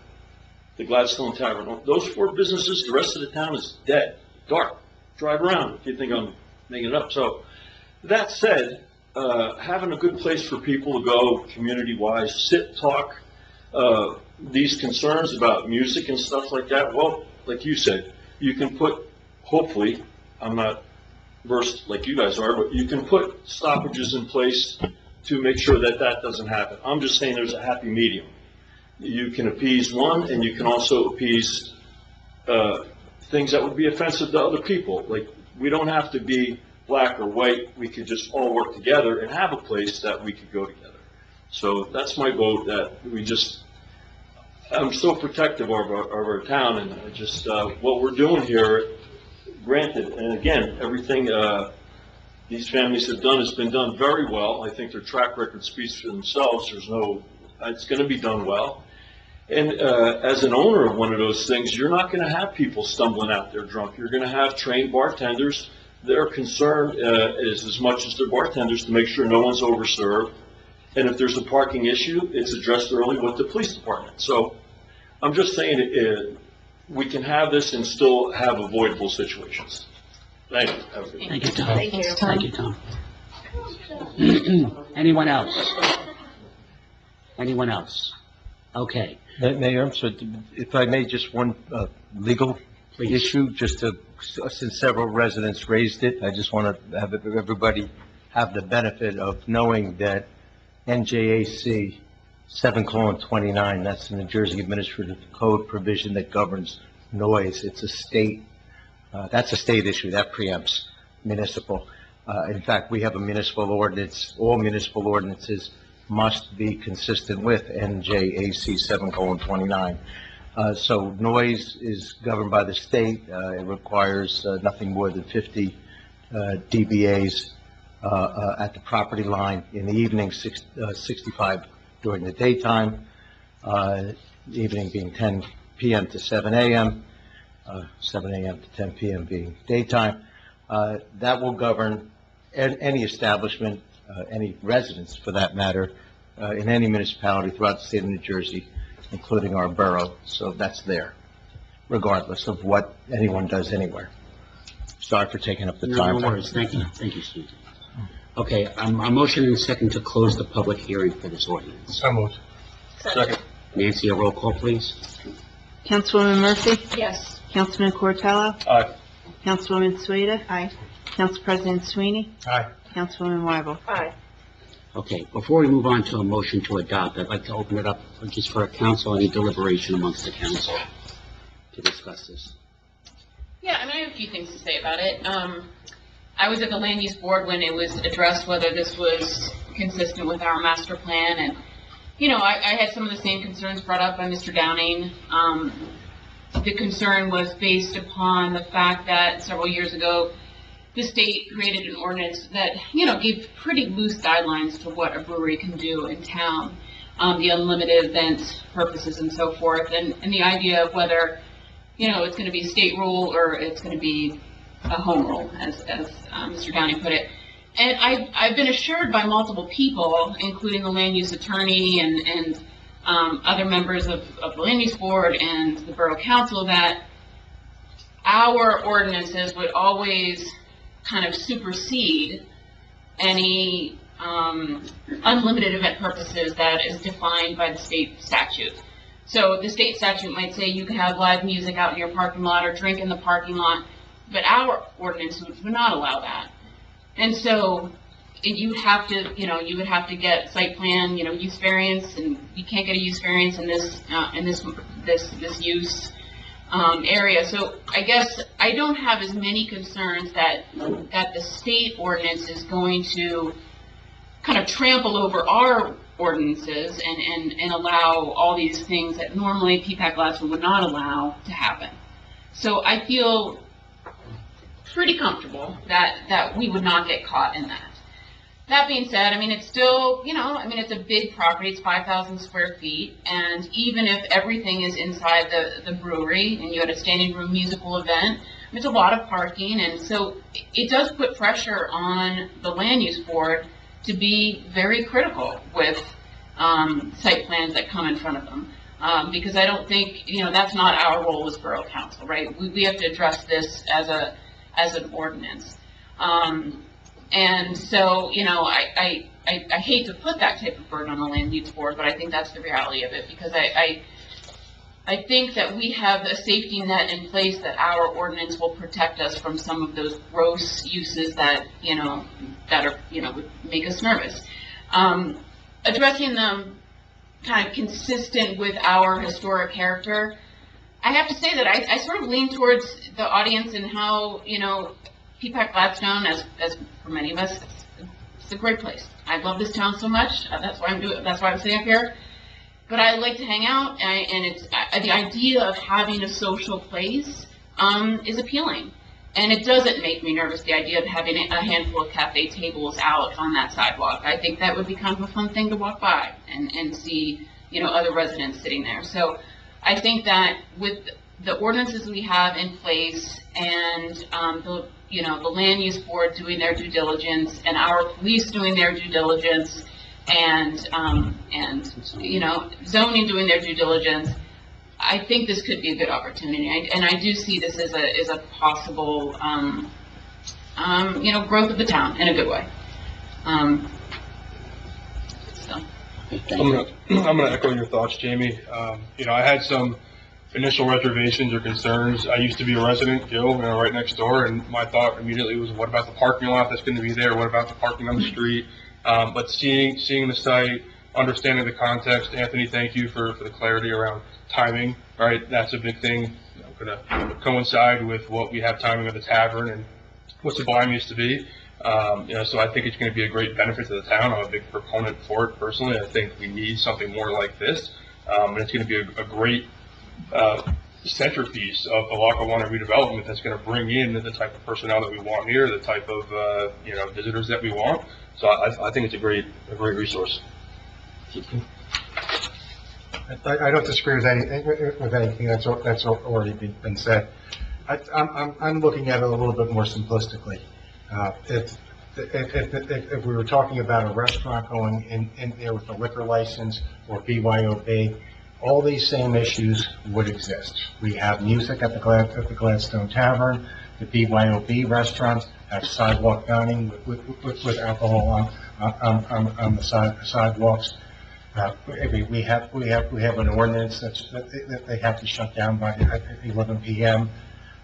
Gladstone Tavern. Those four businesses, the rest of the town is dead, dark. Drive around if you think I'm making it up. So that said, having a good place for people to go community-wise, sit, talk, these concerns about music and stuff like that, well, like you said, you can put, hopefully, I'm not versed like you guys are, but you can put stoppages in place to make sure that that doesn't happen. I'm just saying there's a happy medium. You can appease one, and you can also appease things that would be offensive to other people. Like, we don't have to be black or white. We could just all work together and have a place that we could go together. So that's my vote, that I'm so protective of our town, and just what we're doing here, granted, and again, everything these families have done has been done very well. I think their track record speaks for themselves. It's going to be done well. And as an owner of one of those things, you're not going to have people stumbling out there drunk. You're going to have trained bartenders. Their concern is as much as their bartenders to make sure no one's overserved. And if there's a parking issue, it's addressed early with the police department. So I'm just saying we can have this and still have avoidable situations. Thank you. Thank you, Tom. Thank you. Thank you, Tom. Anyone else? Anyone else? Okay. Mayor, I'm sorry, if I may, just one legal issue, since several residents raised it, I just want to have everybody have the benefit of knowing that NJAC 7:29, that's the New Jersey Administrative Code provision that governs noise. It's a state, that's a state issue, that preempts municipal. In fact, we have a municipal ordinance, all municipal ordinances must be consistent with NJAC 7:29. So noise is governed by the state. It requires nothing more than 50 dBAs at the property line in the evening, 65 during the daytime, evening being 10 p.m. to 7 a.m., 7 a.m. to 10 p.m. being daytime. That will govern any establishment, any residence for that matter, in any municipality throughout the state of New Jersey, including our borough. So that's there, regardless of what anyone does anywhere. Sorry for taking up the time. No worries. Thank you. Thank you, Steve. Okay, I'm motioning second to close the public hearing for this ordinance. So moved. Second. Nancy, a roll call, please. Councilwoman Murphy? Yes. Councilman Cortello? Aye. Councilwoman Sueda? Aye. Council President Sweeney? Aye. Councilwoman Weibel? Aye. Okay, before we move on to a motion to adopt, I'd like to open it up just for a council, any deliberation amongst the council to discuss this. Yeah, I mean, I have a few things to say about it. I was at the land use board when it was addressed whether this was consistent with our master plan, and, you know, I had some of the same concerns brought up by Mr. Downing. The concern was based upon the fact that several years ago, the state created an ordinance that, you know, gave pretty loose guidelines to what a brewery can do in town, the unlimited event purposes and so forth, and the idea of whether, you know, it's going to be state rule or it's going to be a home rule, as Mr. Downey put it. And I've been assured by multiple people, including the land use attorney and other members of the land use board and the borough council, that our ordinances would always kind of supersede any unlimited event purposes that is defined by the state statute. So the state statute might say you can have live music out in your parking lot or drink in the parking lot, but our ordinance would not allow that. And so you would have to get site plan, you know, use variance, and you can't get a use variance in this use area. So I guess I don't have as many concerns that the state ordinance is going to kind of trample over our ordinances and allow all these things that normally Peapack Gladstone would not allow to happen. So I feel pretty comfortable that we would not get caught in that. That being said, I mean, it's still, you know, I mean, it's a big property. It's 5,000 square feet. And even if everything is inside the brewery and you had a standing room musical event, it's a lot of parking. And so it does put pressure on the land use board to be very critical with site plans that come in front of them. Because I don't think, you know, that's not our role as borough council, right? We have to address this as an ordinance. And so, you know, I hate to put that type of burden on the land use board, but I think that's the reality of it, because I think that we have a safety net in place that our ordinance will protect us from some of those gross uses that, you know, would make us nervous. Addressing them kind of consistent with our historic character, I have to say that I sort of lean towards the audience and how, you know, Peapack Gladstone, as for many of us, it's a great place. I love this town so much. That's why I'm sitting up here. But I like to hang out, and it's the idea of having a social place is appealing. And it doesn't make me nervous, the idea of having a handful of cafe tables out on that sidewalk. I think that would be kind of a fun thing to walk by and see, you know, other residents sitting there. So I think that with the ordinances we have in place and the land use board doing their due diligence and our police doing their due diligence and you know, zoning doing their due diligence, I think this could be a good opportunity. And I do see this as a possible you know, growth of the town in a good way. I'm gonna echo your thoughts, Jamie. You know, I had some initial reservations or concerns. I used to be a resident, Gil, you know, right next door, and my thought immediately was, what about the parking lot that's going to be there? What about the parking on the street? But seeing the site, understanding the context, Anthony, thank you for the clarity around timing, right? That's a big thing. You know, going to coincide with what we have timing of the tavern and what Sublime used to be. You know, so I think it's going to be a great benefit to the town. I'm a big proponent for it personally. I think we need something more like this, and it's going to be a great centerpiece of the Lackawanna redevelopment that's going to bring in the type of personnel that we want here, the type of you know, visitors that we want. So I think it's a great resource. I don't disagree with anything that's already been said. I'm looking at it a little bit more simplistically. If we were talking about a restaurant going in there with a liquor license or BYOB, all these same issues would exist. We have music at the Gladstone Tavern. The BYOB restaurants have sidewalk dining with alcohol on the sidewalks. We have an ordinance that they have to shut down by 11 p.m.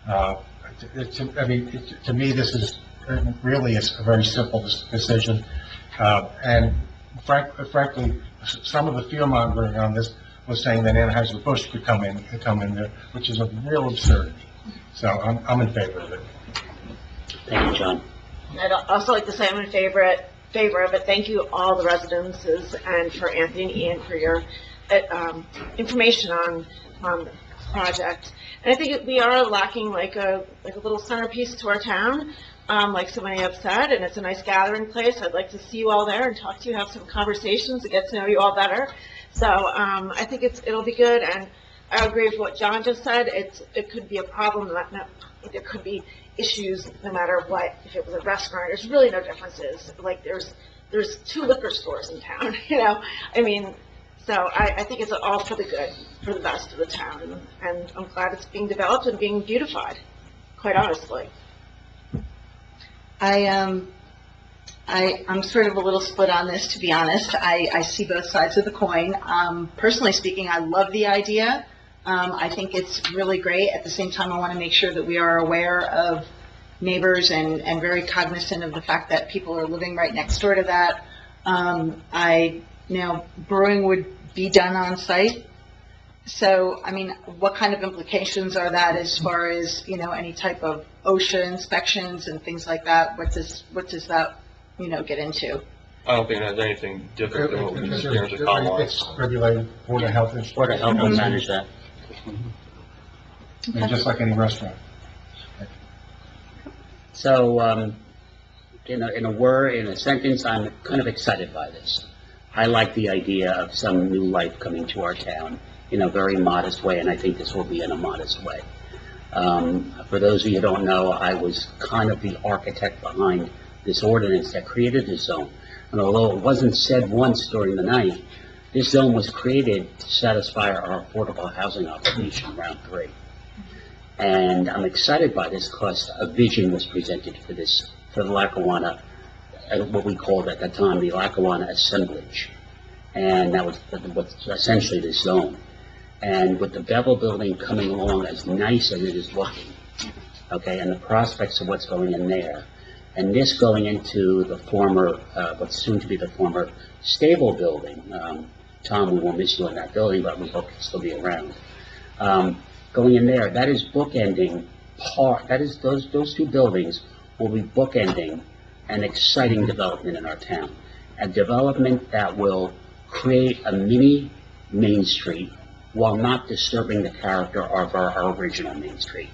To me, this is really a very simple decision. And frankly, some of the fear mongering on this was saying that Anheuser-Busch could come in there, which is a real absurdity. So I'm in favor of it. Thank you, John. I'd also like to say I'm in favor of it. Thank you, all the residences, and for Anthony and Ian for your information on the project. And I think we are lacking like a little centerpiece to our town, like so many have said, and it's a nice gathering place. I'd like to see you all there and talk to you, have some conversations, and get to know you all better. So I think it'll be good, and I agree with what John just said. It could be a problem. There could be issues no matter what. If it was a restaurant, there's really no differences. Like there's 2 liquor stores in town, you know. I mean, so I think it's all for the good, for the best of the town, and I'm glad it's being developed and being beautified. Quite honestly. I'm sort of a little split on this, to be honest. I see both sides of the coin. Personally speaking, I love the idea. I think it's really great. At the same time, I want to make sure that we are aware of neighbors and very cognizant of the fact that people are living right next door to that. Brewing would be done on site. So, I mean, what kind of implications are that as far as, any type of OSHA inspections and things like that? What does that, get into? I don't think it has anything different than what we experienced at Commonwealth. It's regulated, Board of Health. Board of Health will manage that. And just like any restaurant. So, in a sentence, I'm kind of excited by this. I like the idea of some new life coming to our town in a very modest way, and I think this will be in a modest way. For those of you who don't know, I was kind of the architect behind this ordinance that created this zone. And although it wasn't said once during the night, this zone was created to satisfy our affordable housing obligation, round 3. And I'm excited by this because a vision was presented for the Lackawanna, what we called at the time the Lackawanna assemblage. And that was essentially this zone. And with the Bevel building coming along as nice as it is looking, okay, and the prospects of what's going in there, and this going into the former, what's soon to be the former stable building. Tom, we will miss you in that building, but we hope you'll still be around. Going in there, that is bookending those 2 buildings will be bookending an exciting development in our town. A development that will create a mini Main Street while not disturbing the character of our original Main Street.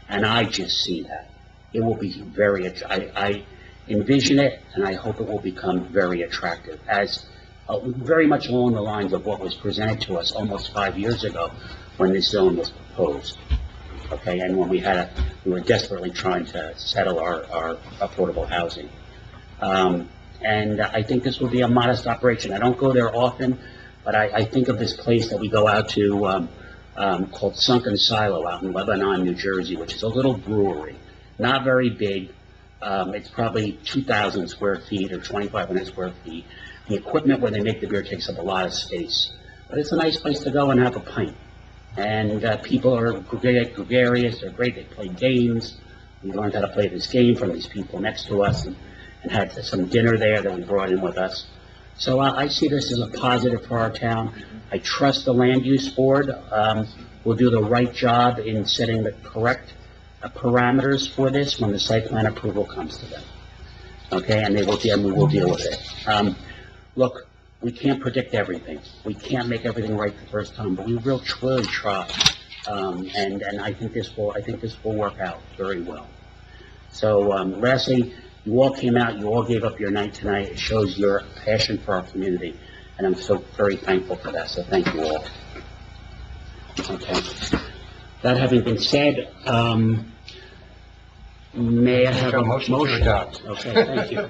And I just see that. It will be I envision it, and I hope it will become very attractive, as very much along the lines of what was presented to us almost 5 years ago when this zone was proposed. Okay, and when we were desperately trying to settle our affordable housing. And I think this will be a modest operation. I don't go there often, but I think of this place that we go out to called Sunken Silo out in Lebanon, New Jersey, which is a little brewery. Not very big. It's probably 2,000 square feet or 2,500 square feet. The equipment where they make the beer takes up a lot of space. But it's a nice place to go and have a pint. And people are gregarious. They're great. They play games. We learned how to play this game from these people next to us and had some dinner there that we brought in with us. So I see this as a positive for our town. I trust the Land Use Board will do the right job in setting the correct parameters for this when the site plan approval comes to them. Okay, and we will deal with it. Look, we can't predict everything. We can't make everything right the first time, but we will truly try. And I think this will work out very well. So lastly, you all came out, you all gave up your night tonight. It shows your passion for our community, and I'm so very thankful for that. So thank you all. Okay. That having been said, may I have a motion? To adopt. Okay, thank you.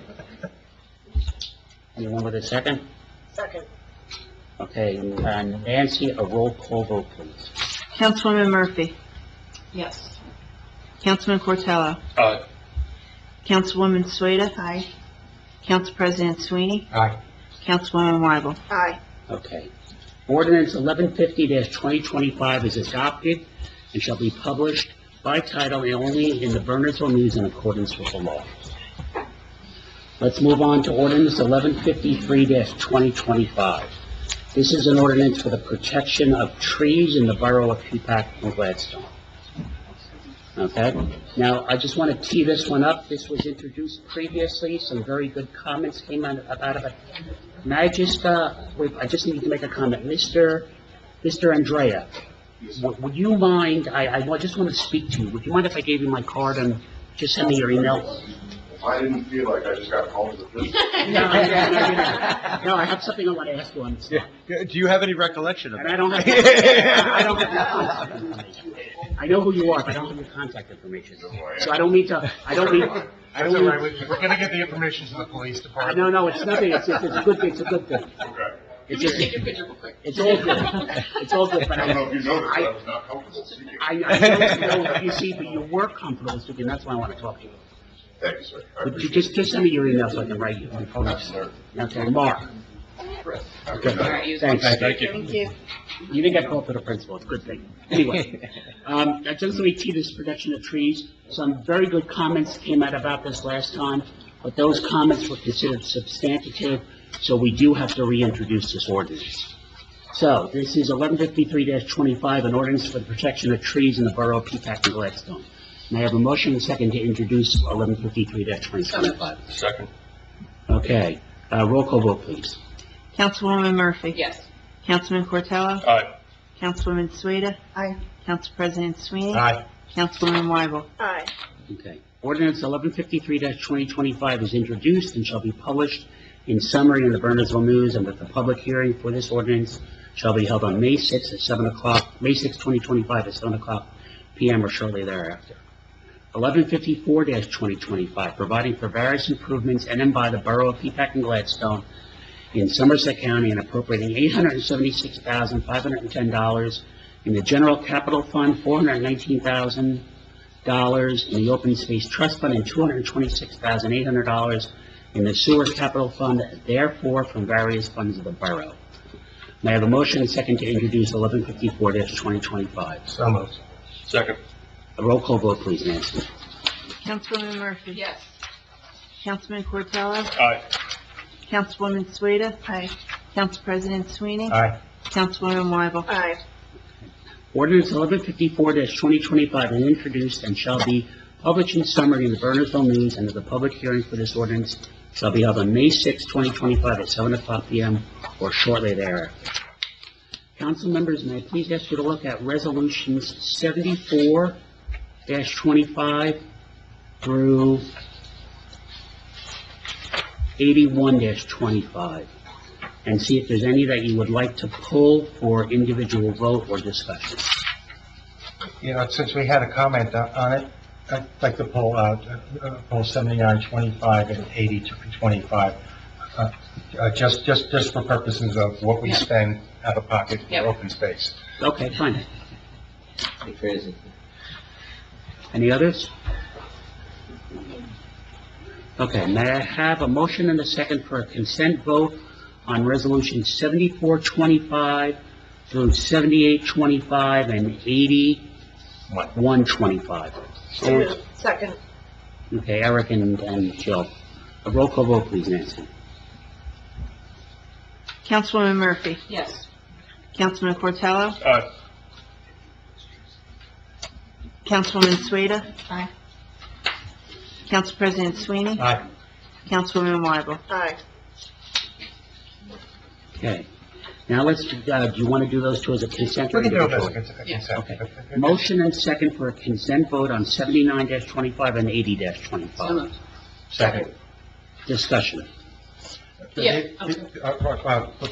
Anyone with a second? Second. Okay, Nancy, a roll call vote, please. Councilwoman Murphy. Yes. Councilman Cortello. Aye. Councilwoman Sueda. Aye. Council President Sweeney. Aye. Councilwoman Weibel. Aye. Okay. Ordinance 1150-2025 is adopted and shall be published by title only in the Bernardsville News in accordance with the law. Let's move on to ordinance 1153-2025. This is an ordinance for the protection of trees in the borough of Peapack and Gladstone. Okay? Now, I just want to tee this one up. This was introduced previously. Some very good comments came out of it. May I just, I just need to make a comment. Mr. Andrea, would you mind, I just want to speak to you. Would you mind if I gave you my card and just send me your email? I didn't feel like I just got called to the police. No, I have something I want to ask you on this. Do you have any recollection of And that? I don't have your contact information. I know who you are, but I don't have your contact information. So I don't need to, That's all right, we're gonna get the information to the police department. No, it's nothing, it's a good thing. Okay. It's Can we just, take your picture real quick? it's all good. It's all good, but I don't know if you noticed, but I was not comfortable speaking. I know, you see, but you were comfortable speaking, that's why I want to talk to you. Thank you, sir. I But you appreciate just send me your email so I can write you. Okay, Mark. Okay, All right, you- thanks. Thank you. Thank you. You didn't get called to the principal, it's a good thing. Anyway, just let me tee this protection of trees. Some very good comments came out about this last time, but those comments were considered substantive, so we do have to reintroduce this ordinance. So, this is 1153-25, an ordinance for the protection of trees in the borough of Peapack and Gladstone. May I have a motion and second to introduce 1153-2025? Second. Okay, roll call vote, please. Councilwoman Murphy? Yes. Councilman Cortello? Aye. Councilwoman Sueda? Aye. Council President Sweeney? Aye. Councilwoman Weibel? Aye. Okay. Ordinance 1153-2025 is introduced and shall be published in summary in the Burnersville News, and that the public hearing for this ordinance shall be held on May 6 at 7 o'clock, May 6, 2025 at 7 o'clock p.m. or shortly thereafter. 1154-2025, providing for various improvements in and by the borough of Peapack and Gladstone in Somerset County and appropriating $876,510 in the General Capital Fund, $419,000 in the Open Space Trust Fund, and $226,800 in the Sewer Capital Fund, therefore from various funds of the borough. May I have a motion and second to introduce 1154-2025? So moved. Second. A roll call vote, please, Nancy. Councilwoman Murphy? Yes. Councilman Cortello? Aye. Councilwoman Sueda? Aye. Council President Sweeney? Aye. Councilwoman Weibel? Aye. Ordinance 1154-2025 is introduced and shall be published in summary in the Burnersville News, and the public hearing for this ordinance shall be held on May 6, 2025 at 7 o'clock p.m. or shortly thereafter. Council members, may I please ask you to look at resolutions 74-25 through 81-25, and see if there's any that you would like to pull for individual vote or discussion. You know, since we had a comment on it, I'd like to pull 79-25 and 80-25, just for purposes of what we spend out of pocket for Yep. open space. Okay, fine. Any others? Okay, may I have a motion and a second for a consent vote on resolution 74-25 through 78-25 and 81-25? So moved. Second. Okay, Eric and Jill. A roll call vote, please, Nancy. Councilwoman Murphy? Yes. Councilman Cortello? Aye. Councilwoman Sueda? Aye. Council President Sweeney? Aye. Councilwoman Weibel? Aye. Okay. Now let's, do you want to do those two as a consent? or We can do it as individually? a consent. Okay. Motion and second for a consent vote on 79-25 and 80-25. So moved. Second. Discussion. Yeah.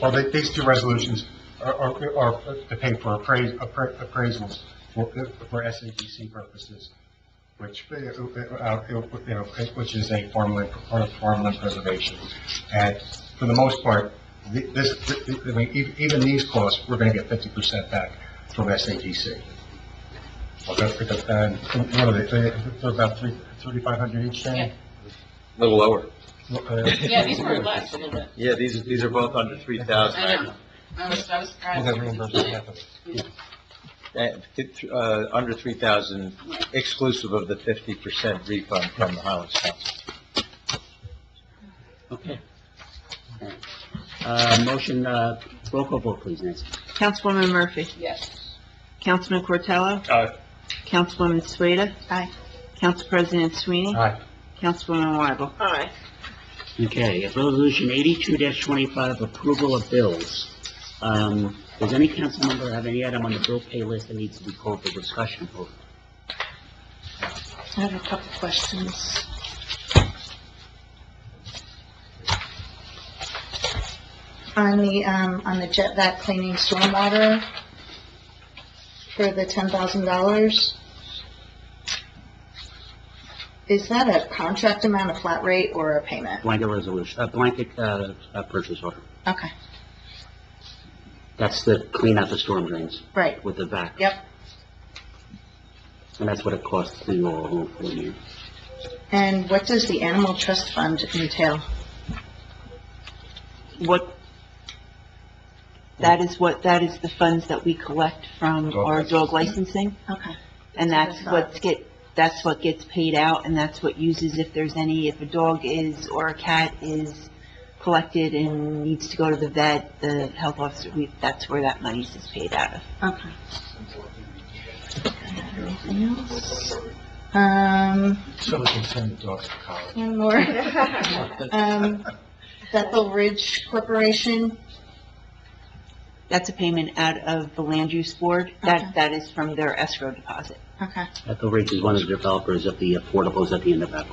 Well, these two resolutions are to pay for appraisals for SADC purposes, which, which is a farmland preservation. And for the most part, even these costs, we're going to get 50% back from SADC. And what are they, they're about $3,500 each then? Yeah. A little lower. Yeah, these were less a little bit. Yeah, these are both under 3,000. I know. I was We'll surprised. get reimbursed half of it. Under 3,000, exclusive of the 50% refund from the Highlands Council. Motion, roll call vote, please, Nancy. Councilwoman Murphy? Yes. Councilman Cortello? Aye. Councilwoman Sueda? Aye. Council President Sweeney? Aye. Councilwoman Weigel? Aye. Okay, resolution 82-25, approval of bills. Does any council member have any item on the bill pay list that needs to be called for discussion? I have a couple questions. On the jet vac cleaning stormwater for the $10,000, is that a contract amount, a flat rate, or a payment? Blanket resolution, blanket, purchase order. Okay, That's the clean out the storm drains right, with the vac. yep. And that's what it costs to do all home for you. And what does the animal trust fund entail? That is the funds that we collect from our dog licensing, Okay. and that's what gets paid out, and that's what uses if a dog is, or a cat is collected and needs to go to the vet, the health officer, that's where that money is paid out of. Okay. Anything else? So we can send the dogs to college. One more. Bethel Ridge Corporation, That's a payment out of the land use board, that is from their escrow deposit. okay. Echo Ridge is one of the developers of the affordables at the end of that.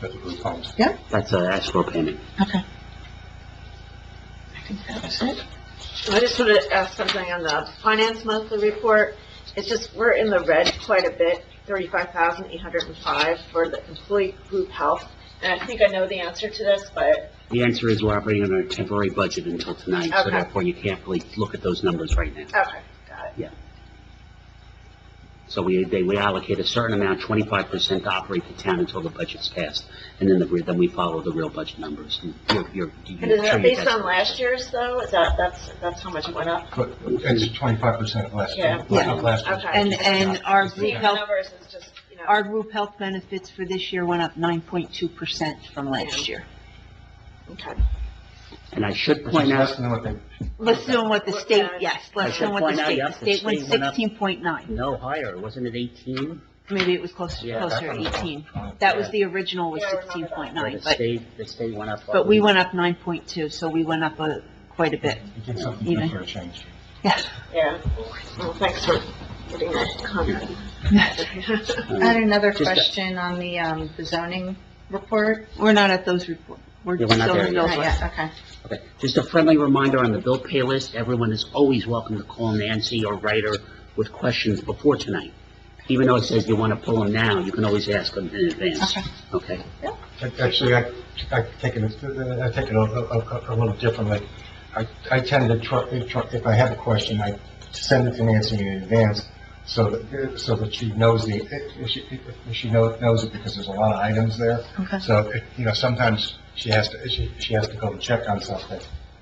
That's the group homes. Yep. That's an escrow payment. Okay. I think that was it. I just wanted to ask something on the finance monthly report. It's just, we're in the red quite a bit, 35,805 for the employee group health. And I think I know the answer to this, but, The answer is we're operating on a temporary budget until tonight, so Okay. therefore you can't really look at those numbers right now. okay, got it. Yeah. So we allocate a certain amount, 25% to operate the town until the budget's passed, and then then we follow the real budget numbers. And And is that based on last year's though? Is that's how much it went up? But it's 25% less. Yeah. Of last year's. Okay. And our Seeing group the health, numbers is just, our group health benefits for this year went up 9.2% from last year. Okay. And I should Which point is out, less than what they, Less than what the state, yes, I less should than what the point out, state, yep, the state went state went up. 16.9. no higher, wasn't it 18? Maybe it was closer Yeah, to that one was 18. 20. That was the original was Yeah, I remember that. 16.9, The state went up. but we went up 9.2, so we went up quite a bit. you get something Even. good for a change. Yeah. Yeah. Well, thanks for getting that comment. I had another Just a- question on the zoning report. We're not at those reports. We're Yeah, we're not still there in yet. those Not ones. yet, okay. Okay, just a friendly reminder on the bill pay list, everyone is always welcome to call Nancy or write her with questions before tonight. Even though it says you want to pull them now, you can always ask them in advance. Okay. Okay? Actually, I take it a little differently. I tend to try, if I have a question, I send it to Nancy in advance so that she knows she knows it, because there's a lot of items there. Okay. So, sometimes she has to go and check on something.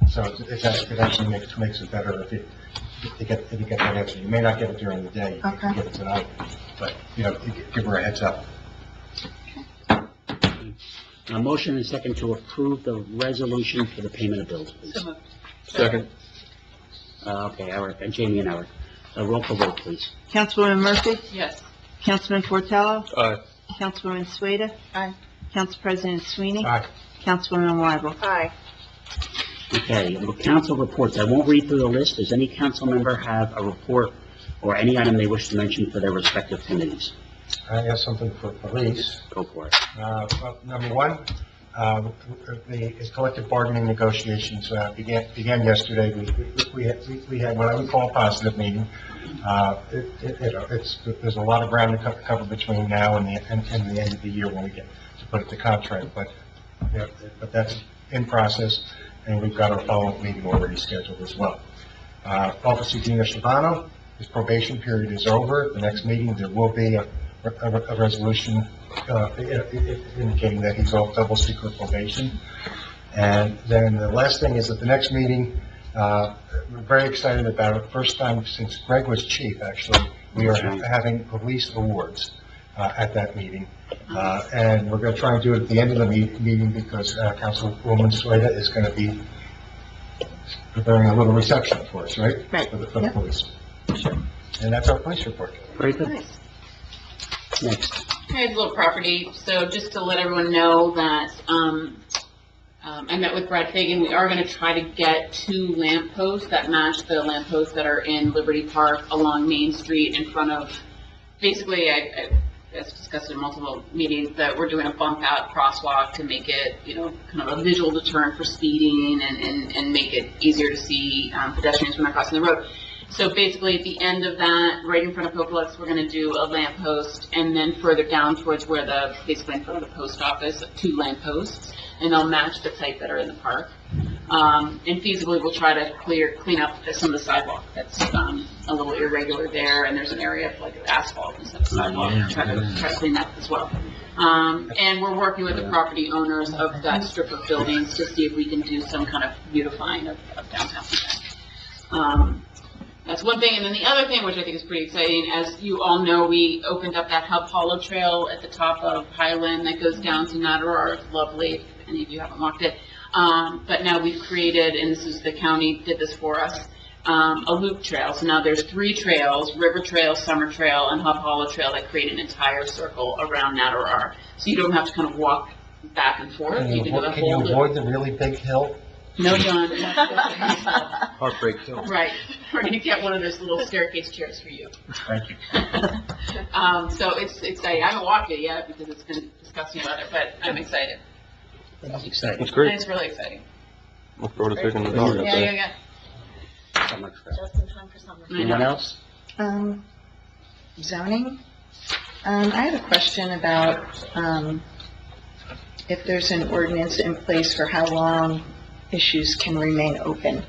So it actually makes it better if you get that answer. You may not get it during the day, you can get it tonight, but, you give her a heads up. A motion and a second to approve the resolution for the payment of bills, please. Second. Okay, Eric, and Jamie and Eric. Roll call vote, please. Councilwoman Murphy? Yes. Councilman Cortello? Aye. Councilwoman Sueda? Aye. Council President Sweeney? Aye. Councilwoman Weigel? Aye. Okay, council reports. I won't read through the list. Does any council member have a report or any item they wish to mention for their respective committees? I have something for police. Go for it. Well, number one, the collective bargaining negotiations began yesterday. We had what I would call a positive meeting. There's a lot of ground to cover between now and the end of the year when we get to put it to contract, but that's in process, and we've got our follow-up meeting already scheduled as well. Officer Dino Shavano, his probation period is over. The next meeting, there will be a resolution indicating that he's off double secret probation. And then the last thing is at the next meeting, we're very excited about it. First time since Greg was chief, actually, we are having police awards at that meeting. And we're going to try and do it at the end of the meeting because Councilwoman Sueda is going to be preparing a little reception for us, right? Right. For the police. And that's our police report. Very good. Nice. Next. Here's a little property, so just to let everyone know that, I met with Brad Fagan, we are gonna try to get 2 lampposts that match the lampposts that are in Liberty Park along Main Street in front of, basically, I discussed in multiple meetings, that we're doing a bump out crosswalk to make it, kind of a visual deterrent for speeding and make it easier to see pedestrians when they're crossing the road. So basically, at the end of that, right in front of Popolux, we're going to do a lamppost, and then further down towards where basically in front of the post office, 2 lampposts, and they'll match the type that are in the park. And feasibly, we'll try to clean up some of the sidewalk that's a little irregular there, and there's an area of like asphalt instead of sidewalk. Try to clean that as well. And we're working with the property owners of that strip of buildings to see if we can do some kind of beautifying of downtown. That's one thing, and then the other thing, which I think is pretty exciting, as you all know, we opened up that Hub Hollow Trail at the top of Highland that goes down to Natterar. It's lovely, if any of you haven't walked it. But now we've created, and this is the county did this for us, a loop trail. So now there's 3 trails, River Trail, Summer Trail, and Hub Hollow Trail that create an entire circle around Natterar. So you don't have to kind of walk back and forth. You can do the Can you whole avoid loop. the really big hill? No, John. Heartbreak Hill. Right. We're going to get one of those little staircase chairs for you. Thank you. So it's exciting. I haven't walked it yet because it's been discussing weather, but I'm excited. That's exciting. That's great. And it's really exciting. Look forward to taking the dog out there. Yeah. So much for that. Just in time for summer. Anyone else? Zoning. I had a question about, if there's an ordinance in place for how long issues can remain open.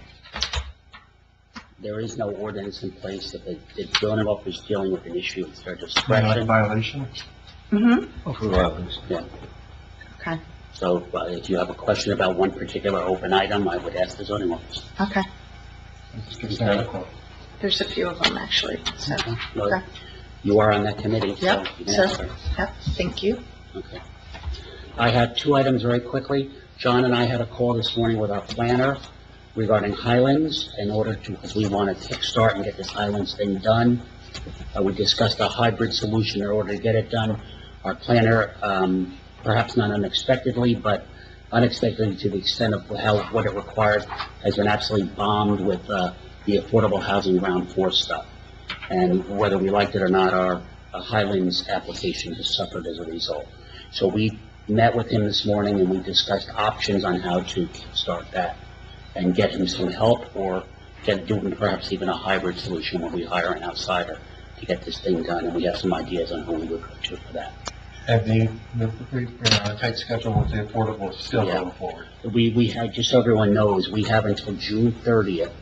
There is no ordinance in place. If the zoning officer is dealing with an issue, it's their Like discretion. violation? Mm-hmm. Yeah. Okay. So if you have a question about one particular open item, I would ask the zoning officer. Okay. Okay. There's a few of them, actually, so, Well, okay. You are on that committee, so Yep, you can so, answer. yep, thank you. Okay. I have 2 items very quickly. John and I had a call this morning with our planner regarding Highlands because we want to kickstart and get this Highlands thing done. We discussed a hybrid solution in order to get it done. Our planner, perhaps not unexpectedly, but unexpectedly to the extent of what it requires, has been absolutely bombed with the affordable housing round 4 stuff. And whether we liked it or not, our Highlands application has suffered as a result. So we met with him this morning and we discussed options on how to start that and get him some help or doing perhaps even a hybrid solution where we hire an outsider to get this thing done. And we have some ideas on who we would go to for that. And the tight schedule with the affordable is still going forward. We had, just so everyone knows, we have until June 30th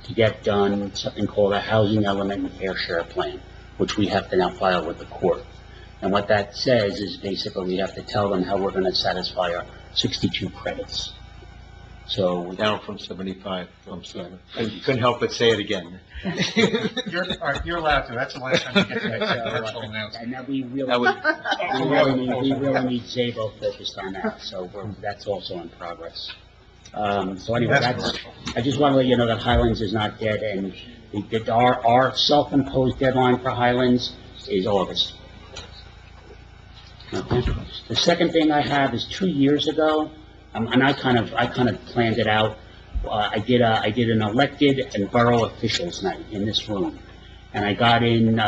to get done something called a housing element and fair share plan, which we have to now file with the court. And what that says is basically we have to tell them how we're going to satisfy our 62 credits. So Down from 75, from 7. I couldn't help but say it again. You're allowed to. That's the last time you get to make that virtual announcement. And that we really need Zabo focused on that. So that's also in progress. So anyway, I just want to let you know that Highlands is not dead, and our self-imposed deadline for Highlands is August. Okay. The second thing I have is 2 years ago, and I kind of planned it out. I did an elected and borough officials night in this room, and I got in.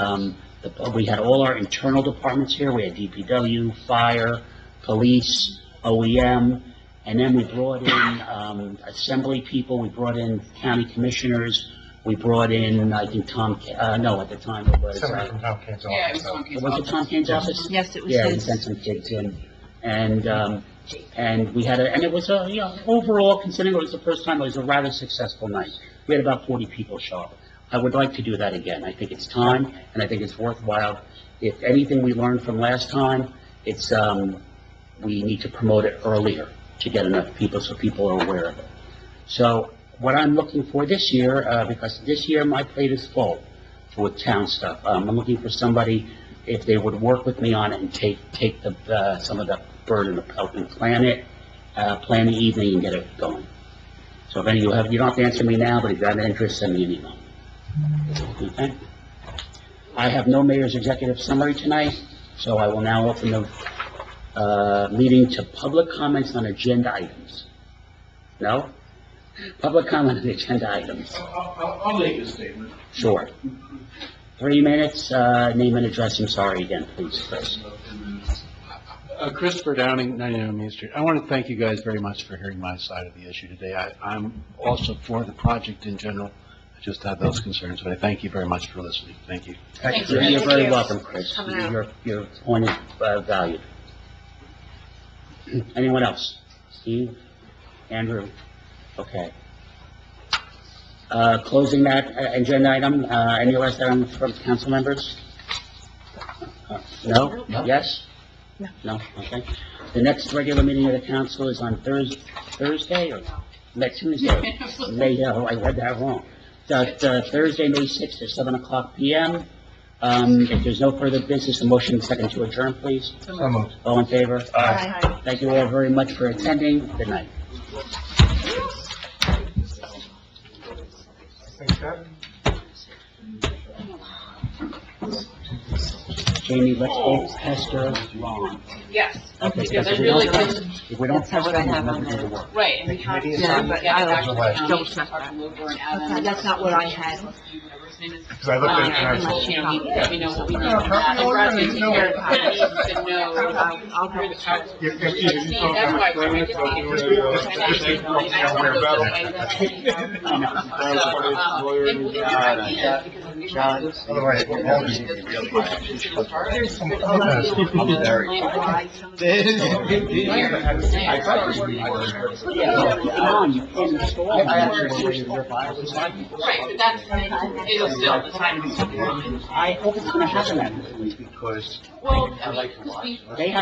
We had all our internal departments here. We had DPW, fire, police, OEM, and then we brought in assembly people. We brought in county commissioners. We brought in, I think, at the time it was... Somebody from Tom Kane's office. Yeah, it was Tom Kane's Was it Tom Kane's office? Yes, it was Yeah, we his. sent some kids in, and we had and it was overall, considering it was the first time, it was a rather successful night. We had about 40 people show up. I would like to do that again. I think it's time, and I think it's worthwhile. If anything we learned from last time, it's, we need to promote it earlier to get enough people so people are aware of it. So, what I'm looking for this year, because this year my plate is full with town stuff. I'm looking for somebody, if they would work with me on it and take some of the burden of helping plan it, plan the evening and get it going. So if any of you have, you don't have to answer me now, but if you have an interest, send me an email. Okay? I have no mayor's executive summary tonight, so I will now open the meeting to public comments on agenda items. No? Public comment on agenda items. I'll make a statement. Sure. 3 minutes, name and address, I'm sorry again, please, Chris. Christopher Downing, 99 Main Street. I want to thank you guys very much for hearing my side of the issue today. I'm also for the project in general. I just have those concerns, but I thank you very much for listening. Thank you. Thank you. You're very welcome, Chris. Your point is valued. Anyone else? Steve? Andrew? Okay. Closing that agenda item, any last item from council members? No? Yes? No, okay. The next regular meeting of the council is on Thursday or next Tuesday? I read that wrong. Thursday, May 6th at 7:00 PM. If there's no further business, a motion second to adjourn, please. So moved. All in favor? Aye. Thank you all very much for attending. Good night. Jamie, let's go pester Ron. Yes. Okay, Because I if we really don't- just, If we don't That's what pester I him, have we're on not gonna there. do the work. right, and we have to Committee get back assignment. to the Double county, check talk to Wilbur and Adam. That's not what I had. Because I looked at it and I said, You know, let me know what we need. Yeah, probably And Brad already can take know. care of it. I need to know I'll where the power. You See, talk that's about why my I just friends, need I'll to. do it, just keep talking about where better. Otherwise, we're all just gonna be real Right, but that's, it'll still, the time is still. I hope it's gonna happen that way, because Well, I mean, they have